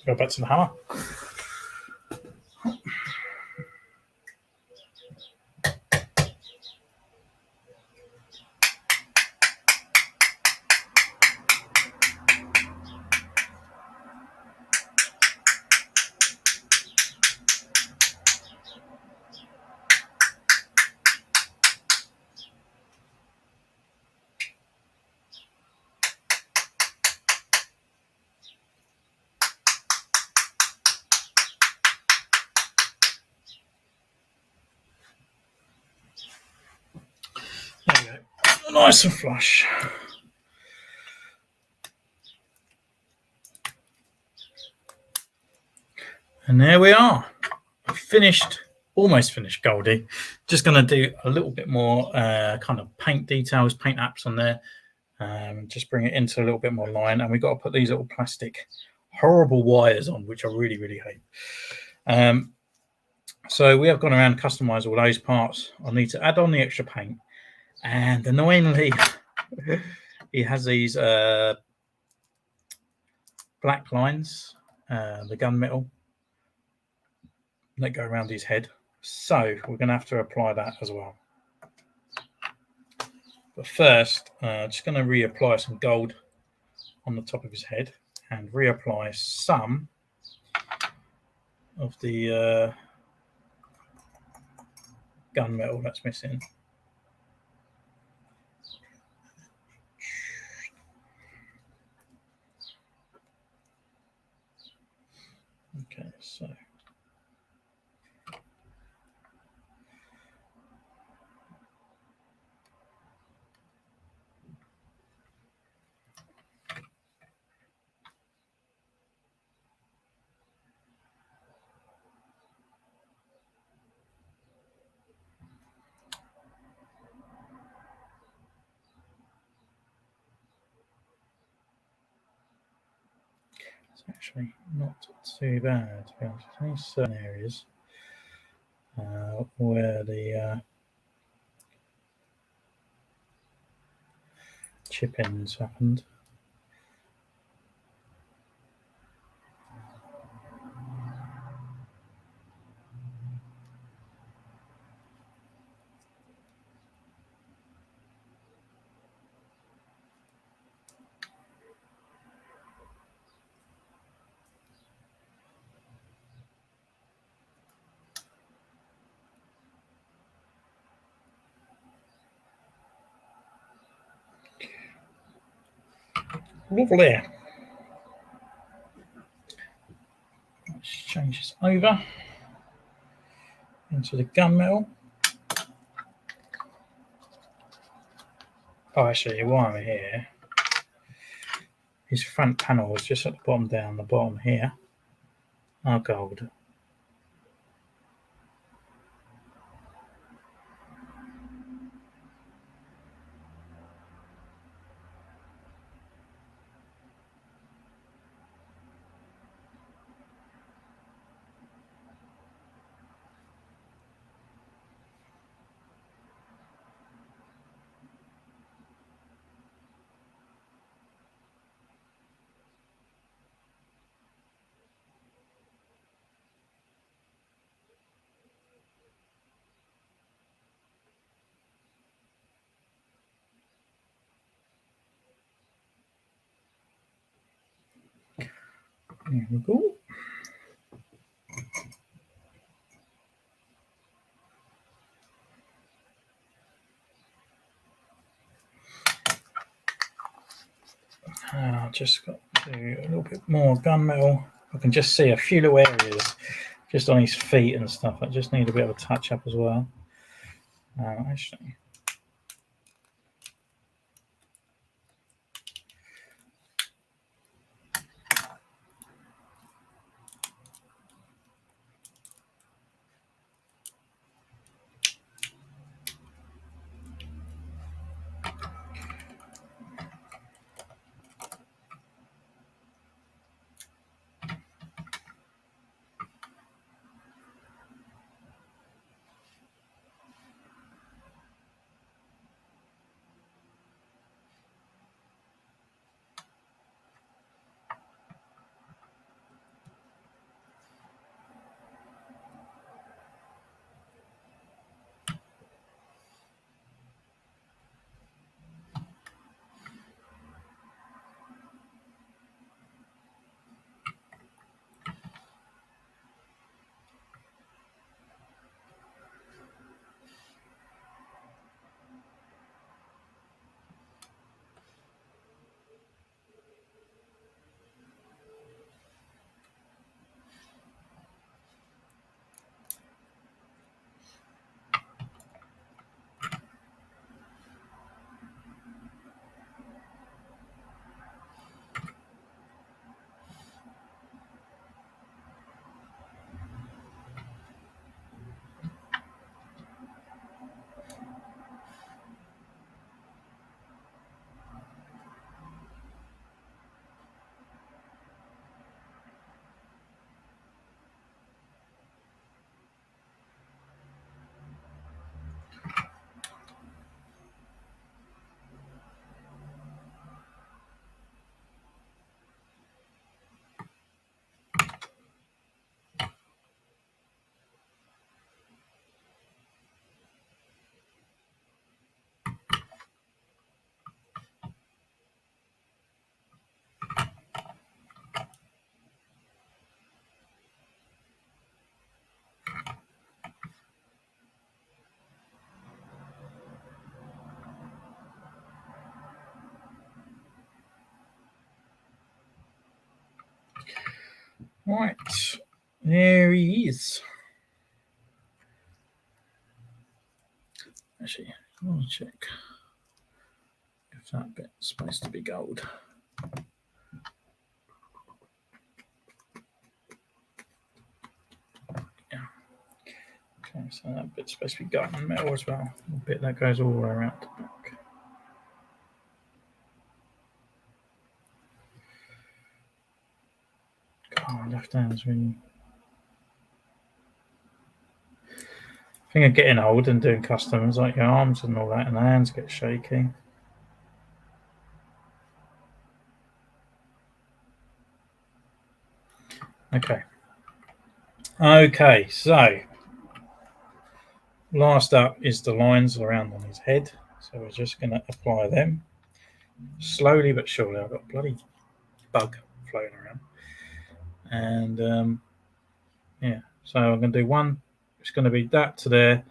Go back to the hammer. There you go. Nice and flush. And there we are. Finished, almost finished Goldie. Just going to do a little bit more kind of paint details, paint apps on there. Just bring it into a little bit more line. And we've got to put these little plastic horrible wires on, which I really, really hate. So we have gone around and customized all those parts. I'll need to add on the extra paint. And annoyingly, he has these black lines, the gunmetal, that go around his head. So we're going to have to apply that as well. But first, just going to reapply some gold on the top of his head and reapply some of the gunmetal that's missing. Okay, so Actually, not too bad, to be honest. Only certain areas where the chip-ins happened. Lovely. Let's change this over into the gunmetal. Oh, actually, while I'm here, his front panel is just at the bottom down the bottom here are gold. There we go. Just got to do a little bit more gunmetal. I can just see a few little areas just on his feet and stuff. I just need a bit of a touch up as well. Actually, right, there he is. Actually, I want to check if that bit's supposed to be gold. Yeah. Okay, so that bit's supposed to be gold and metal as well. The bit that goes all the way around the back. My left hand's really. I think I'm getting old and doing customs, like your arms and all that, and the hands get shaky. Okay, so last up is the lines around on his head. So we're just going to apply them slowly but surely. I've got a bloody bug floating around. And yeah, so I'm going to do one. It's going to be that to there,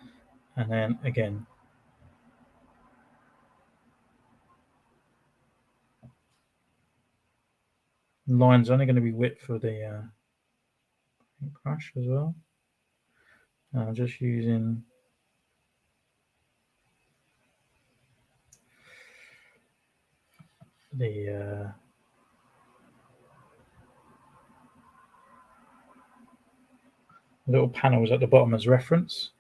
and then again. The line's only going to be width for the brush as well. I'm just using the little panels at the bottom as reference.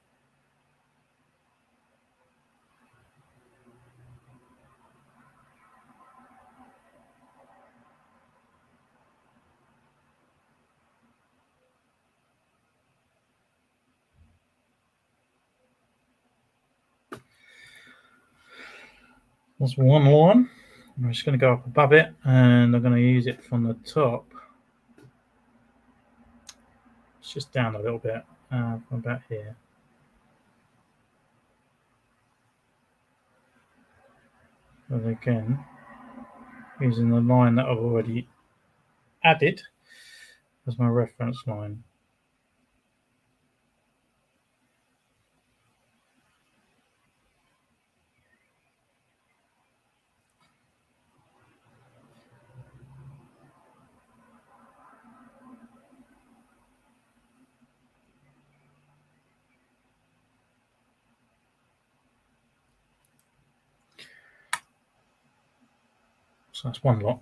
That's one line. I'm just going to go up above it, and I'm going to use it from the top. It's just down a little bit from about here. And again, using the line that I've already added as my reference line. So that's one lot.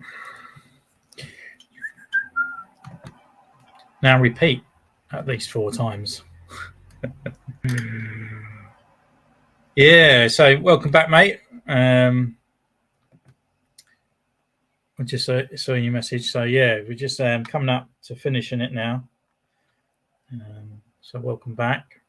Now repeat at least 4 times. Yeah, so welcome back, mate. I just saw your message. So yeah, we're just coming up to finishing it now. So welcome back.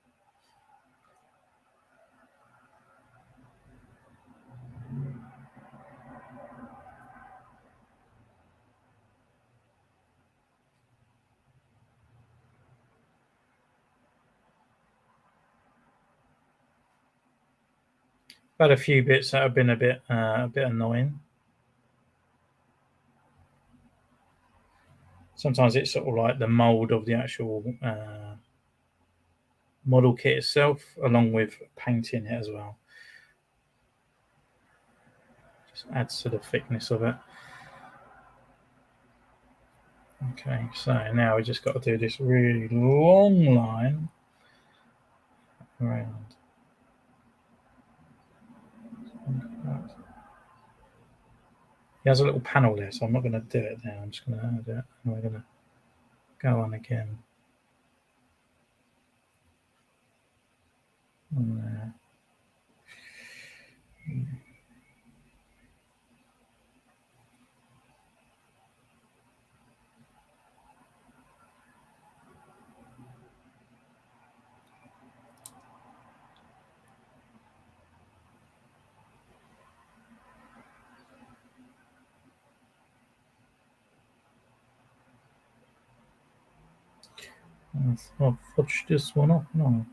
Had a few bits that have been a bit annoying. Sometimes it's sort of like the mold of the actual model kit itself, along with painting it as well. Just adds to the thickness of it. Okay, so now we just got to do this really long line around. He has a little panel there, so I'm not going to do it now. I'm just going to add it, and we're going to go on again. On there. I'll fudge this one up. No.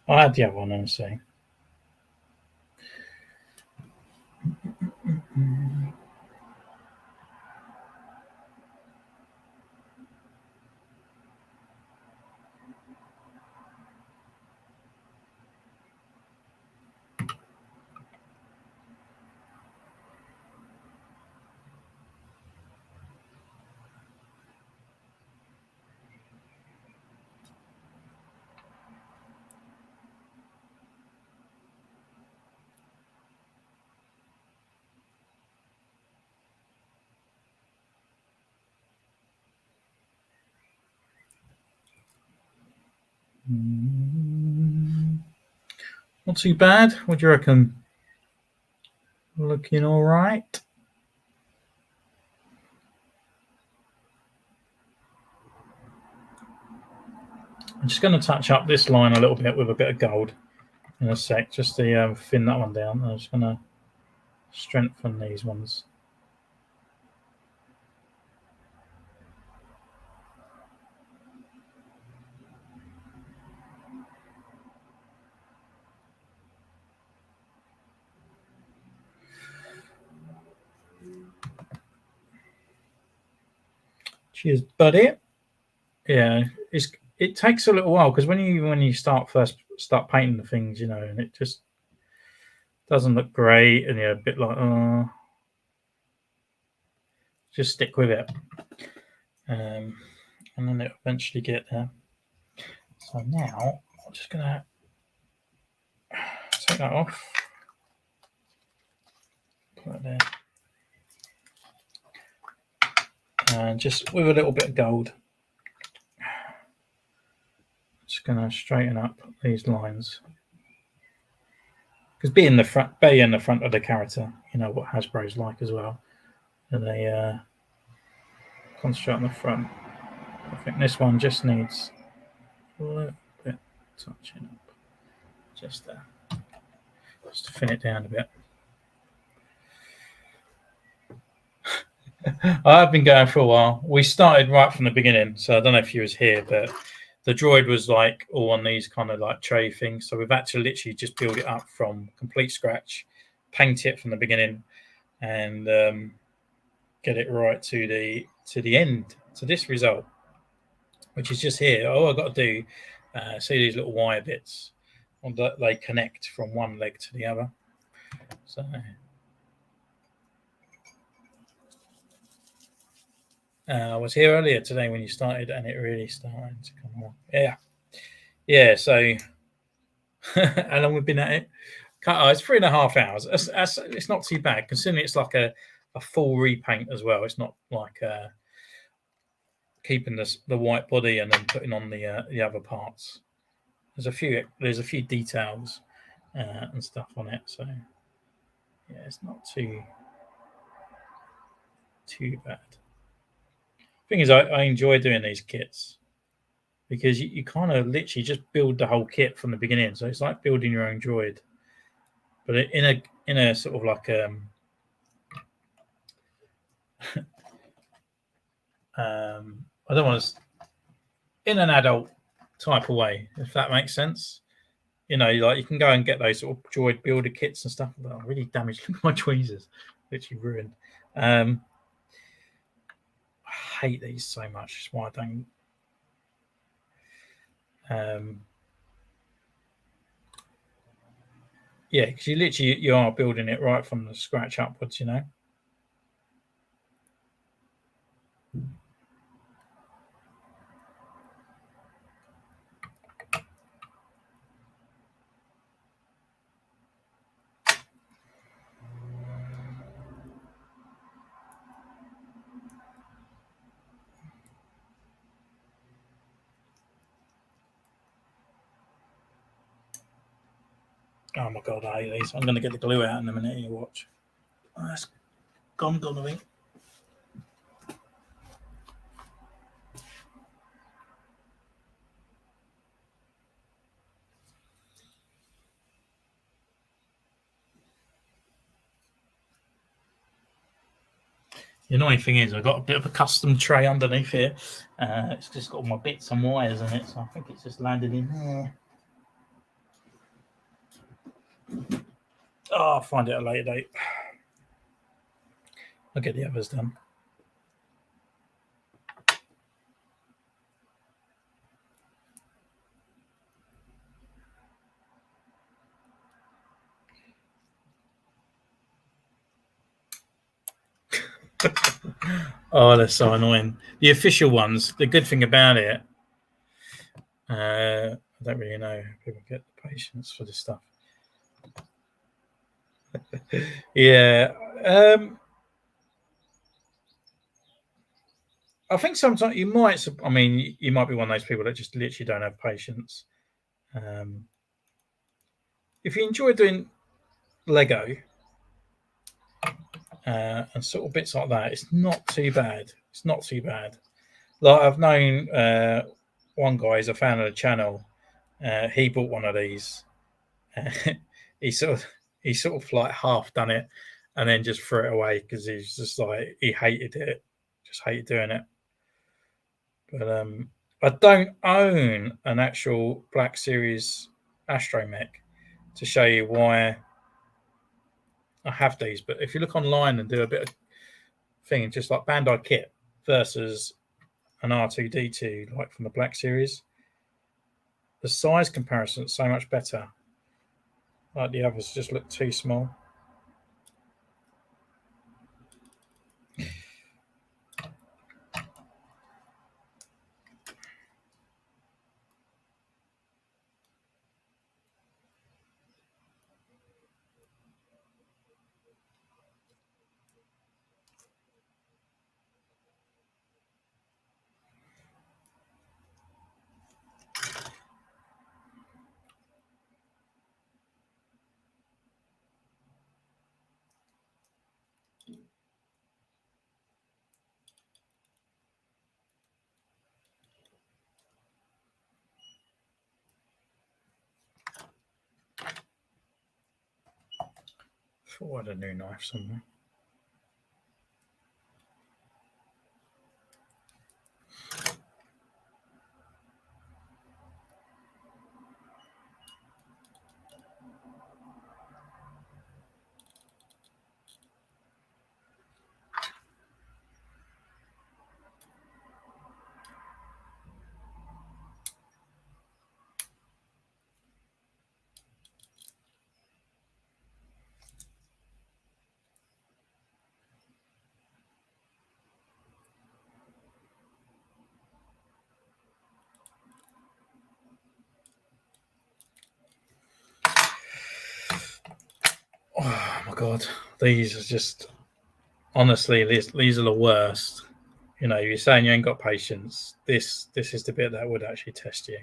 I'll add the other one and see. Not too bad. What do you reckon? Looking all right. I'm just going to touch up this line a little bit with a bit of gold in a sec, just to thin that one down. I'm just going to strengthen these ones. Cheers, buddy. Yeah, it takes a little while because when you start painting the things, you know, and it just doesn't look great, and you're a bit like, just stick with it, and then it'll eventually get there. So now I'm just gonna take that off, put it there, and just with a little bit of gold, just gonna straighten up these lines. Because being the front of the character, you know what Hasbro's like as well, and they concentrate on the front. I think this one just needs a little bit touching up, just there, just to thin it down a bit. I've been going for a while. We started right from the beginning, so I don't know if you was here, but the droid was like all on these kind of like tray things. So we've had to literally just build it up from complete scratch, paint it from the beginning, and get it right to the end, to this result, which is just here. All I've got to do, see these little wire bits, that they connect from one leg to the other. So I was here earlier today when you started, and it really started to come on. Yeah. So how long we've been at it? It's 3.5 hours. It's not too bad considering it's like a full repaint as well. It's not like keeping the white body and then putting on the other parts. There's a few details and stuff on it. So yeah, it's not too bad. Thing is, I enjoy doing these kits because you kind of literally just build the whole kit from the beginning. So it's like building your own droid, but in a sort of like I don't want to, in an adult type of way, if that makes sense. You know, like you can go and get those sort of droid builder kits and stuff. But I really damaged my tweezers, literally ruined. I hate these so much. That's why I don't. Yeah, because you are building it right from the scratch upwards, you know. Oh my god, I hate these. I'm going to get the glue out in a minute. You watch. Oh, that's gone, I think. The annoying thing is I've got a bit of a custom tray underneath here. It's just got all my bits and wires in it, so I think it's just landed in there. Oh, I'll find it at a later date. I'll get the others done. Oh, they're so annoying. The official ones, the good thing about it, I don't really know if people get the patience for this stuff. Yeah. I think sometimes you might be one of those people that just literally don't have patience. if you enjoy doing Lego and sort of bits like that, it's not too bad. It's not too bad. Like I've known one guy, he's a fan of the channel. He bought one of these. he sort of like half done it, and then just threw it away because he's just like he hated it, just hated doing it. But I don't own an actual Black Series astromech to show you why I have these. But if you look online and do a bit of thing, just like Bandai kit versus an R2-D2 like from the Black Series, the size comparison is so much better. Like the others just look too small. I thought I had a new knife somewhere. Oh my god, these are just honestly these are the worst. You know, you're saying you ain't got patience. This is the bit that would actually test you.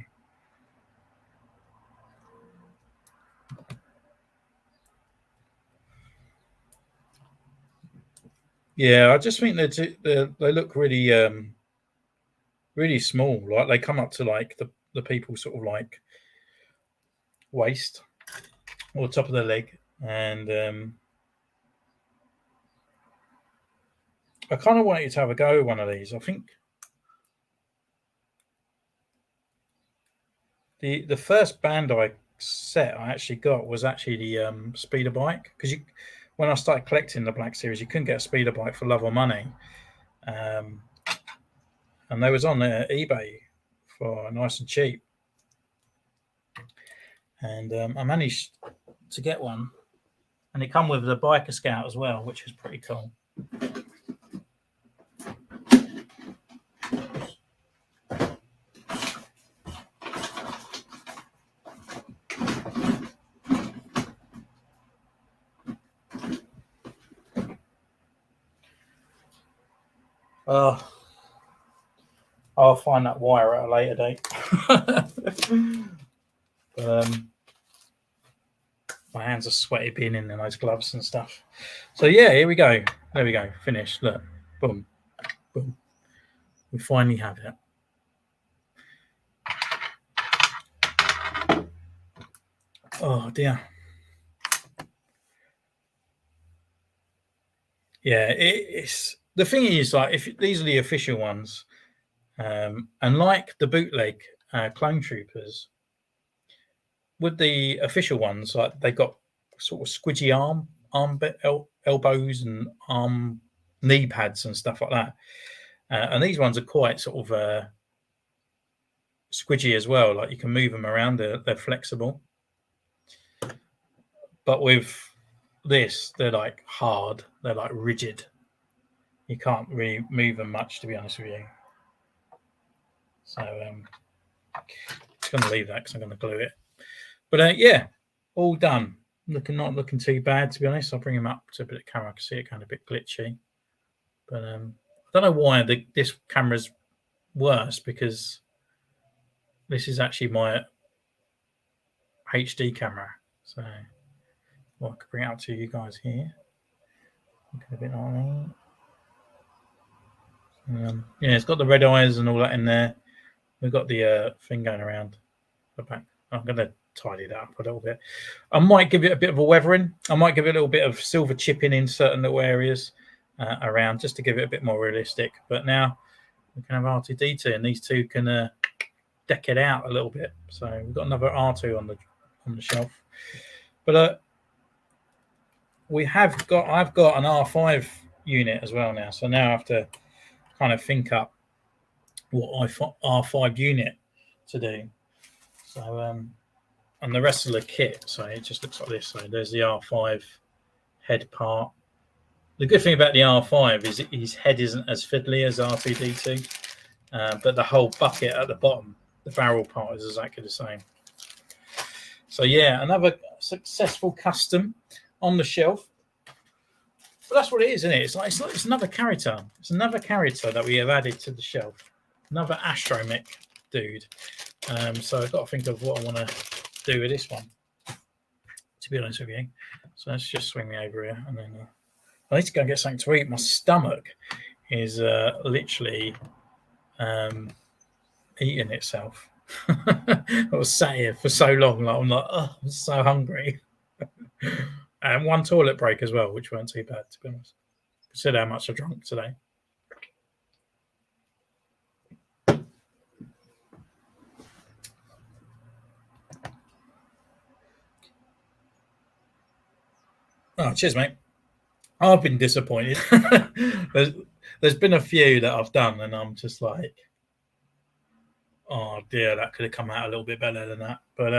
Yeah, I just think they look really really small. Like they come up to like the people sort of like waist or top of the leg, and I kind of want you to have a go with one of these. I think the first Bandai set I actually got was actually the speeder bike, because when I started collecting the Black Series, you couldn't get a speeder bike for love or money, and they was on eBay for nice and cheap, and I managed to get one, and it come with the Biker Scout as well, which is pretty cool. I'll find that wire at a later date. My hands are sweaty being in those gloves and stuff. So yeah, here we go. There we go. Finished. Look. Boom. Boom. We finally have it. Oh dear. Yeah, it's the thing is, like, if these are the official ones, and like the bootleg Clone Troopers, with the official ones, like they got sort of squidgy elbows and arm knee pads and stuff like that, and these ones are quite sort of squidgy as well. Like you can move them around; they're flexible. But with this, they're like hard. They're like rigid. You can't really move them much, to be honest with you. So I'm just going to leave that because I'm going to glue it. But yeah, all done. Not looking too bad, to be honest. I'll bring him up to a bit of camera. I can see it kind of a bit glitchy. But I don't know why this camera's worse, because this is actually my HD camera. So well, I could bring it up to you guys here. A bit like that. Yeah, it's got the red eyes and all that in there. We've got the thing going around the back. I'm going to tidy that up a little bit. I might give it a bit of a weathering. I might give it a little bit of silver chipping in certain little areas around, just to give it a bit more realistic. But now we can have R2-D2, and these two can deck it out a little bit. So we've got another R2 on the shelf. But I've got an R5 unit as well now. So now I have to kind of think up what R5 unit to do. So and the rest of the kit, so it just looks like this. So there's the R5 head part. The good thing about the R5 is his head isn't as fiddly as R2-D2, but the whole bucket at the bottom, the barrel part, is exactly the same. So yeah, another successful custom on the shelf. But that's what it is, isn't it? It's another character. It's another character that we have added to the shelf. Another astromech dude. So I've got to think of what I want to do with this one, to be honest with you. So let's just swing me over here, and then I need to go and get something to eat. My stomach is literally eating itself. I was sat here for so long, like I'm like, oh, I'm so hungry. And one toilet break as well, which weren't too bad, to be honest. Consider how much I drank today. Oh, cheers, mate. I've been disappointed. There's been a few that I've done, and I'm just like, oh dear, that could have come out a little bit better than that. But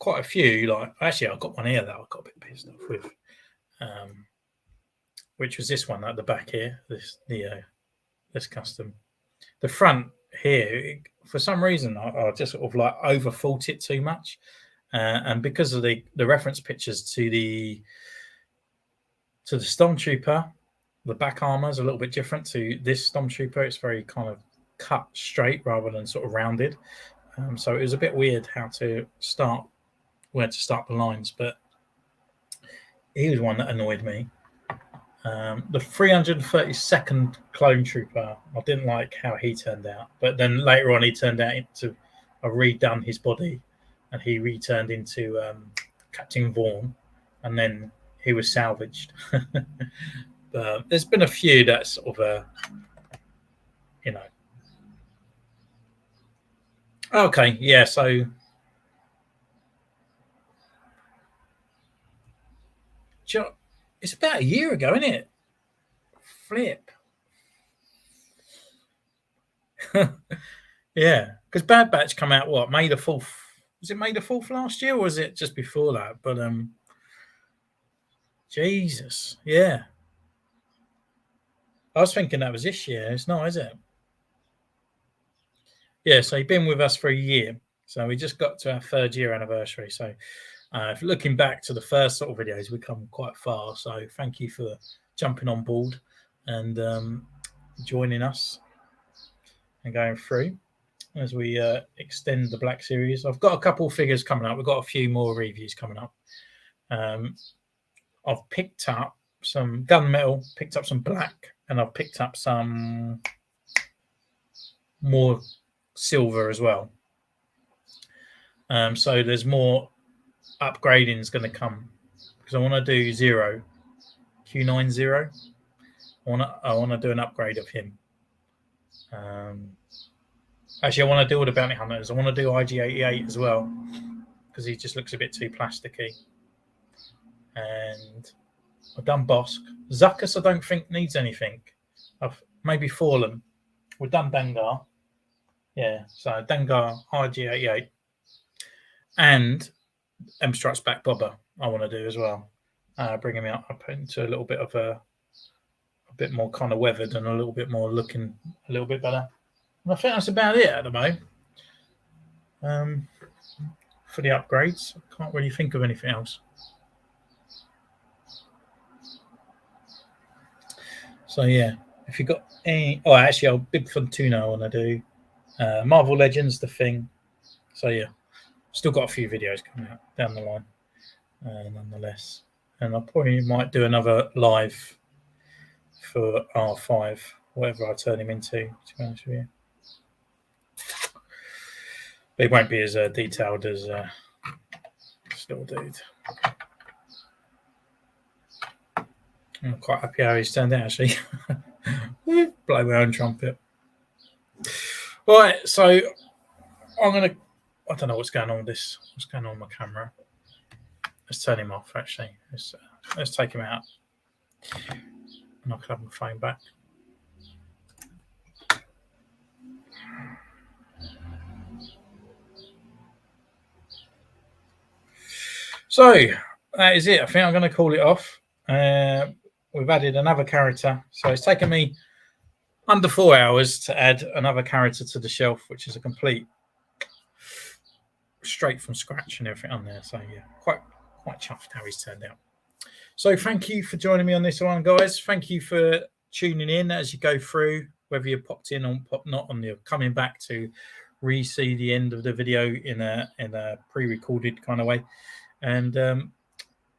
quite a few. Like actually, I've got one here that I got a bit pissed off with, which was this one at the back here. This custom. The front here, for some reason, I just sort of like overthought it too much. And because of the reference pictures to the Stormtrooper, the back armor is a little bit different to this Stormtrooper. It's very kind of cut straight rather than sort of rounded. So it was a bit weird where to start the lines. But he was one that annoyed me. The 332nd Clone Trooper, I didn't like how he turned out. But then later on, he turned out into redone his body. And he returned into Captain Vaughn, and then he was salvaged. But there's been a few that sort of, Okay, yeah, so it's about a year ago, isn't it? Flip. Yeah, because Bad Batch come out, what, May the 4th? Was it May the 4th last year, or was it just before that? But Jesus, yeah. I was thinking that was this year. It's not, is it? Yeah, so you've been with us for a year. So we just got to our 3rd year anniversary. So if looking back to the first sort of videos, we've come quite far. So thank you for jumping on board and joining us and going through as we extend the Black Series. I've got a couple of figures coming up. We've got a few more reviews coming up. I've picked up some gunmetal, picked up some black, and I've picked up some more silver as well. So there's more upgrading is going to come because I want to do Q90. I want to do an upgrade of him. Actually, I want to do all the bounty hunters. I want to do IG-88 as well because he just looks a bit too plasticky. And I've done Bosk. Zuckuss, I don't think needs anything. I've maybe Fallen. We've done Dengar. Yeah, so Dengar, IG-88. And M Strikes Back Bobber I want to do as well. Bring him up into a little bit of a bit more kind of weathered and a little bit more looking a little bit better. And I think that's about it at the moment. For the upgrades, I can't really think of anything else. So yeah, if you've got any... Oh, actually, Big Fun Tuna I want to do. Marvel Legends, The Thing. So yeah, Still got a few videos coming out down the line, nonetheless. And I probably might do another live for R5, whatever I turn him into, to be honest with you. But it won't be as detailed as Still Dude. I'm quite happy how he's turned out, actually. Blow my own trumpet. Right, so I'm going to... I don't know what's going on with this. What's going on with my camera? Let's turn him off, actually. Let's take him out. And I can have my phone back. So, that is it. I think I'm going to call it off. We've added another character. So it's taken me under 4 hours to add another character to the shelf, which is a complete straight from scratch and everything on there. So yeah, quite chuffed how he's turned out. So thank you for joining me on this one, guys. Thank you for tuning in as you go through, whether you popped in or popped not, on the coming back to re-see the end of the video in a pre-recorded kind of way. And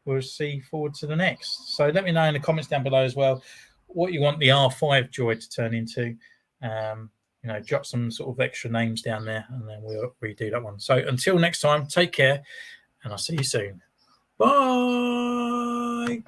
we'll see forward to the next. So let me know in the comments down below as well what you want the R5 droid to turn into. You know, jot some sort of extra names down there, and then we'll redo that one. So until next time, take care, and I'll see you soon. Bye.